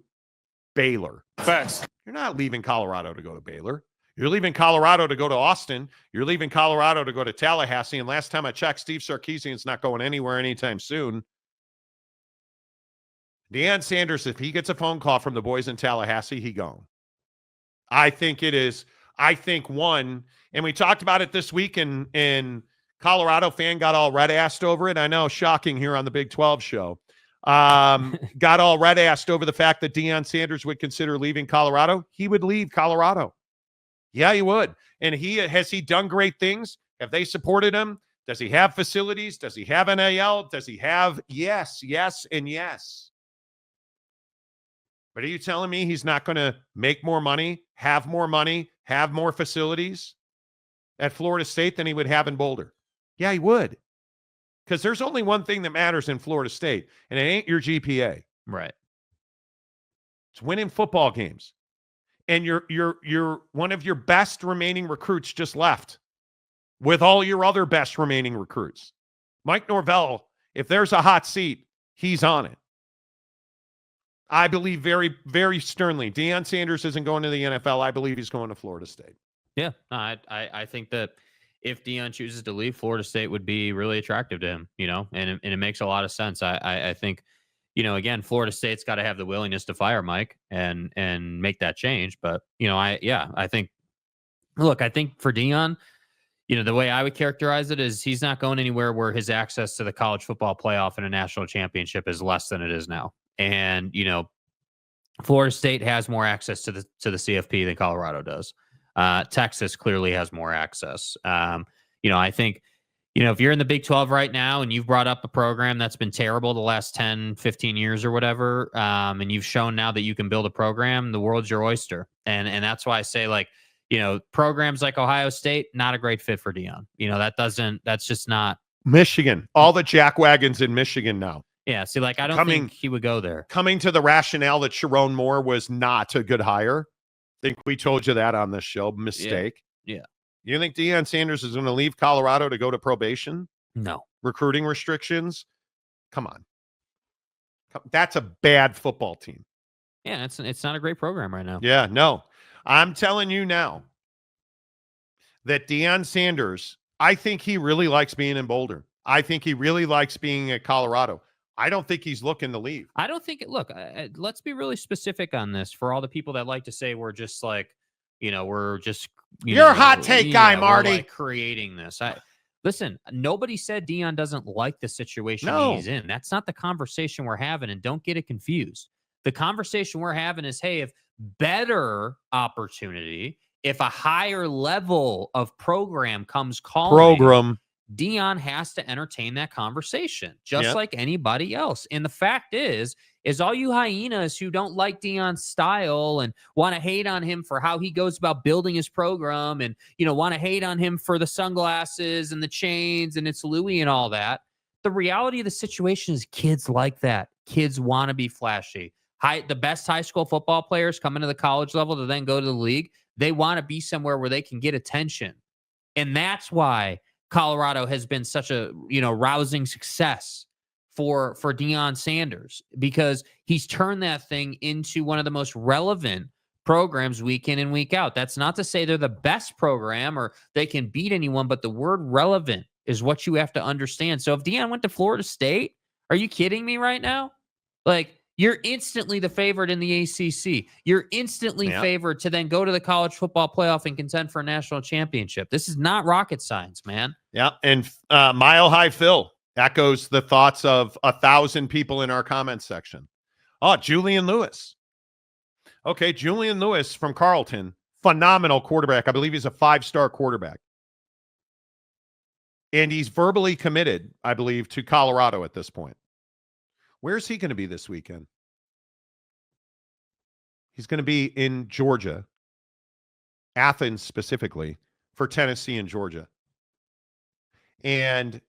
Baylor? Facts. You're not leaving Colorado to go to Baylor. You're leaving Colorado to go to Austin. You're leaving Colorado to go to Tallahassee. And last time I checked, Steve Sarkisian's not going anywhere anytime soon. Deion Sanders, if he gets a phone call from the boys in Tallahassee, he gone. I think it is. I think one, and we talked about it this week, and Colorado fan got all red-assed over it. I know, shocking here on the Big 12 show. Got all red-assed over the fact that Deion Sanders would consider leaving Colorado. He would leave Colorado. Yeah, he would. And has he done great things? Have they supported him? Does he have facilities? Does he have NIL? Does he have yes, and yes? But are you telling me he's not going to make more money, have more facilities at Florida State than he would have in Boulder? Yeah, he would. Because there's only one thing that matters in Florida State, and it ain't your GPA. Right. It's winning football games. And you're one of your best remaining recruits just left with all your other best remaining recruits. Mike Norvell, if there's a hot seat, he's on it. I believe very, very sternly. Deion Sanders isn't going to the NFL. I believe he's going to Florida State. Yeah, I think that if Deion chooses to leave, Florida State would be really attractive to him, and it makes a lot of sense. I think, again, Florida State's got to have the willingness to fire Mike and make that change. But, I think for Deion, the way I would characterize it is he's not going anywhere where his access to the college football playoff and a national championship is less than it is now. And, Florida State has more access to the CFP than Colorado does. Texas clearly has more access. I think, if you're in the Big 12 right now and you've brought up a program that's been terrible the last 10, 15 years or whatever, and you've shown now that you can build a program, the world's your oyster. And that's why I say, programs like Ohio State, not a great fit for Deion. That's just not. Michigan, all the jackwagons in Michigan now. Yeah, see, I don't think he would go there. Coming to the rationale that Sharon Moore was not a good hire. I think we told you that on this show. Mistake. Yeah. You think Deion Sanders is going to leave Colorado to go to probation? No. Recruiting restrictions? Come on. That's a bad football team. Yeah, it's not a great program right now. Yeah, no. I'm telling you now that Deion Sanders, I think he really likes being in Boulder. I think he really likes being at Colorado. I don't think he's looking to leave. I don't think look, let's be really specific on this for all the people that like to say we're just we're just you're a hot take guy, Marty. Creating this. Listen, nobody said Deion doesn't like the situation he's in. That's not the conversation we're having, and don't get it confused. The conversation we're having is, hey, if better opportunity, if a higher level of program comes calling, Deion has to entertain that conversation just like anybody else. And the fact is all you hyenas who don't like Deion's style and want to hate on him for how he goes about building his program and, want to hate on him for the sunglasses and the chains and it's Louis and all that. The reality of the situation is kids like that. Kids want to be flashy. The best high school football players come into the college level to then go to the league. They want to be somewhere where they can get attention. And that's why Colorado has been such a, rousing success for Deion Sanders, because he's turned that thing into one of the most relevant programs week in and week out. That's not to say they're the best program or they can beat anyone, but the word relevant is what you have to understand. So if Deion went to Florida State, are you kidding me right now? You're instantly the favorite in the ACC. You're instantly favored to then go to the college football playoff and contend for a national championship. This is not rocket science, man. Yeah, and Mile High Phil echoes the thoughts of 1,000 people in our comments section. Oh, Julian Lewis. Okay, Julian Lewis from Carleton, phenomenal quarterback. I believe he's a 5-star quarterback. And he's verbally committed, I believe, to Colorado at this point. Where's he going to be this weekend? He's going to be in Georgia, Athens specifically, for Tennessee and Georgia. And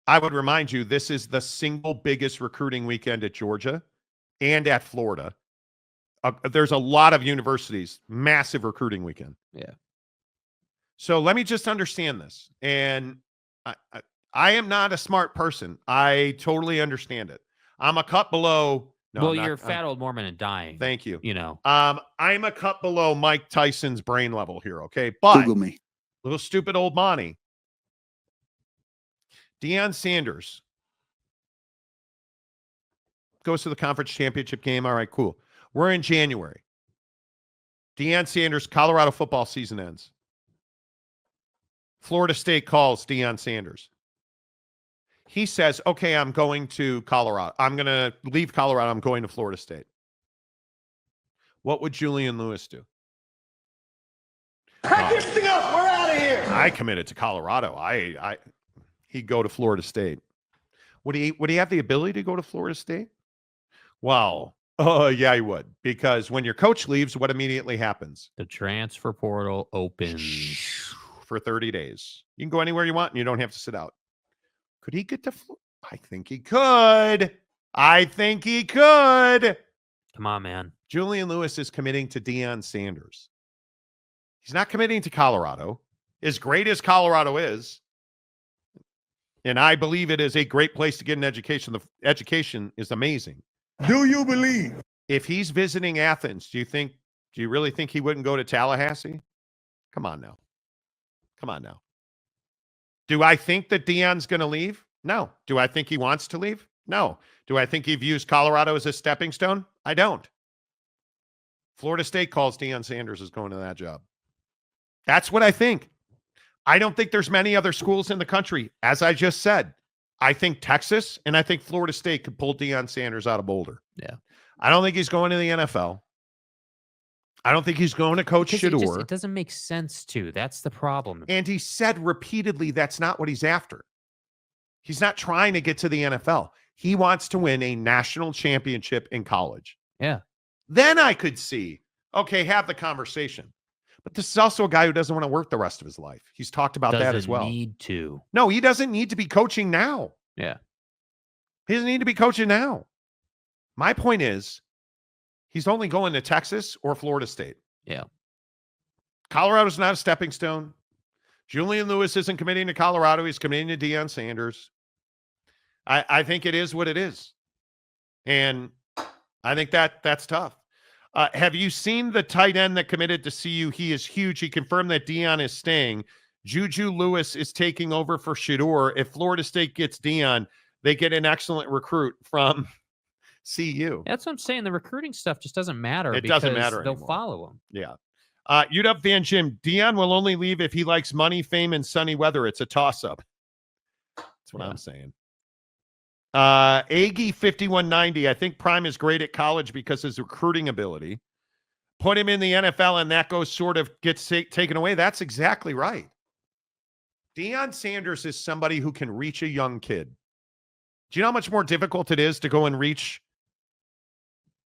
I would remind you, this is the single biggest recruiting weekend at Georgia and at Florida. There's a lot of universities, massive recruiting weekend. Yeah. So let me just understand this. And I am not a smart person. I totally understand it. I'm a cut below. No, well, you're a fat old Mormon and dying. Thank you. You know. I'm a cut below Mike Tyson's brain level here, okay? But Google me. Little stupid old Monty. Deion Sanders goes to the conference championship game. All right, cool. We're in January. Deion Sanders, Colorado football season ends. Florida State calls Deion Sanders. He says, okay, I'm going to Colorado. I'm going to leave Colorado. I'm going to Florida State. What would Julian Lewis do? Pack this thing up. We're out of here. I committed to Colorado. He'd go to Florida State. Would he have the ability to go to Florida State? Well, yeah, he would. Because when your coach leaves, what immediately happens? The transfer portal opens. For 30 days. You can go anywhere you want and you don't have to sit out. Could he get to Florida? I think he could. Come on, man. Julian Lewis is committing to Deion Sanders. He's not committing to Colorado. As great as Colorado is, and I believe it is a great place to get an education. The education is amazing. Do you believe? If he's visiting Athens, do you really think he wouldn't go to Tallahassee? Come on now. Do I think that Deion's going to leave? No. Do I think he wants to leave? No. Do I think he views Colorado as a stepping stone? I don't. Florida State calls Deion Sanders as going to that job. That's what I think. I don't think there's many other schools in the country. As I just said, I think Texas and I think Florida State could pull Deion Sanders out of Boulder. Yeah. I don't think he's going to the NFL. I don't think he's going to coach Shedeur. It doesn't make sense to. That's the problem. And he said repeatedly that's not what he's after. He's not trying to get to the NFL. He wants to win a national championship in college. Yeah. Then I could see, okay, have the conversation. But this is also a guy who doesn't want to work the rest of his life. He's talked about that as well. Doesn't need to. No, he doesn't need to be coaching now. Yeah. He doesn't need to be coaching now. My point is, he's only going to Texas or Florida State. Yeah. Colorado's not a stepping stone. Julian Lewis isn't committing to Colorado. He's committing to Deion Sanders. I think it is what it is. And I think that's tough. Have you seen the tight end that committed to CU? He is huge. He confirmed that Deion is staying. Juju Lewis is taking over for Shedeur. If Florida State gets Deion, they get an excellent recruit from CU. That's what I'm saying. The recruiting stuff just doesn't matter. It doesn't matter They'll anymore. follow him. Yeah. UW fan Jim, Deion will only leave if he likes money, fame, and sunny weather. It's a toss-up. That's what I'm saying. Aggie 5190. I think Prime is great at college because of his recruiting ability. Put him in the NFL and that gets taken away. That's exactly right. Deion Sanders is somebody who can reach a young kid. Do you know how much more difficult it is to go and reach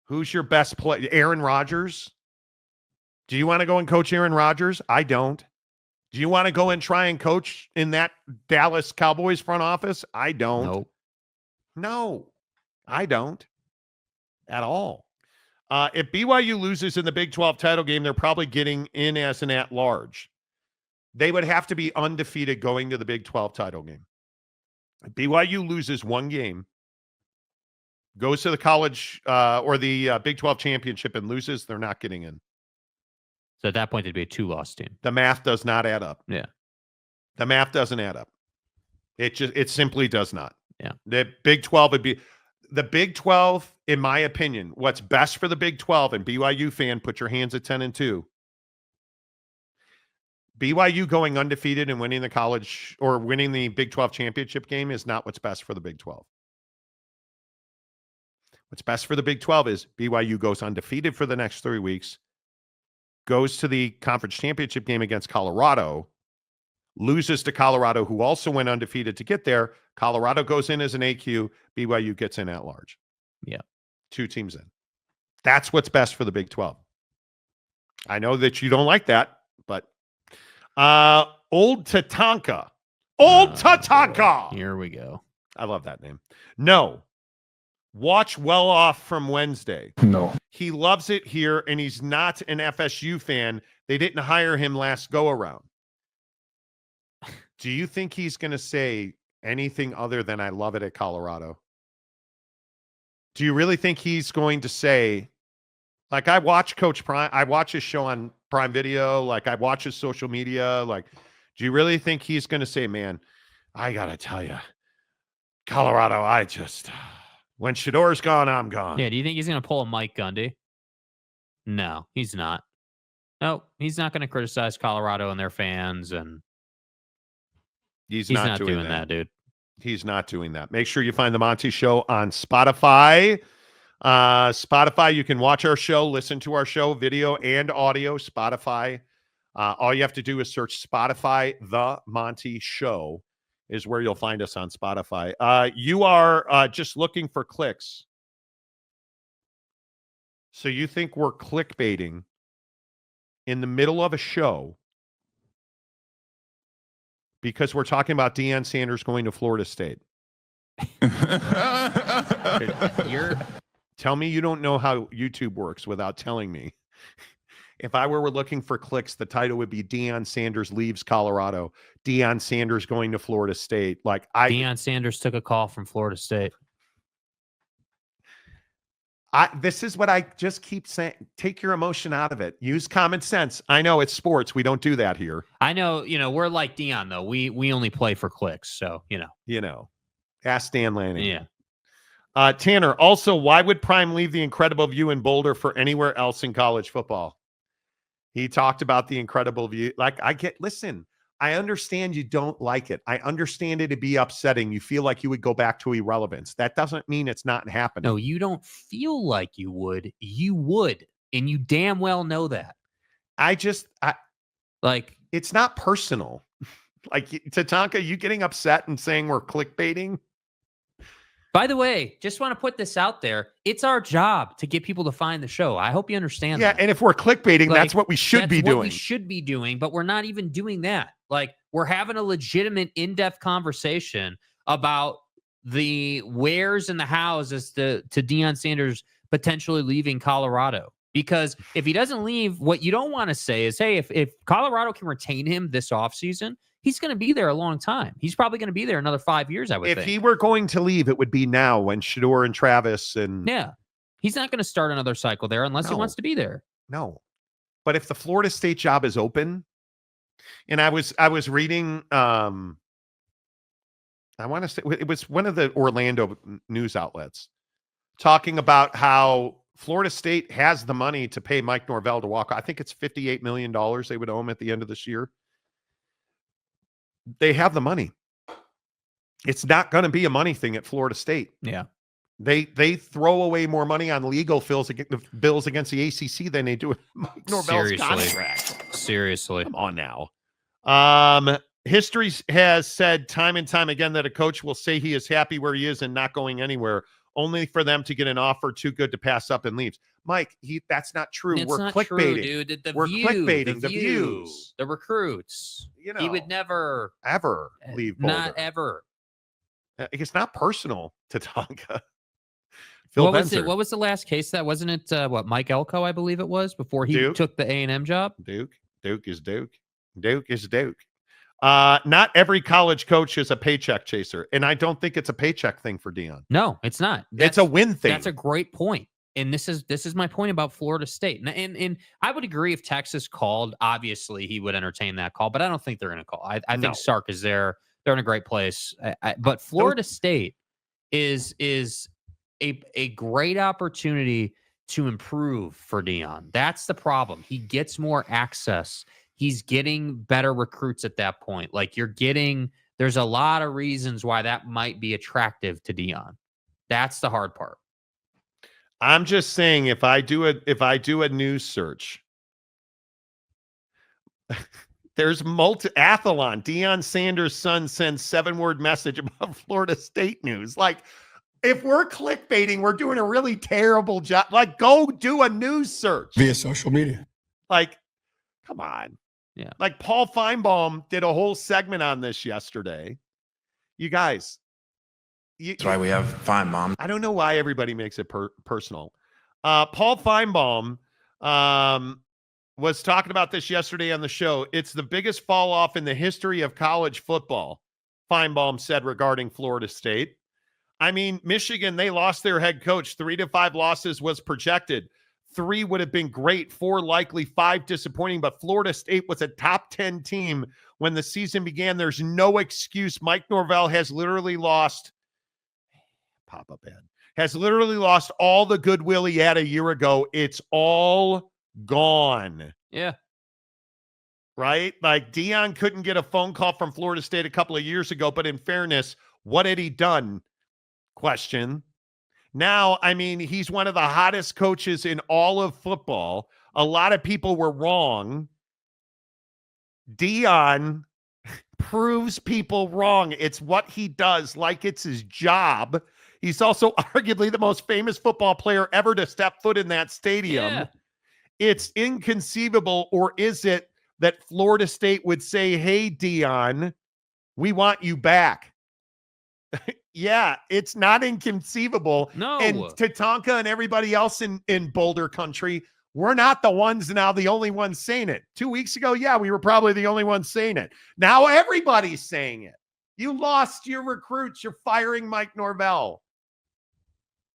who's your best player? Aaron Rodgers? Do you want to go and coach Aaron Rodgers? I don't. Do you want to go and try and coach in that Dallas Cowboys front office? I don't. Nope. No, I don't at all. If BYU loses in the Big 12 title game, they're probably getting in as an at-large. They would have to be undefeated going to the Big 12 title game. If BYU loses one game, goes to the college or the Big 12 championship and loses, they're not getting in. So at that point, it'd be a 2-loss team. The math does not add up. Yeah. The math doesn't add up. It simply does not. Yeah. The Big 12 would be the Big 12, in my opinion, what's best for the Big 12, and BYU fan, put your hands at 10-2. BYU going undefeated and winning the college or winning the Big 12 championship game is not what's best for the Big 12. What's best for the Big 12 is BYU goes undefeated for the next 3 weeks, goes to the conference championship game against Colorado, loses to Colorado, who also went undefeated to get there. Colorado goes in as an AQ. BYU gets in at large. Yeah. 2 teams in. That's what's best for the Big 12. I know that you don't like that, but Old Tatanka. Old Tatanka. Here we go. I love that name. No. Watch Well Off from Wednesday. No. He loves it here, and he's not an FSU fan. They didn't hire him last go-around. Do you think he's going to say anything other than I love it at Colorado? Do you really think he's going to say, like, I watch Coach Prime, I watch his show on Prime Video, like, I watch his social media, like, do you really think he's going to say, man, I got to tell you, Colorado, when Shador's gone, I'm gone. Yeah, do you think he's going to pull a Mike Gundy? No, he's not. No, he's not going to criticize Colorado and their fans, and he's not doing that, dude. He's not doing that. Make sure you find the Monty Show on Spotify. Spotify, you can watch our show, listen to our show, video and audio. Spotify. All you have to do is search Spotify, The Monty Show is where you'll find us on Spotify. You are just looking for clicks. So you think we're clickbaiting in the middle of a show because we're talking about Deion Sanders going to Florida State? Tell me you don't know how YouTube works without telling me. If I were looking for clicks, the title would be Deion Sanders leaves Colorado. Deion Sanders going to Florida State. Deion Sanders took a call from Florida State. This is what I just keep saying. Take your emotion out of it. Use common sense. I know it's sports. We don't do that here. I know, we're like Deion, though. We only play for clicks, so, Ask Dan Lanning. Yeah. Tanner, also, why would Prime leave the incredible view in Boulder for anywhere else in college football? He talked about the incredible view. Listen, I understand you don't like it. I understand it to be upsetting. You feel like you would go back to irrelevance. That doesn't mean it's not happening. No, you don't feel like you would. You would. And you damn well know that. It's not personal. Like, Tatanka, you getting upset and saying we're clickbaiting? By the way, just want to put this out there. It's our job to get people to find the show. I hope you understand that. Yeah, and if we're clickbaiting, that's what we should be doing. We should be doing, but we're not even doing that. Like, we're having a legitimate, in-depth conversation about the wheres and the hows as to Deion Sanders potentially leaving Colorado. Because if he doesn't leave, what you don't want to say is, hey, if Colorado can retain him this offseason, he's going to be there a long time. He's probably going to be there another 5 years, I would think. If he were going to leave, it would be now when Shador and Travis and... Yeah. He's not going to start another cycle there unless he wants to be there. No. But if the Florida State job is open, and I was reading, I want to say, it was one of the Orlando news outlets talking about how Florida State has the money to pay Mike Norvell to walk. I think it's $58 million they would owe him at the end of this year. They have the money. It's not going to be a money thing at Florida State. Yeah. They throw away more money on legal bills against the ACC than they do with Mike Norvell's contract. Seriously. Come on now. History has said time and time again that a coach will say he is happy where he is and not going anywhere, only for them to get an offer too good to pass up and leaves. Mike, that's not true. We're not clickbaiting, true, dude. We're clickbaiting the views, the recruits. He would never ever leave Boulder. Not ever. It's not personal to Tonka. What was the last case? That wasn't it? Mike Elko, I believe it was, before he took the A&M job. Duke is Duke. Not every college coach is a paycheck chaser, and I don't think it's a paycheck thing for Deion. No, it's not. It's a win thing. That's a great point. And this is my point about Florida State. And I would agree if Texas called, obviously he would entertain that call, but I don't think they're going to call. I think Sark is there. They're in a great place. But Florida State is a great opportunity to improve for Deion. That's the problem. He gets more access. He's getting better recruits at that point. There's a lot of reasons why that might be attractive to Deion. That's the hard part. I'm just saying, if I do a news search, there's Athlon. Deion Sanders' son sends 7-word message about Florida State news. Like, If we're clickbaiting, we're doing a really terrible job. Like, go do a news search. Via social media. Like, come on. Yeah. Like, Paul Feinbaum did a whole segment on this yesterday. You guys. That's why we have Feinbaum. I don't know why everybody makes it personal. Paul Feinbaum was talking about this yesterday on the show. It's the biggest fall off in the history of college football, Feinbaum said regarding Florida State. I mean, Michigan, they lost their head coach. 3 to 5 losses was projected. 3 would have been great, 4 likely, 5 disappointing, but Florida State was a top 10 team when the season began. There's no excuse. Mike Norvell has literally lost has literally lost all the goodwill he had a year ago. It's all gone. Yeah. Right? Like, Deion couldn't get a phone call from Florida State a couple of years ago, but in fairness, what had he done? Question. Now, I mean, he's one of the hottest coaches in all of football. A lot of people were wrong. Deion proves people wrong. It's what he does, like it's his job. He's also arguably the most famous football player ever to step foot in that stadium. Yeah. It's inconceivable, or is it, that Florida State would say, hey, Deion, we want you back. Yeah, it's not inconceivable. No. And Tatanka and everybody else in Boulder country, we're not the ones now, the only ones saying it. 2 weeks ago, yeah, we were probably the only ones saying it. Now everybody's saying it. You lost your recruits. You're firing Mike Norvell.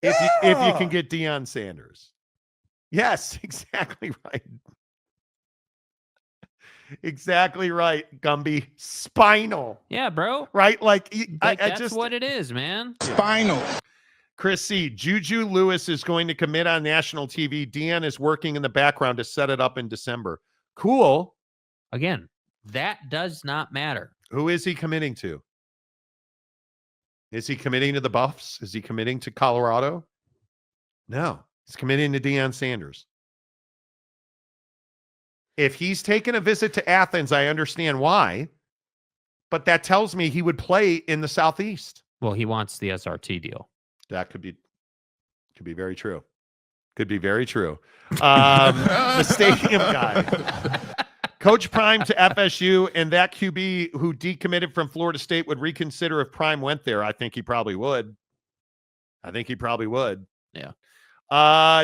If you can get Deion Sanders. Yes, exactly right. Exactly right, Gumby. Spinal. Yeah, bro. Right? Like that's just what it is, man. Spinal. Chris C. Juju Lewis is going to commit on national TV. Deion is working in the background to set it up in December. Cool. Again, that does not matter. Who is he committing to? Is he committing to the Buffs? Is he committing to Colorado? No. He's committing to Deion Sanders. If he's taken a visit to Athens, I understand why. But that tells me he would play in the Southeast. Well, he wants the SRT deal. That could be very true. Could be very true. The stadium guy. Coach Prime to FSU, and that QB who decommitted from Florida State would reconsider if Prime went there. I think he probably would. Yeah.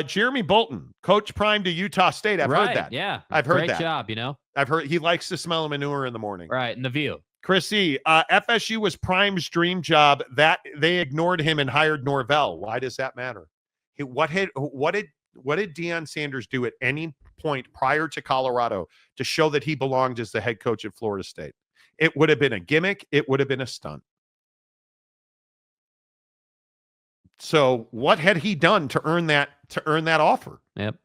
Jeremy Bolton, Coach Prime to Utah State. I've heard that. Yeah. I've heard that. Great job, you know. I've heard he likes to smell manure in the morning. Right, and the view. Chris E. FSU was Prime's dream job. That they ignored him and hired Norvell. Why does that matter? What did Deion Sanders do at any point prior to Colorado to show that he belonged as the head coach at Florida State? It would have been a gimmick. It would have been a stunt. So what had he done to earn that offer? Yep.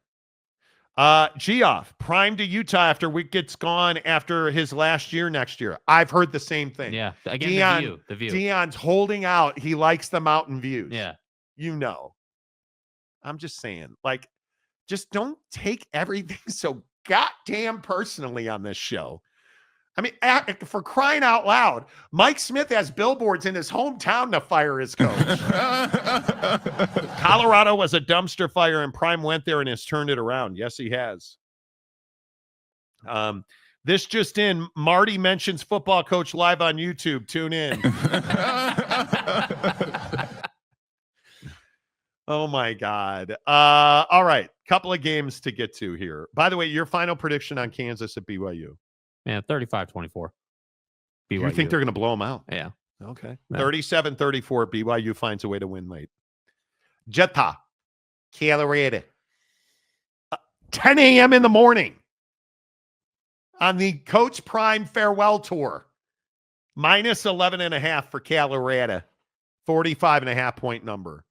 Geoff, Prime to Utah after Wick gets gone after his last year next year. I've heard the same thing. Yeah. Again, the view. Deion's holding out. He likes the mountain views. Yeah. You know. I'm just saying, like, just don't take everything so goddamn personally on this show. I mean, for crying out loud, Mike Smith has billboards in his hometown to fire his coach. Colorado was a dumpster fire, and Prime went there and has turned it around. Yes, he has. This just in, Marty mentions football coach live on YouTube. Tune in. Oh, my God. All right. Couple of games to get to here. By the way, your final prediction on Kansas at BYU. Man, 35-24. BYU. You think they're going to blow them out? Yeah. Okay. Yeah. 37-34. BYU finds a way to win late. Jetta. Colorado. 10 a.m. in the morning on the Coach Prime farewell tour. Minus 11.5 for Colorado. 45.5-point number.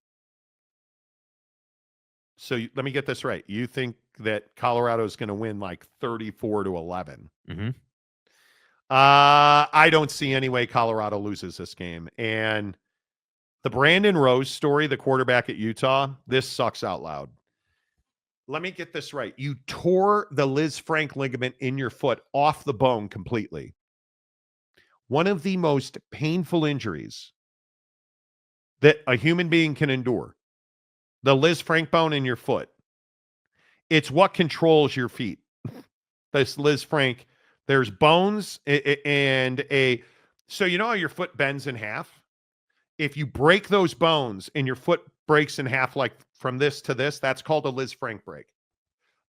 So let me get this right. You think that Colorado is going to win like 34-11? Mm-hmm. I don't see any way Colorado loses this game. And the Brandon Rose story, the quarterback at Utah, this sucks out loud. Let me get this right. You tore the Liz Frank ligament in your foot off the bone completely. One of the most painful injuries that a human being can endure. The Liz Frank bone in your foot. It's what controls your feet. This Liz Frank, there's bones and a, so you know how your foot bends in half? If you break those bones and your foot breaks in half, like from this to this, that's called a Liz Frank break.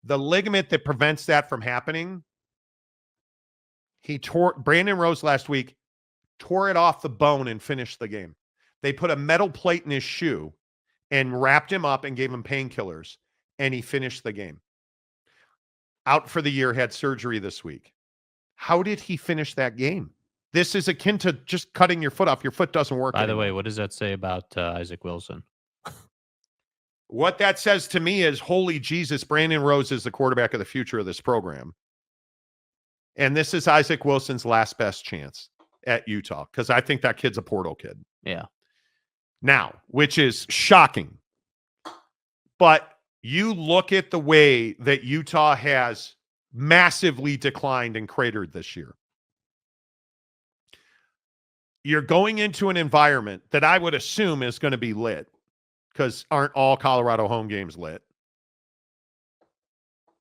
The ligament that prevents that from happening, Brandon Rose last week tore it off the bone and finished the game. They put a metal plate in his shoe and wrapped him up and gave him painkillers, and he finished the game. Out for the year, had surgery this week. How did he finish that game? This is akin to just cutting your foot off. Your foot doesn't work By the anymore. way, what does that say about Isaac Wilson? What that says to me is, holy Jesus, Brandon Rose is the quarterback of the future of this program. And this is Isaac Wilson's last best chance at Utah, because I think that kid's a portal kid. Yeah. Now, which is shocking. But you look at the way that Utah has massively declined and cratered this year. You're going into an environment that I would assume is going to be lit, because aren't all Colorado home games lit?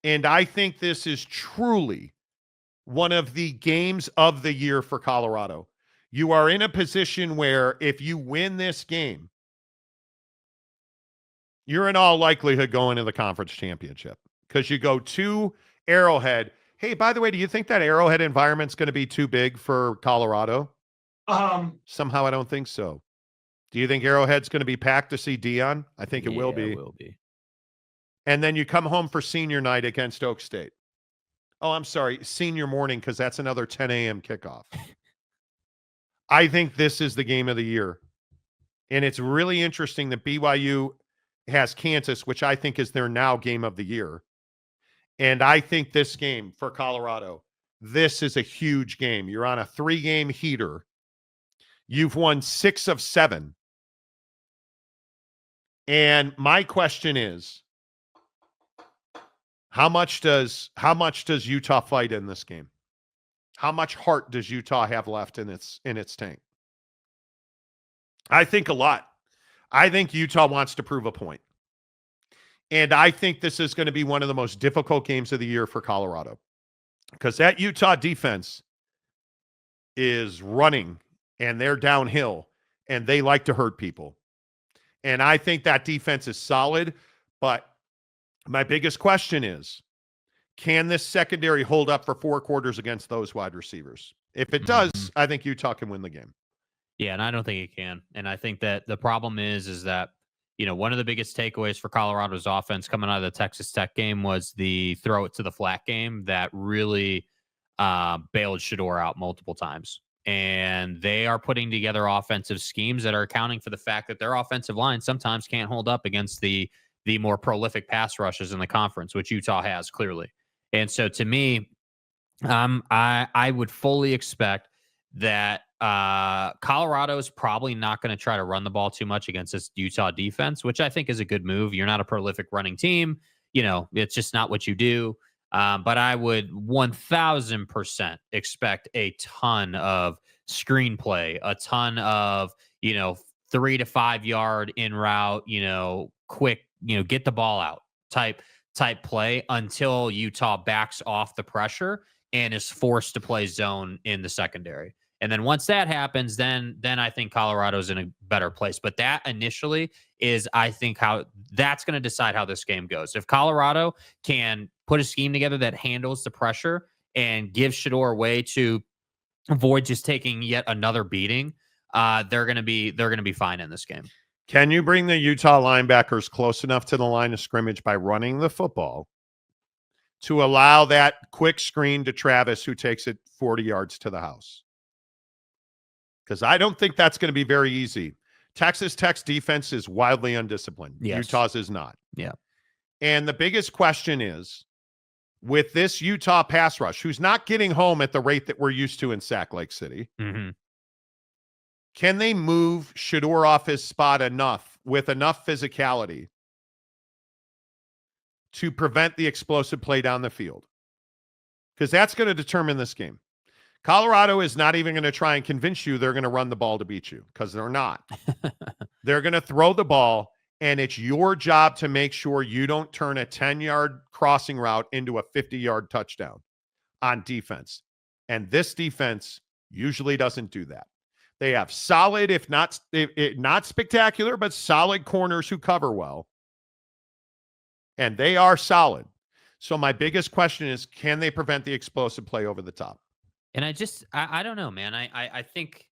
And I think this is truly one of the games of the year for Colorado. You are in a position where if you win this game, you're in all likelihood going to the conference championship, because you go to Arrowhead. Hey, by the way, do you think that Arrowhead environment's going to be too big for Colorado? Somehow I don't think so. Do you think Arrowhead's going to be packed to see Deion? I think it will be. It will be. And then you come home for senior night against Oak State. Oh, I'm sorry, senior morning, because that's another 10 a.m. kickoff. I think this is the game of the year. And it's really interesting that BYU has Kansas, which I think is their now game of the year. And I think this game for Colorado, this is a huge game. You're on a 3-game heater. You've won 6 of 7. And my question is, how much does Utah fight in this game? How much heart does Utah have left in its tank? I think a lot. I think Utah wants to prove a point. And I think this is going to be one of the most difficult games of the year for Colorado, because that Utah defense is running and they're downhill and they like to hurt people. And I think that defense is solid, but my biggest question is, can this secondary hold up for 4 quarters against those wide receivers? If it does, I think Utah can win the game. Yeah, and I don't think it can. And I think that the problem is that, you know, one of the biggest takeaways for Colorado's offense coming out of the Texas Tech game was the throw it to the flat game that really bailed Shedeur out multiple times. And they are putting together offensive schemes that are accounting for the fact that their offensive line sometimes can't hold up against the more prolific pass rushes in the conference, which Utah has clearly. And so to me, I would fully expect that Colorado is probably not going to try to run the ball too much against this Utah defense, which I think is a good move. You're not a prolific running team. You know, it's just not what you do. But I would 1,000% expect a ton of screenplay, a ton of, 3 to 5 yard in route, quick, get the ball out type play until Utah backs off the pressure and is forced to play zone in the secondary. And then once that happens, then I think Colorado's in a better place. But that initially is, I think, how that's going to decide how this game goes. If Colorado can put a scheme together that handles the pressure and gives Shedeur a way to avoid just taking yet another beating, they're going to be fine in this game. Can you bring the Utah linebackers close enough to the line of scrimmage by running the football to allow that quick screen to Travis, who takes it 40 yards to the house? Because I don't think that's going to be very easy. Texas Tech's defense is wildly undisciplined. Yes. Utah's is not. Yeah. And the biggest question is, with this Utah pass rush, who's not getting home at the rate that we're used to in Sac Lake City, can they move Shedeur off his spot with enough physicality to prevent the explosive play down the field? Because that's going to determine this game. Colorado is not even going to try and convince you they're going to run the ball to beat you, because they're not. They're going to throw the ball, and it's your job to make sure you don't turn a 10-yard crossing route into a 50-yard touchdown on defense. And this defense usually doesn't do that. They have solid, if not spectacular, but solid corners who cover well. And they are solid. So my biggest question is, can they prevent the explosive play over the top? And I don't know, man. I think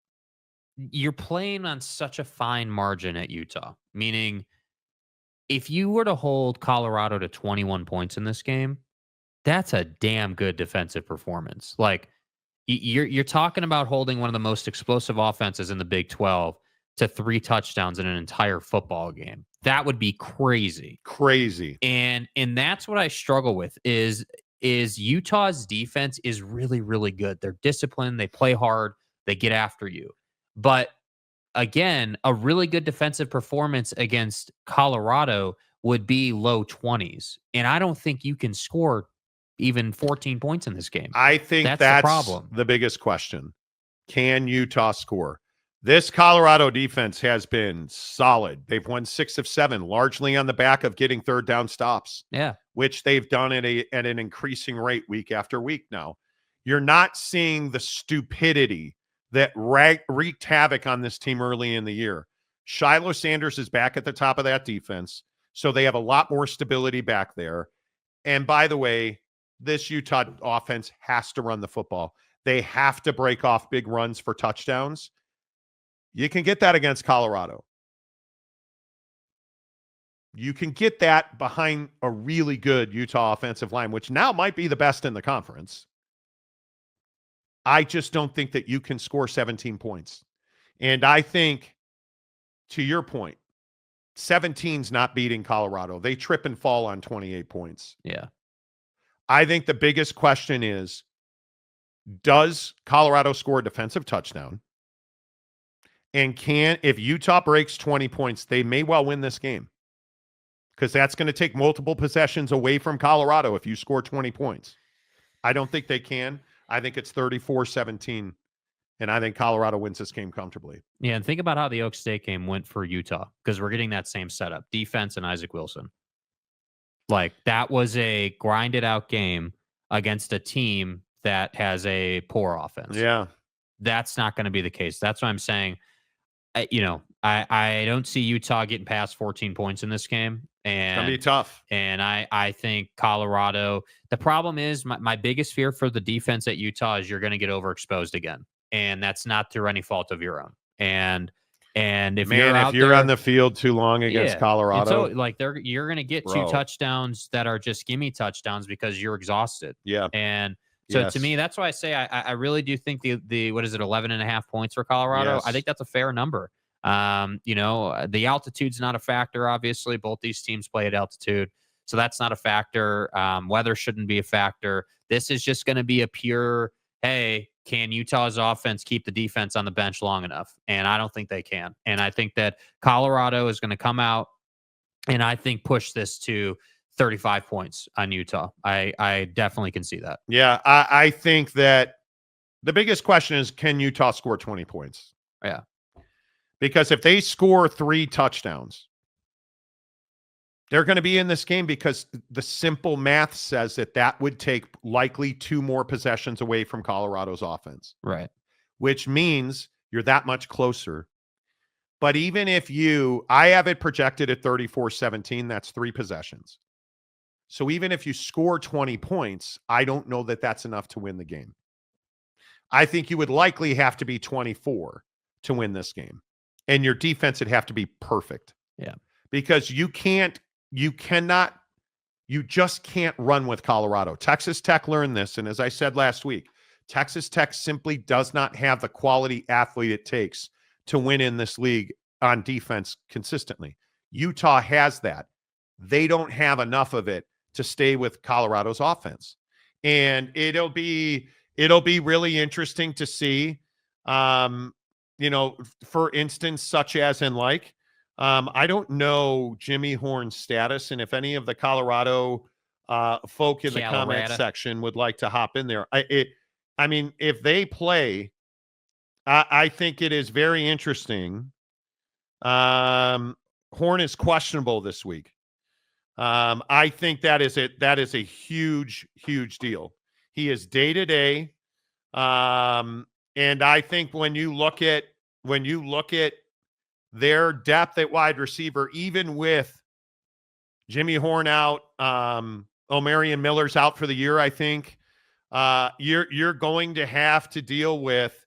you're playing on such a fine margin at Utah, meaning if you were to hold Colorado to 21 points in this game, that's a damn good defensive performance. Like, you're talking about holding one of the most explosive offenses in the Big 12 to 3 touchdowns in an entire football game. That would be crazy. Crazy. And that's what I struggle with is Utah's defense is really, really good. They're disciplined, they play hard, they get after you. But again, a really good defensive performance against Colorado would be low 20s. And I don't think you can score even 14 points in this game. I think that's the problem. The biggest question. Can Utah score? This Colorado defense has been solid. They've won 6 of 7, largely on the back of getting third down stops. Yeah. Which they've done at an increasing rate week after week now. You're not seeing the stupidity that wreaked havoc on this team early in the year. Shiloh Sanders is back at the top of that defense, so they have a lot more stability back there. And by the way, this Utah offense has to run the football. They have to break off big runs for touchdowns. You can get that against Colorado. You can get that behind a really good Utah offensive line, which now might be the best in the conference. I just don't think that you can score 17 points. And I think, to your point, 17's not beating Colorado. They trip and fall on 28 points. Yeah. I think the biggest question is, does Colorado score a defensive touchdown? And if Utah breaks 20 points, they may well win this game. Because that's going to take multiple possessions away from Colorado if you score 20 points. I don't think they can. I think it's 34-17, and I think Colorado wins this game comfortably. Yeah, and think about how the Oak State game went for Utah, because we're getting that same setup. Defense and Isaac Wilson. Like, that was a grinded-out game against a team that has a poor offense. Yeah. That's not going to be the case. That's why I'm saying, I don't see Utah getting past 14 points in this game. And it's going to be tough. And I think Colorado, the problem is my biggest fear for the defense at Utah is you're going to get overexposed again. And that's not through any fault of your own. And if you're on the field too long against Colorado, so, like, you're going to get 2 touchdowns that are just gimme touchdowns because you're exhausted. Yeah. And so to me, that's why I say I really do think the 11.5 points for Colorado, I think that's a fair number. The altitude's not a factor, obviously. Both these teams play at altitude, so that's not a factor. Weather shouldn't be a factor. This is just going to be a pure, hey, can Utah's offense keep the defense on the bench long enough? And I don't think they can. And I think that Colorado is going to come out and I think push this to 35 points on Utah. I definitely can see that. Yeah, I think that the biggest question is, can Utah score 20 points? Yeah. Because if they score 3 touchdowns, they're going to be in this game, because the simple math says that would take likely 2 more possessions away from Colorado's offense. Right. Which means you're that much closer. But even if I have it projected at 34-17, that's 3 possessions. So even if you score 20 points, I don't know that that's enough to win the game. I think you would likely have to be 24 to win this game. And your defense would have to be perfect. Yeah. Because you just can't run with Colorado. Texas Tech learned this. And as I said last week, Texas Tech simply does not have the quality athlete it takes to win in this league on defense consistently. Utah has that. They don't have enough of it to stay with Colorado's offense. And it'll be really interesting to see, for instance, such as in I don't know Jimmy Horn's status, and if any of the Colorado folk in the comment section would like to hop in there. I mean, if they play, I think it is very interesting. Horn is questionable this week. I think that is a huge, huge deal. He is day to day. And I think when you look at their depth at wide receiver, even with Jimmy Horn out, Omarion Miller's out for the year, I think you're going to have to deal with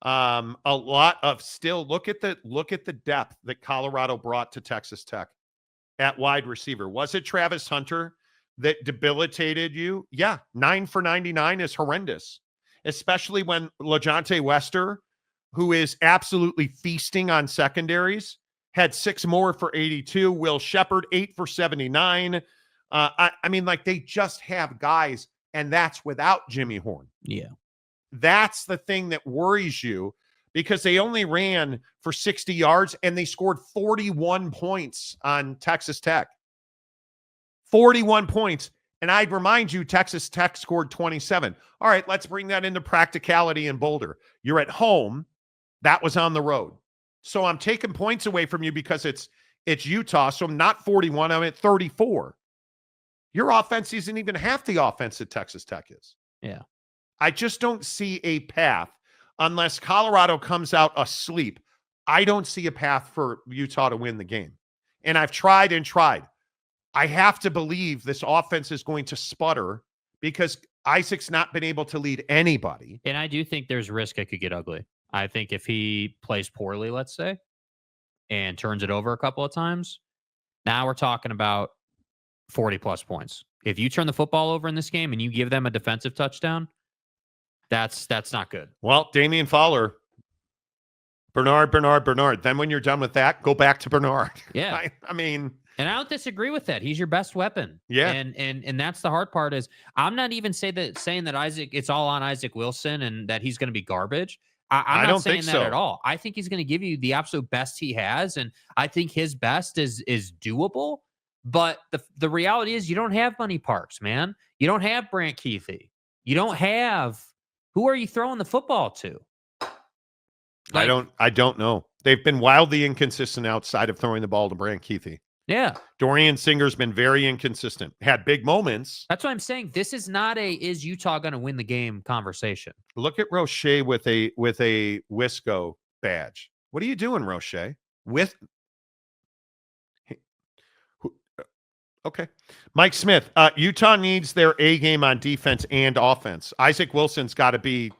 a lot of look at the depth that Colorado brought to Texas Tech at wide receiver. Was it Travis Hunter that debilitated you? Yeah, 9 for 99 is horrendous, especially when LaJohntay Wester, who is absolutely feasting on secondaries, had 6 more for 82. Will Shepard, 8 for 79. I mean, like, they just have guys, and that's without Jimmy Horn. Yeah. That's the thing that worries you, because they only ran for 60 yards and they scored 41 points on Texas Tech. 41 points. And I'd remind you, Texas Tech scored 27. All right, let's bring that into practicality in Boulder. You're at home. That was on the road. So I'm taking points away from you because it's Utah. So I'm not 41. I'm at 34. Your offense isn't even half the offense that Texas Tech is. Yeah. I just don't see a path unless Colorado comes out asleep. I don't see a path for Utah to win the game. And I've tried and tried. I have to believe this offense is going to sputter because Isaac's not been able to lead anybody. And I do think there's risk it could get ugly. I think if he plays poorly, let's say, and turns it over a couple of times, now we're talking about 40-plus points. If you turn the football over in this game and you give them a defensive touchdown, that's not good. Well, Damian Fowler, Bernard. Then when you're done with that, go back to Bernard. Yeah. I mean... And I don't disagree with that. He's your best weapon. Yeah. And that's the hard part is I'm not even saying that it's all on Isaac Wilson and that he's going to be garbage. I'm not saying that at all. I think he's going to give you the absolute best he has. And I think his best is doable. But the reality is you don't have Money Parks, man. You don't have Brant Keithy. You don't have, who are you throwing the football to? Like, I don't know. They've been wildly inconsistent outside of throwing the ball to Brant Keithy. Yeah. Dorian Singer's been very inconsistent. Had big moments. That's what I'm saying. This is not is Utah going to win the game conversation. Look at Roche with a Wisco badge. What are you doing, Roche? Okay. Mike Smith, Utah needs their A game on defense and offense. Isaac Wilson's got to be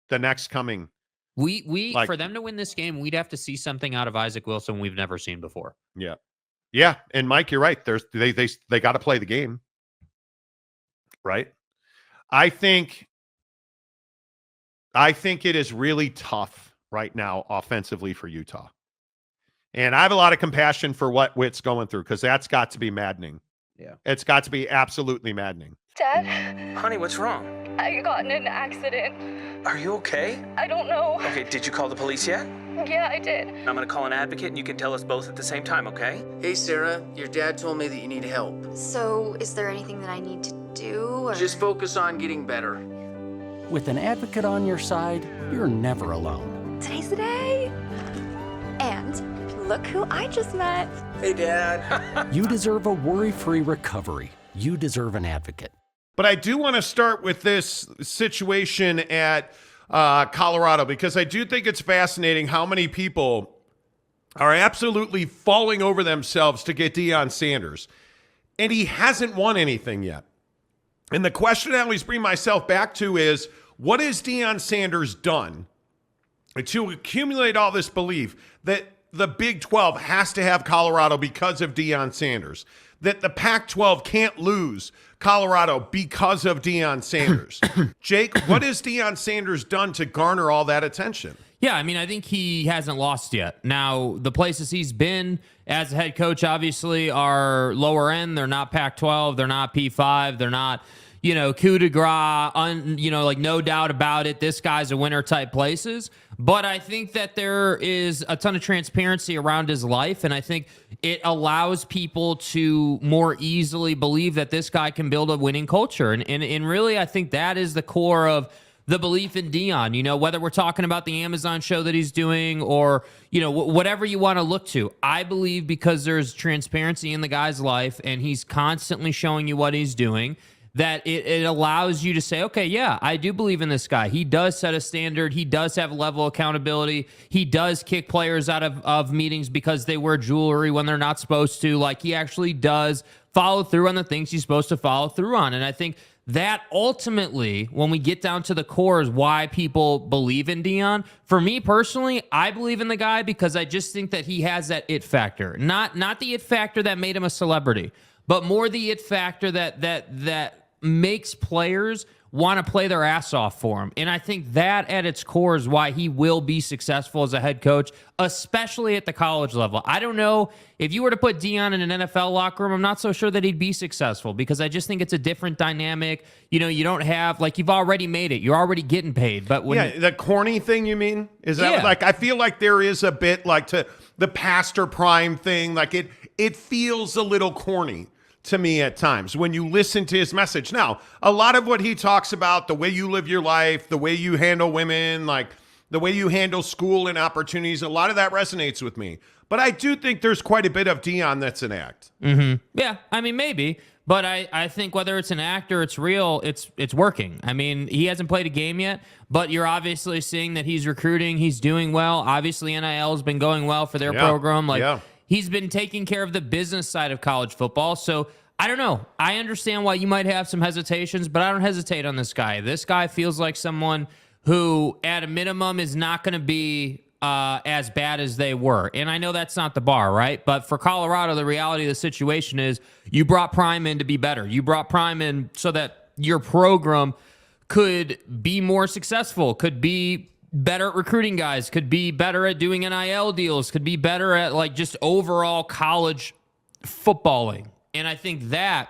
the next coming. For them to win this game, we'd have to see something out of Isaac Wilson we've never seen before. Yeah. Yeah, and Mike, you're right. They got to play the game, right? I think it is really tough right now offensively for Utah, and I have a lot of compassion for what Witt's going through because that's got to be maddening. Yeah, it's got to be absolutely maddening. Dad? Honey, what's wrong? I got in an accident. Are you okay? I don't know. Okay, did you call the police yet? Yeah, I did. I'm gonna call an advocate and you can tell us both at the same time, okay? Hey, Sarah, your dad told me that you need help. So, is there anything that I need to do? Or... Just focus on getting better. With an advocate on your side, you're never alone. Today's the day. And look who I just met. Hey, Dad. You deserve a worry-free recovery. You deserve an advocate. But I do want to start with this situation at Colorado because I do think it's fascinating how many people are absolutely falling over themselves to get Deion Sanders. And he hasn't won anything yet. And the question I always bring myself back to is, what has Deion Sanders done to accumulate all this belief that the Big 12 has to have Colorado because of Deion Sanders, that the Pac-12 can't lose Colorado because of Deion Sanders? Jake, what has Deion Sanders done to garner all that attention? Yeah, I mean, I think he hasn't lost yet. Now, the places he's been as a head coach obviously are lower end. They're not Pac-12. They're not P5. They're not, coup de grace, like no doubt about it. This guy's a winner type places. But I think that there is a ton of transparency around his life, and I think it allows people to more easily believe that this guy can build a winning culture. And really, I think that is the core of the belief in Deion, whether we're talking about the Amazon show that he's doing or, whatever you want to look to. I believe because there's transparency in the guy's life and he's constantly showing you what he's doing, that it allows you to say, okay, yeah, I do believe in this guy. He does set a standard. He does have a level of accountability. He does kick players out of meetings because they wear jewelry when they're not supposed to. Like, he actually does follow through on the things he's supposed to follow through on. And I think that ultimately, when we get down to the core, is why people believe in Deion. For me personally, I believe in the guy because I just think that he has that it factor. Not the it factor that made him a celebrity, but more the it factor that makes players want to play their ass off for him. And I think that at its core is why he will be successful as a head coach, especially at the college level. I don't know if you were to put Deion in an NFL locker room, I'm not so sure that he'd be successful because I just think it's a different dynamic. You don't have, like, you've already made it. You're already getting paid. But when the corny thing you mean? Is that like, I feel like there is a bit like to the Pastor Prime thing. Like it feels a little corny to me at times when you listen to his message. Now, a lot of what he talks about, the way you live your life, the way you handle women, like the way you handle school and opportunities, a lot of that resonates with me. But I do think there's quite a bit of Deion that's an act. Mm-hmm. Yeah, I mean, maybe. But I think whether it's an act or it's real, it's working. I mean, he hasn't played a game yet, but you're obviously seeing that he's recruiting. He's doing well. Obviously, NIL has been going well for their program. He's been taking care of the business side of college football. So I don't know. I understand why you might have some hesitations, but I don't hesitate on this guy. This guy feels like someone who, at a minimum, is not going to be as bad as they were. And I know that's not the bar, right? But for Colorado, the reality of the situation is you brought Prime in to be better. You brought Prime in so that your program could be more successful, could be better at recruiting guys, could be better at doing NIL deals, could be better at like just overall college footballing. And I think that,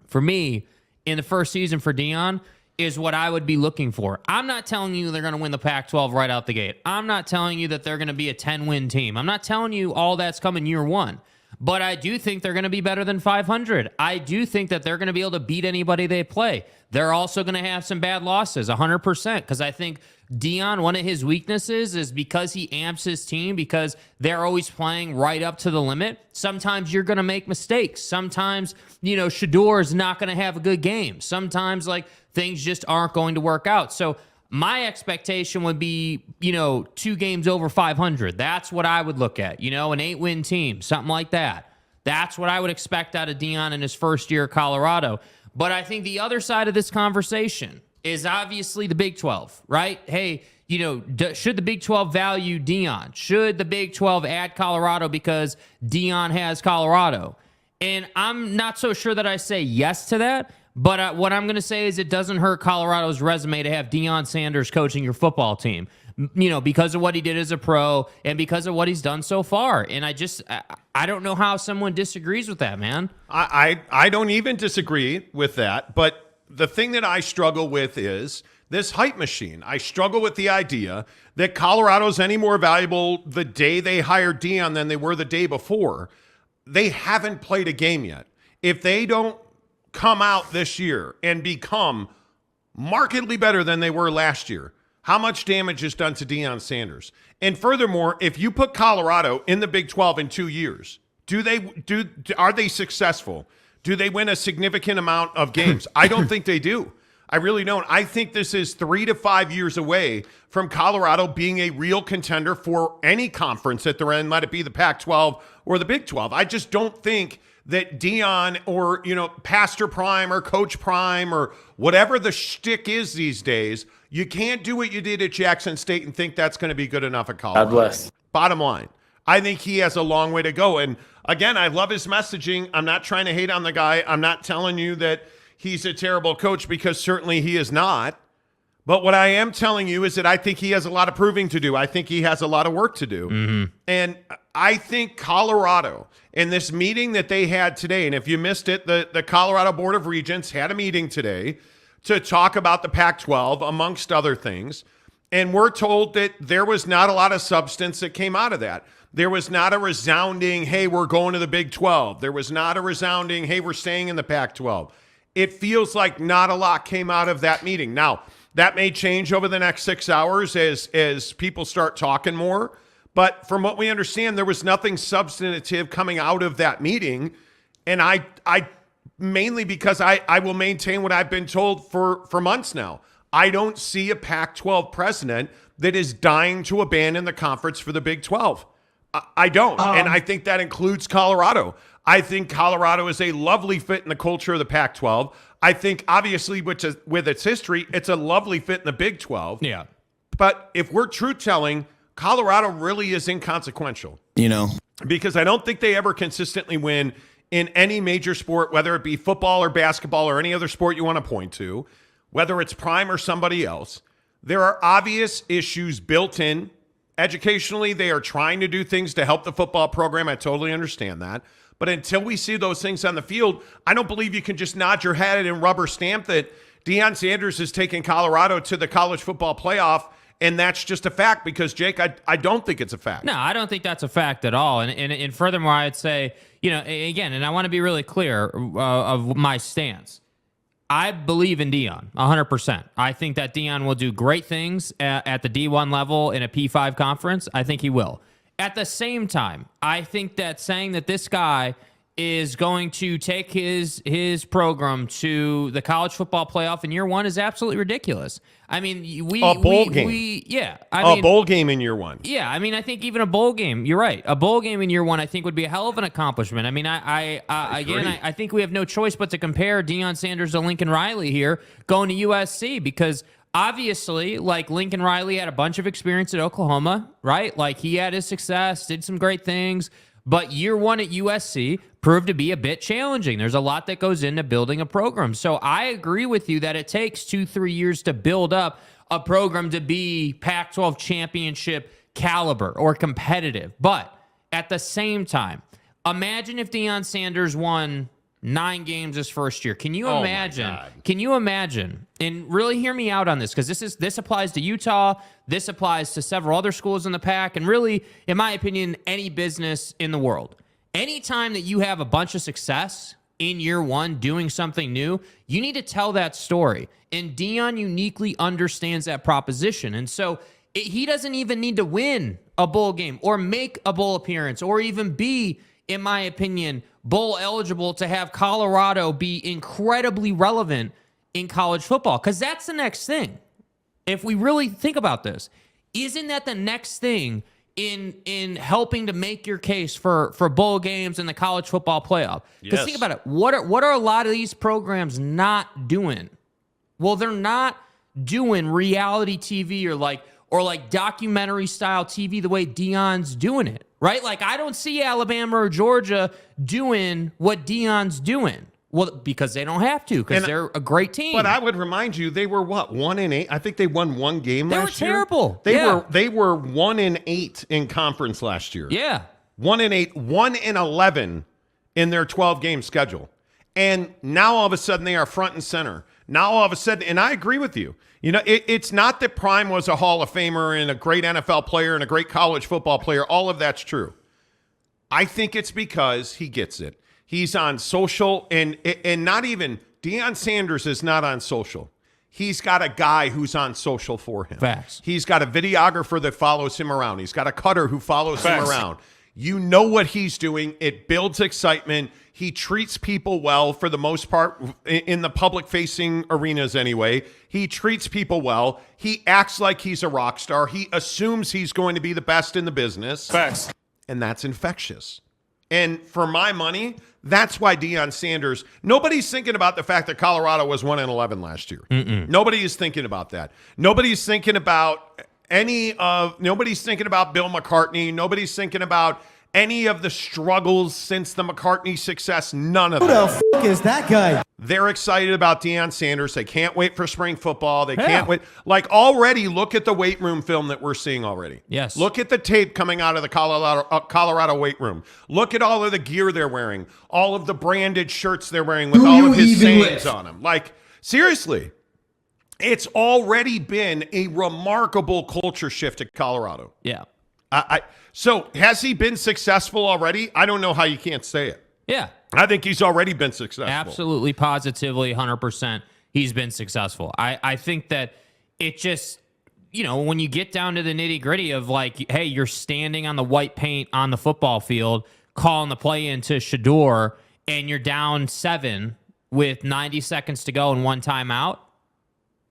for me, in the first season for Deion, is what I would be looking for. I'm not telling you they're going to win the Pac-12 right out the gate. I'm not telling you that they're going to be a 10-win team. I'm not telling you all that's coming year one. But I do think they're going to be better than 500. I do think that they're going to be able to beat anybody they play. They're also going to have some bad losses, 100%, because I think Deion, one of his weaknesses is because he amps his team, because they're always playing right up to the limit. Sometimes you're going to make mistakes. Sometimes, Shador is not going to have a good game. Sometimes, things just aren't going to work out. So my expectation would be, 2 games over 500. That's what I would look at, an 8-win team, something like that. That's what I would expect out of Deion in his first year at Colorado. But I think the other side of this conversation is obviously the Big 12, right? Hey, should the Big 12 value Deion? Should the Big 12 add Colorado because Deion has Colorado? And I'm not so sure that I say yes to that. But what I'm going to say is it doesn't hurt Colorado's resume to have Deion Sanders coaching your football team, because of what he did as a pro and because of what he's done so far. And I don't know how someone disagrees with that, man. I don't even disagree with that. But the thing that I struggle with is this hype machine. I struggle with the idea that Colorado's any more valuable the day they hired Deion than they were the day before. They haven't played a game yet. If they don't come out this year and become markedly better than they were last year, how much damage is done to Deion Sanders? And furthermore, if you put Colorado in the Big 12 in 2 years, are they successful? Do they win a significant amount of games? I don't think they do. I really don't. I think this is 3 to 5 years away from Colorado being a real contender for any conference at their end, let it be the Pac-12 or the Big 12. I just don't think that Deion or, Pastor Prime or Coach Prime or whatever the shtick is these days, you can't do what you did at Jackson State and think that's going to be good enough at Colorado. God bless. Bottom line, I think he has a long way to go. And again, I love his messaging. I'm not trying to hate on the guy. I'm not telling you that he's a terrible coach, because certainly he is not. But what I am telling you is that I think he has a lot of proving to do. I think he has a lot of work to do. Mm-hmm. And I think Colorado, in this meeting that they had today, and if you missed it, the Colorado Board of Regents had a meeting today to talk about the Pac-12, amongst other things. And we're told that there was not a lot of substance that came out of that. There was not a resounding, hey, we're going to the Big 12. There was not a resounding, hey, we're staying in the Pac-12. It feels like not a lot came out of that meeting. Now, That may change over the next 6 hours as people start talking more. But from what we understand, there was nothing substantive coming out of that meeting. And I mainly because I will maintain what I've been told for months now. I don't see a Pac-12 president that is dying to abandon the conference for the Big 12. I don't. And I think that includes Colorado. I think Colorado is a lovely fit in the culture of the Pac-12. I think, obviously, with its history, it's a lovely fit in the Big 12. Yeah. But if we're truth-telling, Colorado really is inconsequential. Because I don't think they ever consistently win in any major sport, whether it be football or basketball or any other sport you want to point to, whether it's Prime or somebody else. There are obvious issues built in. Educationally, they are trying to do things to help the football program. I totally understand that. But until we see those things on the field, I don't believe you can just nod your head and rubber stamp that Deion Sanders is taking Colorado to the college football playoff, and that's just a fact because, Jake, I don't think it's a fact. No, I don't think that's a fact at all. And furthermore, I'd say, again, and I want to be really clear of my stance. I believe in Deion 100%. I think that Deion will do great things at the D1 level in a P5 conference. I think he will. At the same time, I think that saying that this guy is going to take his program to the college football playoff in year one is absolutely ridiculous. I mean, a bowl game in year one. Yeah, I mean, I think even a bowl game. You're right. A bowl game in year one, I think, would be a hell of an accomplishment. I mean, I think we have no choice but to compare Deion Sanders to Lincoln Riley here, going to USC, because obviously, like, Lincoln Riley had a bunch of experience at Oklahoma, right? Like, he had his success, did some great things. But year one at USC proved to be a bit challenging. There's a lot that goes into building a program. So I agree with you that it takes 2-3 years to build up a program to be Pac-12 championship caliber or competitive. But at the same time, imagine if Deion Sanders won 9 games his first year. Can you imagine? Can you imagine? And really hear me out on this, because this applies to Utah. This applies to several other schools in the Pac, and really, in my opinion, any business in the world. Anytime that you have a bunch of success in year one doing something new, you need to tell that story. And Deion uniquely understands that proposition. And so he doesn't even need to win a bowl game or make a bowl appearance or even be, in my opinion, bowl eligible to have Colorado be incredibly relevant in college football, because that's the next thing. If we really think about this, isn't that the next thing in helping to make your case for bowl games and the college football playoff? Because think about it, what are a lot of these programs not doing? Well, they're not doing reality TV or like documentary style TV the way Deion's doing it. Right? Like, I don't see Alabama or Georgia doing what Deion's doing. Well, because they don't have to, because they're a great team. But I would remind you, they were what, 1-8? I think they won one game last year. They were terrible. They were 1-8 in conference last year. Yeah. 1-8, 1-11 in their 12-game schedule. And now all of a sudden they are front and center. Now all of a sudden, and I agree with you. It's not that Prime was a Hall of Famer and a great NFL player and a great college football player. All of that's true. I think it's because he gets it. He's on social, and not even Deion Sanders is not on social. He's got a guy who's on social for him. Facts. He's got a videographer that follows him around. He's got a cutter who follows him around. You know what he's doing. It builds excitement. He treats people well for the most part in the public-facing arenas anyway. He treats people well. He acts like he's a rock star. He assumes he's going to be the best in the business. Facts. And that's infectious. And for my money, that's why Deion Sanders, nobody's thinking about the fact that Colorado was 1-11 last year. Nobody is thinking about that. Nobody's thinking about nobody's thinking about Bill McCartney. Nobody's thinking about any of the struggles since the McCartney success. None of that. Who the f*** is that guy? They're excited about Deion Sanders. They can't wait for spring football. They can't wait. Like, already, look at the weight room film that we're seeing already. Yes. Look at the tape coming out of the Colorado weight room. Look at all of the gear they're wearing, all of the branded shirts they're wearing with all of his sayings on them. Like, seriously, it's already been a remarkable culture shift at Colorado. Yeah. So has he been successful already? I don't know how you can't say it. Yeah. I think he's already been successful. Absolutely, positively, 100%. He's been successful. I think that it just, when you get down to the nitty gritty of like, hey, you're standing on the white paint on the football field, calling the play into Shador, and you're down 7 with 90 seconds to go and 1 timeout.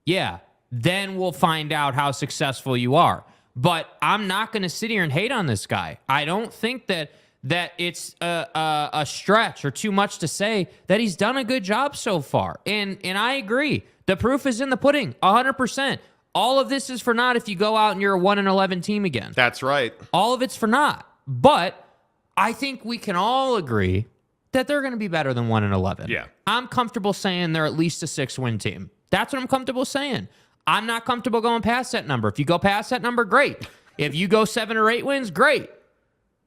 Yeah, then we'll find out how successful you are. But I'm not going to sit here and hate on this guy. I don't think that it's a stretch or too much to say that he's done a good job so far. And I agree. The proof is in the pudding, 100%. All of this is for naught if you go out and you're a 1-11 team again. That's right. All of it's for naught. But I think we can all agree that they're going to be better than 1-11. Yeah. I'm comfortable saying they're at least a 6-win team. That's what I'm comfortable saying. I'm not comfortable going past that number. If you go past that number, great. If you go 7 or 8 wins, great.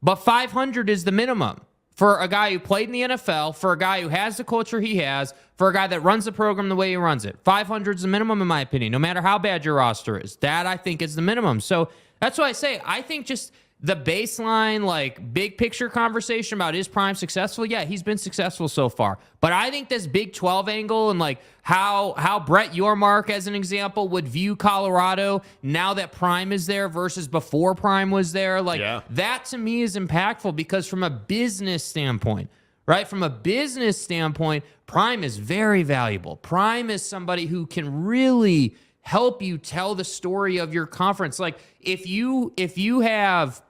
But 500 is the minimum for a guy who played in the NFL, for a guy who has the culture he has, for a guy that runs the program the way he runs it. 500 is the minimum, in my opinion, no matter how bad your roster is. That, I think, is the minimum. So that's why I say, I think just the baseline, like, big picture conversation about is Prime successful? Yeah, he's been successful so far. But I think this Big 12 angle and, like, how Brett Yormark, as an example, would view Colorado now that Prime is there versus before Prime was there, like, that to me is impactful because from a business standpoint, right? From a business standpoint, Prime is very valuable. Prime is somebody who can really help you tell the story of your conference. Like, if you have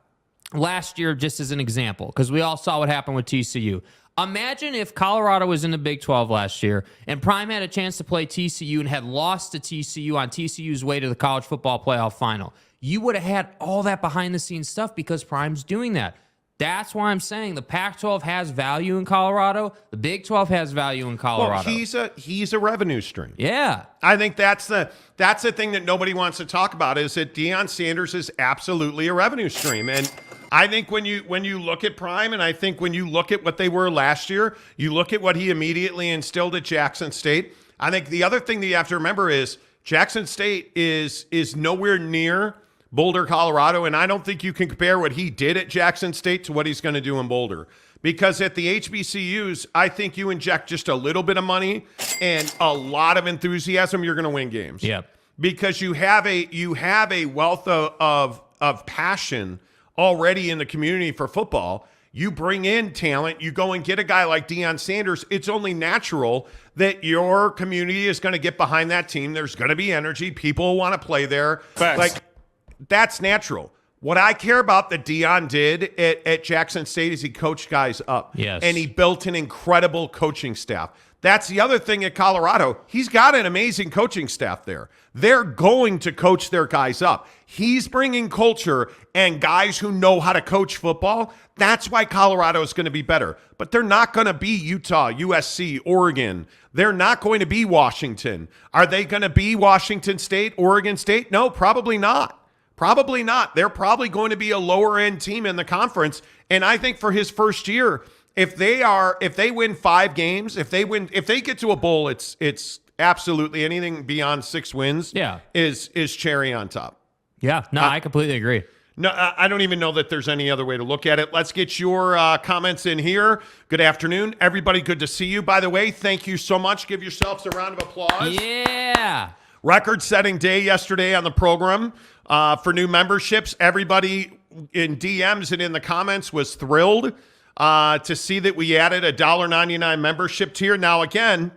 last year, just as an example, because we all saw what happened with TCU. Imagine if Colorado was in the Big 12 last year and Prime had a chance to play TCU and had lost to TCU on TCU's way to the college football playoff final. You would have had all that behind-the-scenes stuff because Prime's doing that. That's why I'm saying the Pac-12 has value in Colorado. The Big 12 has value in Colorado. Well, he's a revenue stream. Yeah. I think that's the thing that nobody wants to talk about is that Deion Sanders is absolutely a revenue stream. And I think when you look at Prime, and I think when you look at what they were last year, you look at what he immediately instilled at Jackson State. I think the other thing that you have to remember is Jackson State is nowhere near Boulder, Colorado, and I don't think you can compare what he did at Jackson State to what he's going to do in Boulder. Because at the HBCUs, I think you inject just a little bit of money and a lot of enthusiasm, you're going to win games. Yeah. Because you have a wealth of passion already in the community for football. You bring in talent, you go and get a guy like Deion Sanders, it's only natural that your community is going to get behind that team. There's going to be energy. People want to play there. Facts. Like, that's natural. What I care about that Deion did at Jackson State is he coached guys up. Yes. And he built an incredible coaching staff. That's the other thing at Colorado. He's got an amazing coaching staff there. They're going to coach their guys up. He's bringing culture and guys who know how to coach football. That's why Colorado is going to be better. But they're not going to be Utah, USC, Oregon. They're not going to be Washington. Are they going to be Washington State, Oregon State? No, probably not. Probably not. They're probably going to be a lower end team in the conference. And I think for his first year, if they win 5 games, if they get to a bowl, it's absolutely anything beyond 6 wins. Yeah. is cherry on top. Yeah. No, I completely agree. No, I don't even know that there's any other way to look at it. Let's get your comments in here. Good afternoon, everybody. Good to see you. By the way, thank you so much. Give yourselves a round of applause. Yeah. Record-setting day yesterday on the program for new memberships. Everybody in DMs and in the comments was thrilled to see that we added a $1.99 membership tier. Now, again,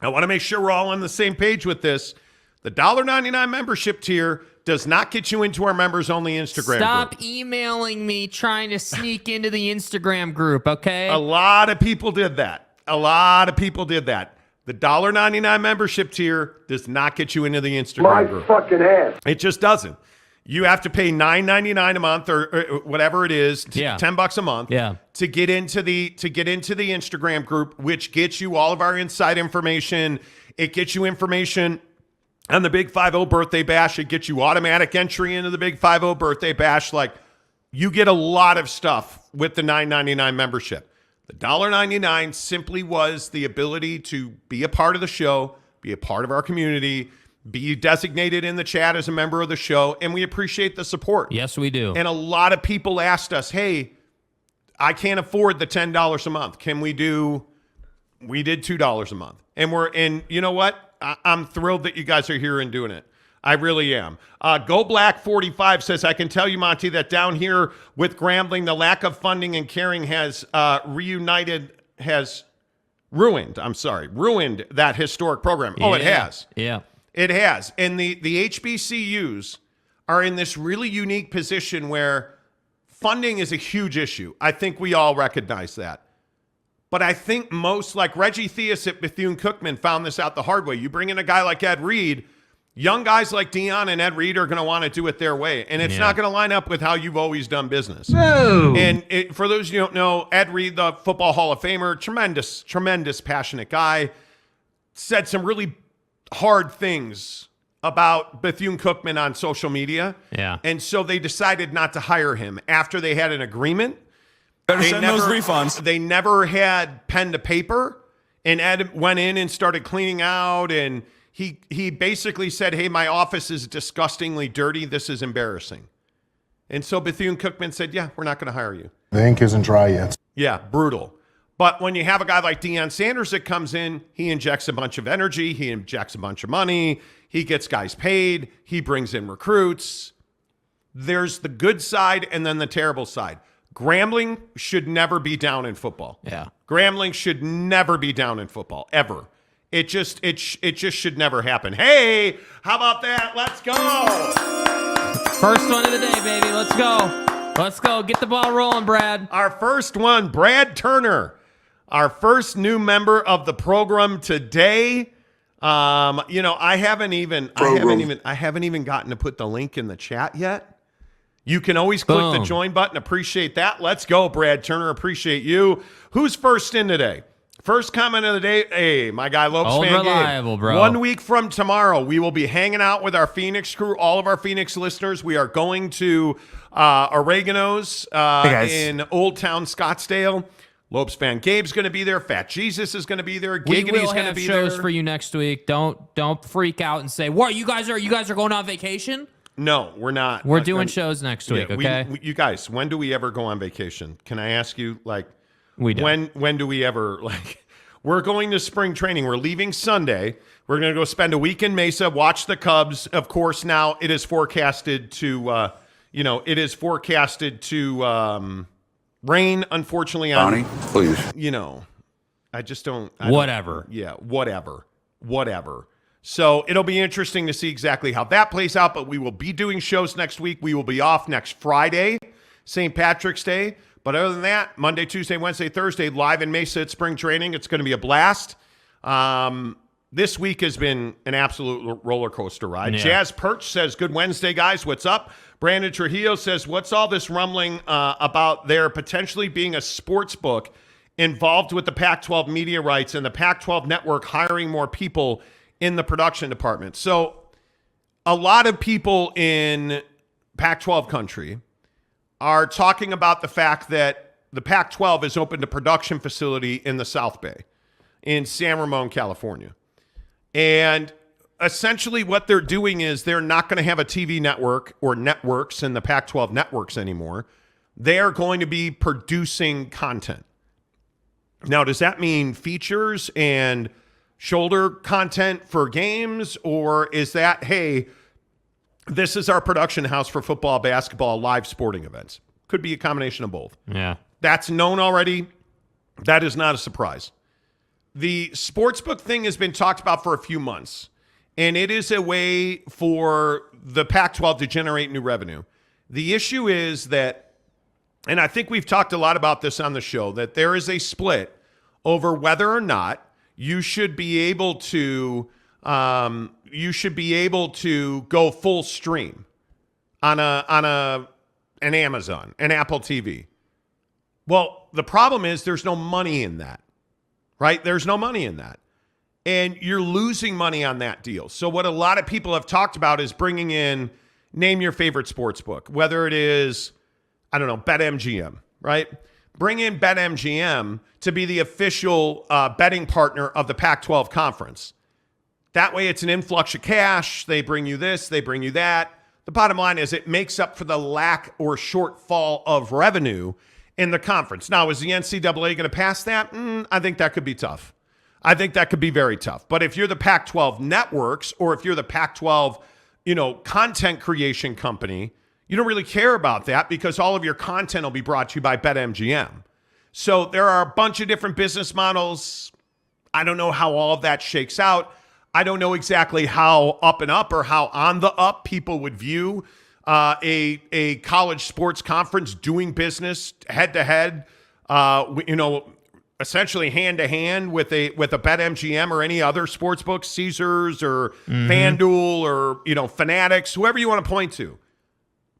I want to make sure we're all on the same page with this. The $1.99 membership tier does not get you into our members-only Instagram Stop group. emailing me trying to sneak into the Instagram group, okay? A lot of people did that. The $1.99 membership tier does not get you into the Instagram group. My fucking ass. It just doesn't. You have to pay $9.99 a month or whatever it is, $10 a month, to get into the Instagram group, which gets you all of our inside information. It gets you information on the Big 5-0 birthday bash. It gets you automatic entry into the Big 5-0 birthday bash. Like, you get a lot of stuff with the $9.99 membership. The $1.99 simply was the ability to be a part of the show, be a part of our community, be designated in the chat as a member of the show, and we appreciate the support. Yes, we do. And a lot of people asked us, hey, I can't afford the $10 a month. Can we do, we did $2 a month. And you know what? I'm thrilled that you guys are here and doing it. I really am. Go Black 45 says, I can tell you, Monty, that down here with Grambling, the lack of funding and caring has ruined that historic program. Oh, it has. Yeah. It has. And the HBCUs are in this really unique position where funding is a huge issue. I think we all recognize that. But I think most, like Reggie Theus at Bethune-Cookman found this out the hard way. You bring in a guy like Ed Reed, young guys like Deion and Ed Reed are going to want to do it their way. And it's not going to line up with how you've always done business. No. And for those of you who don't know, Ed Reed, the Football Hall of Famer, tremendous, passionate guy, said some really hard things about Bethune-Cookman on social media. Yeah. And so they decided not to hire him after they had an agreement. Better send those refunds. They never had pen to paper. And Ed went in and started cleaning out. And he basically said, hey, my office is disgustingly dirty. This is embarrassing. And so Bethune-Cookman said, yeah, we're not going to hire you. The ink isn't dry yet. Yeah, brutal. But when you have a guy like Deion Sanders that comes in, he injects a bunch of energy. He injects a bunch of money. He gets guys paid. He brings in recruits. There's the good side and then the terrible side. Grambling should never be down in football. Yeah. Grambling should never be down in football, ever. It just should never happen. Hey, how about that? Let's go. First one of the day, baby. Let's go. Let's go. Get the ball rolling, Brad. Our first one, Brad Turner, our first new member of the program today. I haven't even gotten to put the link in the chat yet. You can always click the join button. Appreciate that. Let's go, Brad Turner. Appreciate you. Who's first in today? First comment of the day. Hey, my guy Lopes Old Fan reliable, Gabe. bro. 1 week from tomorrow, we will be hanging out with our Phoenix crew, all of our Phoenix listeners. We are going to Oregano's in Old Town Scottsdale. Lopes Fan Gabe's going to be there. Fat Jesus is going to be there. We Giggity's will going to have be shows there. for you next week. Don't freak out and say, "What, you guys are going on vacation?" No, we're not. We're doing shows next week, okay? You guys, when do we ever go on vacation? Can I ask you, we do. When do we ever, we're going to spring training. We're leaving Sunday. We're going to go spend a week in Mesa, watch the Cubs. Of course, now it is forecasted to, rain, unfortunately. Bonnie, please. I just don't. Whatever. Whatever. So it'll be interesting to see exactly how that plays out, but we will be doing shows next week. We will be off next Friday, St. Patrick's Day. But other than that, Monday, Tuesday, Wednesday, Thursday, live in Mesa at spring training. It's going to be a blast. This week has been an absolute roller coaster ride. Yeah. Jazz Perch says, good Wednesday, guys. What's up? Brandon Trujillo says, what's all this rumbling about there potentially being a sports book involved with the Pac-12 media rights and the Pac-12 network hiring more people in the production department? So a lot of people in Pac-12 country are talking about the fact that the Pac-12 has opened a production facility in the South Bay in San Ramon, California. And essentially what they're doing is they're not going to have a TV network or networks in the Pac-12 networks anymore. They're going to be producing content. Now, does that mean features and shoulder content for games, or is that, hey, this is our production house for football, basketball, live sporting events? Could be a combination of both. Yeah. That's known already. That is not a surprise. The sportsbook thing has been talked about for a few months, and it is a way for the Pac-12 to generate new revenue. The issue is that, and I think we've talked a lot about this on the show, that there is a split over whether or not you should be able to go full stream on an Amazon, an Apple TV. Well, the problem is there's no money in that, right? There's no money in that. And you're losing money on that deal. So what a lot of people have talked about is bringing in, name your favorite sports book, whether it is, I don't know, BetMGM, right? Bring in BetMGM to be the official betting partner of the Pac-12 conference. That way it's an influx of cash. They bring you this, they bring you that. The bottom line is it makes up for the lack or shortfall of revenue in the conference. Now, is the NCAA going to pass that? I think that could be tough. I think that could be very tough. But if you're the Pac-12 networks, or if you're the Pac-12 content creation company, you don't really care about that because all of your content will be brought to you by BetMGM. So there are a bunch of different business models. I don't know how all of that shakes out. I don't know exactly how up and up or how on the up people would view a college sports conference doing business head to head, essentially hand to hand with a BetMGM or any other sports book, Caesars or FanDuel or Fanatics, whoever you want to point to.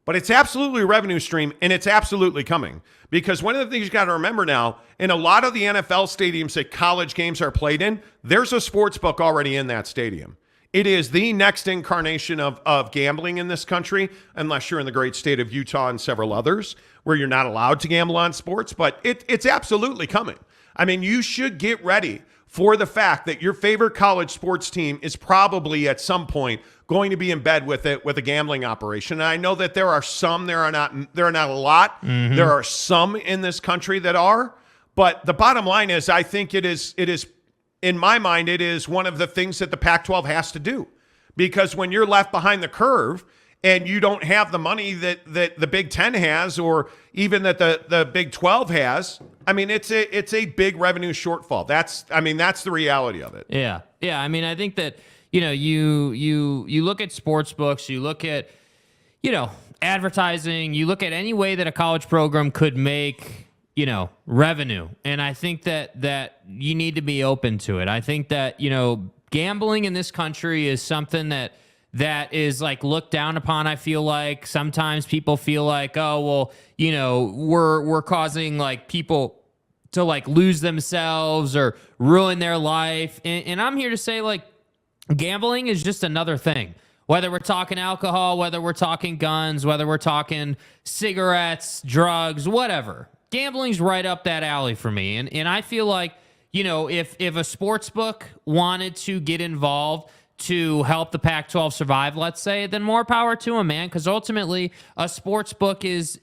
But it's absolutely a revenue stream, and it's absolutely coming. Because one of the things you got to remember now, in a lot of the NFL stadiums that college games are played in, there's a sports book already in that stadium. It is the next incarnation of gambling in this country, unless you're in the great state of Utah and several others, where you're not allowed to gamble on sports. But it's absolutely coming. I mean, you should get ready for the fact that your favorite college sports team is probably at some point going to be in bed with a gambling operation. And I know that there are some, there are not a lot. There are some in this country that are, but the bottom line is I think it is in my mind, it is one of the things that the Pac-12 has to do, because when you're left behind the curve and you don't have the money that the Big Ten has, or even that the Big 12 has, I mean, it's a big revenue shortfall. That's the reality of it. Yeah. I mean, I think that, you look at sports books, you look at, advertising, you look at any way that a college program could make, revenue. And I think that you need to be open to it. I think that, gambling in this country is something that is like looked down upon. I feel like sometimes people feel like, oh, well, we're causing like people to like lose themselves or ruin their life. And I'm here to say, like, gambling is just another thing. Whether we're talking alcohol, whether we're talking guns, whether we're talking cigarettes, drugs, whatever. Gambling's right up that alley for me. And I feel like, if a sports book wanted to get involved to help the Pac-12 survive, let's say, then more power to them, man. Because ultimately, a sports book is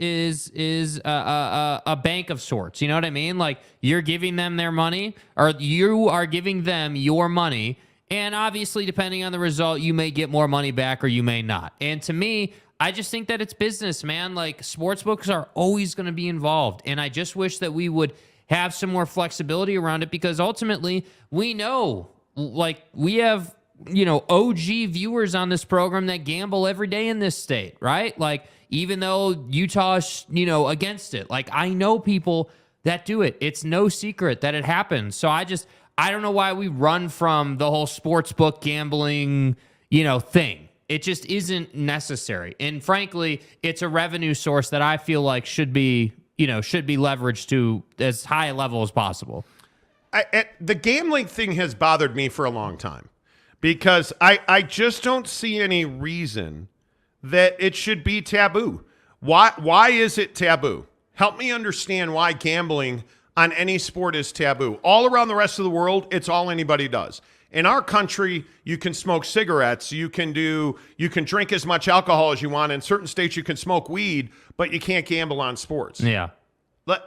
a bank of sorts. You know what I mean? Like, you're giving them their money, or you are giving them your money. And obviously, depending on the result, you may get more money back or you may not. And to me, I just think that it's business, man. Like, sports books are always going to be involved. And I just wish that we would have some more flexibility around it, because ultimately, we know, like, we have, OG viewers on this program that gamble every day in this state, right? Like, even though Utah's, against it, like, I know people that do it. It's no secret that it happens. So I don't know why we run from the whole sports book gambling, thing. It just isn't necessary. And frankly, it's a revenue source that I feel like should be leveraged to as high a level as possible. The gambling thing has bothered me for a long time, because I just don't see any reason that it should be taboo. Why is it taboo? Help me understand why gambling on any sport is taboo. All around the rest of the world, it's all anybody does. In our country, you can smoke cigarettes, you can drink as much alcohol as you want. In certain states, you can smoke weed, but you can't gamble on sports. Yeah.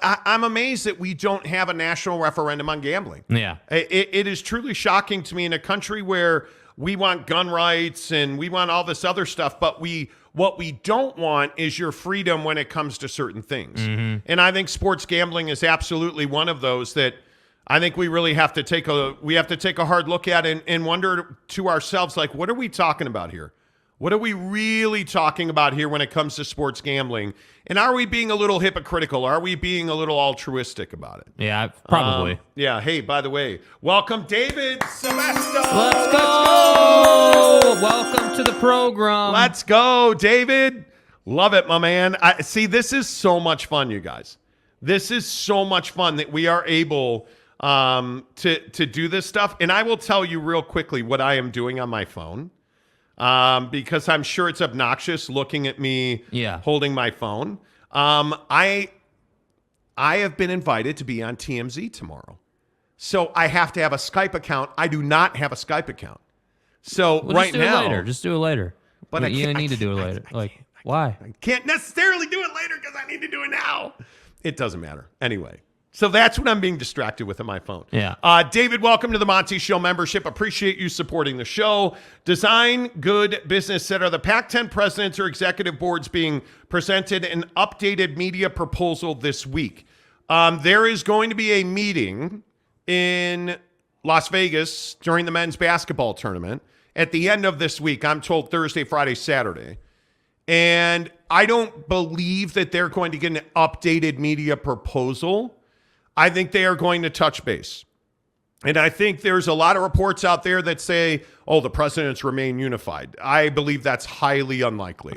I'm amazed that we don't have a national referendum on gambling. Yeah. It is truly shocking to me, in a country where we want gun rights and we want all this other stuff, but what we don't want is your freedom when it comes to certain things. And I think sports gambling is absolutely one of those that I think we really have to take a hard look at and wonder to ourselves, like, what are we talking about here? What are we really talking about here when it comes to sports gambling? And are we being a little hypocritical? Are we being a little altruistic about it? Yeah, probably. Yeah. Hey, by the way, welcome David Semesto. Let's go. Welcome to the program. Let's go, David. Love it, my man. See, this is so much fun, you guys. This is so much fun that we are able to do this stuff. And I will tell you real quickly what I am doing on my phone. Because I'm sure it's obnoxious looking at me holding my phone. I have been invited to be on TMZ tomorrow. So I have to have a Skype account. I do not have a Skype account. So right now. Just do it later. But you need to do it later. Why? I can't necessarily do it later because I need to do it now. It doesn't matter. Anyway, So that's what I'm being distracted with on my phone. Yeah. David, welcome to the Monty Show membership. Appreciate you supporting the show. Design Good Business said, are the Pac-10 presidents or executive boards being presented an updated media proposal this week? There is going to be a meeting in Las Vegas during the men's basketball tournament at the end of this week. I'm told Thursday, Friday, Saturday. And I don't believe that they're going to get an updated media proposal. I think they are going to touch base. And I think there's a lot of reports out there that say, oh, the presidents remain unified. I believe that's highly unlikely.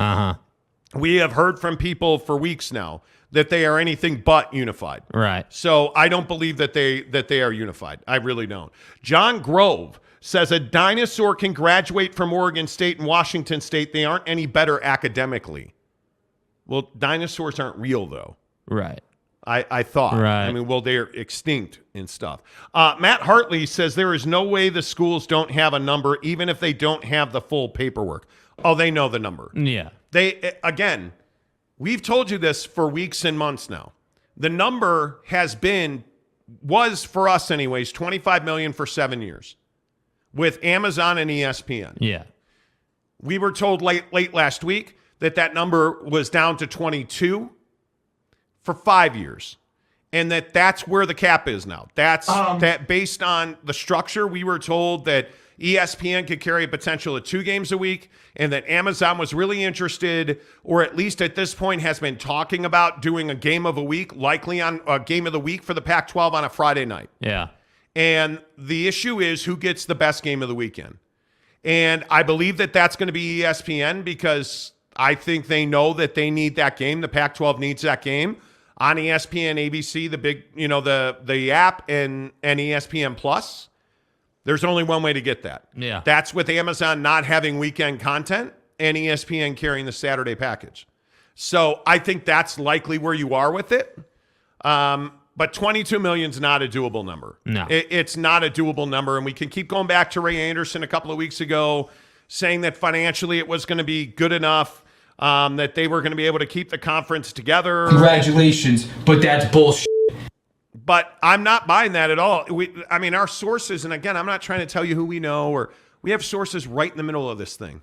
We have heard from people for weeks now that they are anything but unified. Right. So I don't believe that they are unified. I really don't. John Grove says a dinosaur can graduate from Oregon State and Washington State. They aren't any better academically. Well, dinosaurs aren't real, though. Right. I thought. Right. I mean, well, they're extinct and stuff. Matt Hartley says there is no way the schools don't have a number, even if they don't have the full paperwork. Oh, they know the number. Yeah. Again, we've told you this for weeks and months now. The number was for us anyways, $25 million for 7 years with Amazon and ESPN. Yeah. We were told late last week that number was down to 22 for 5 years, and that's where the cap is now. That's that based on the structure. We were told that ESPN could carry a potential of 2 games a week, and that Amazon was really interested, or at least at this point has been talking about doing a game of a week, likely on a game of the week for the Pac-12 on a Friday night. Yeah. And the issue is who gets the best game of the weekend. And I believe that that's going to be ESPN because I think they know that they need that game. The Pac-12 needs that game on ESPN, ABC, the big, the app and ESPN Plus. There's only one way to get that. Yeah. That's with Amazon not having weekend content and ESPN carrying the Saturday package. So I think that's likely where you are with it. But 22 million is not a doable number. No. It's not a doable number. And we can keep going back to Ray Anderson a couple of weeks ago saying that financially it was going to be good enough, that they were going to be able to keep the conference together. Congratulations, but that's bullshit. But I'm not buying that at all. Our sources, and again, I'm not trying to tell you who we know, or we have sources right in the middle of this thing.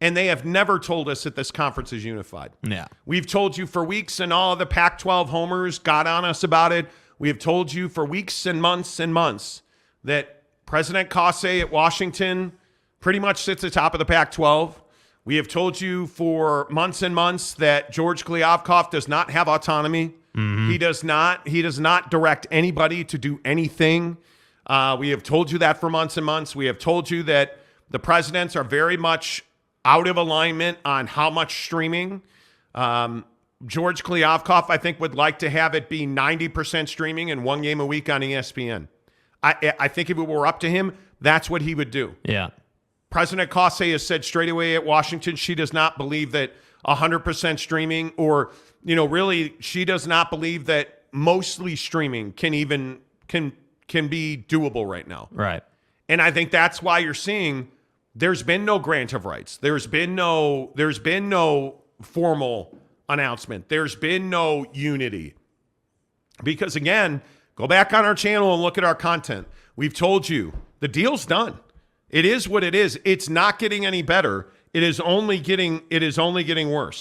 And they have never told us that this conference is unified. Yeah. We've told you for weeks, and all of the Pac-12 homers got on us about it. We have told you for weeks and months that President Kase at Washington pretty much sits atop of the Pac-12. We have told you for months and months that George Kliavkoff does not have autonomy. Mm-hmm. He does not direct anybody to do anything. We have told you that for months and months. We have told you that the presidents are very much out of alignment on how much streaming. George Kliavkoff, I think, would like to have it be 90% streaming and 1 game a week on ESPN. I think if it were up to him, that's what he would do. Yeah. President Kase has said straight away at Washington she does not believe that 100% streaming, or really she does not believe that mostly streaming can be doable right now. Right. And I think that's why you're seeing there's been no grant of rights. There's been no formal announcement. There's been no unity. Because again, go back on our channel and look at our content. We've told you the deal's done. It is what it is. It's not getting any better. It is only getting worse.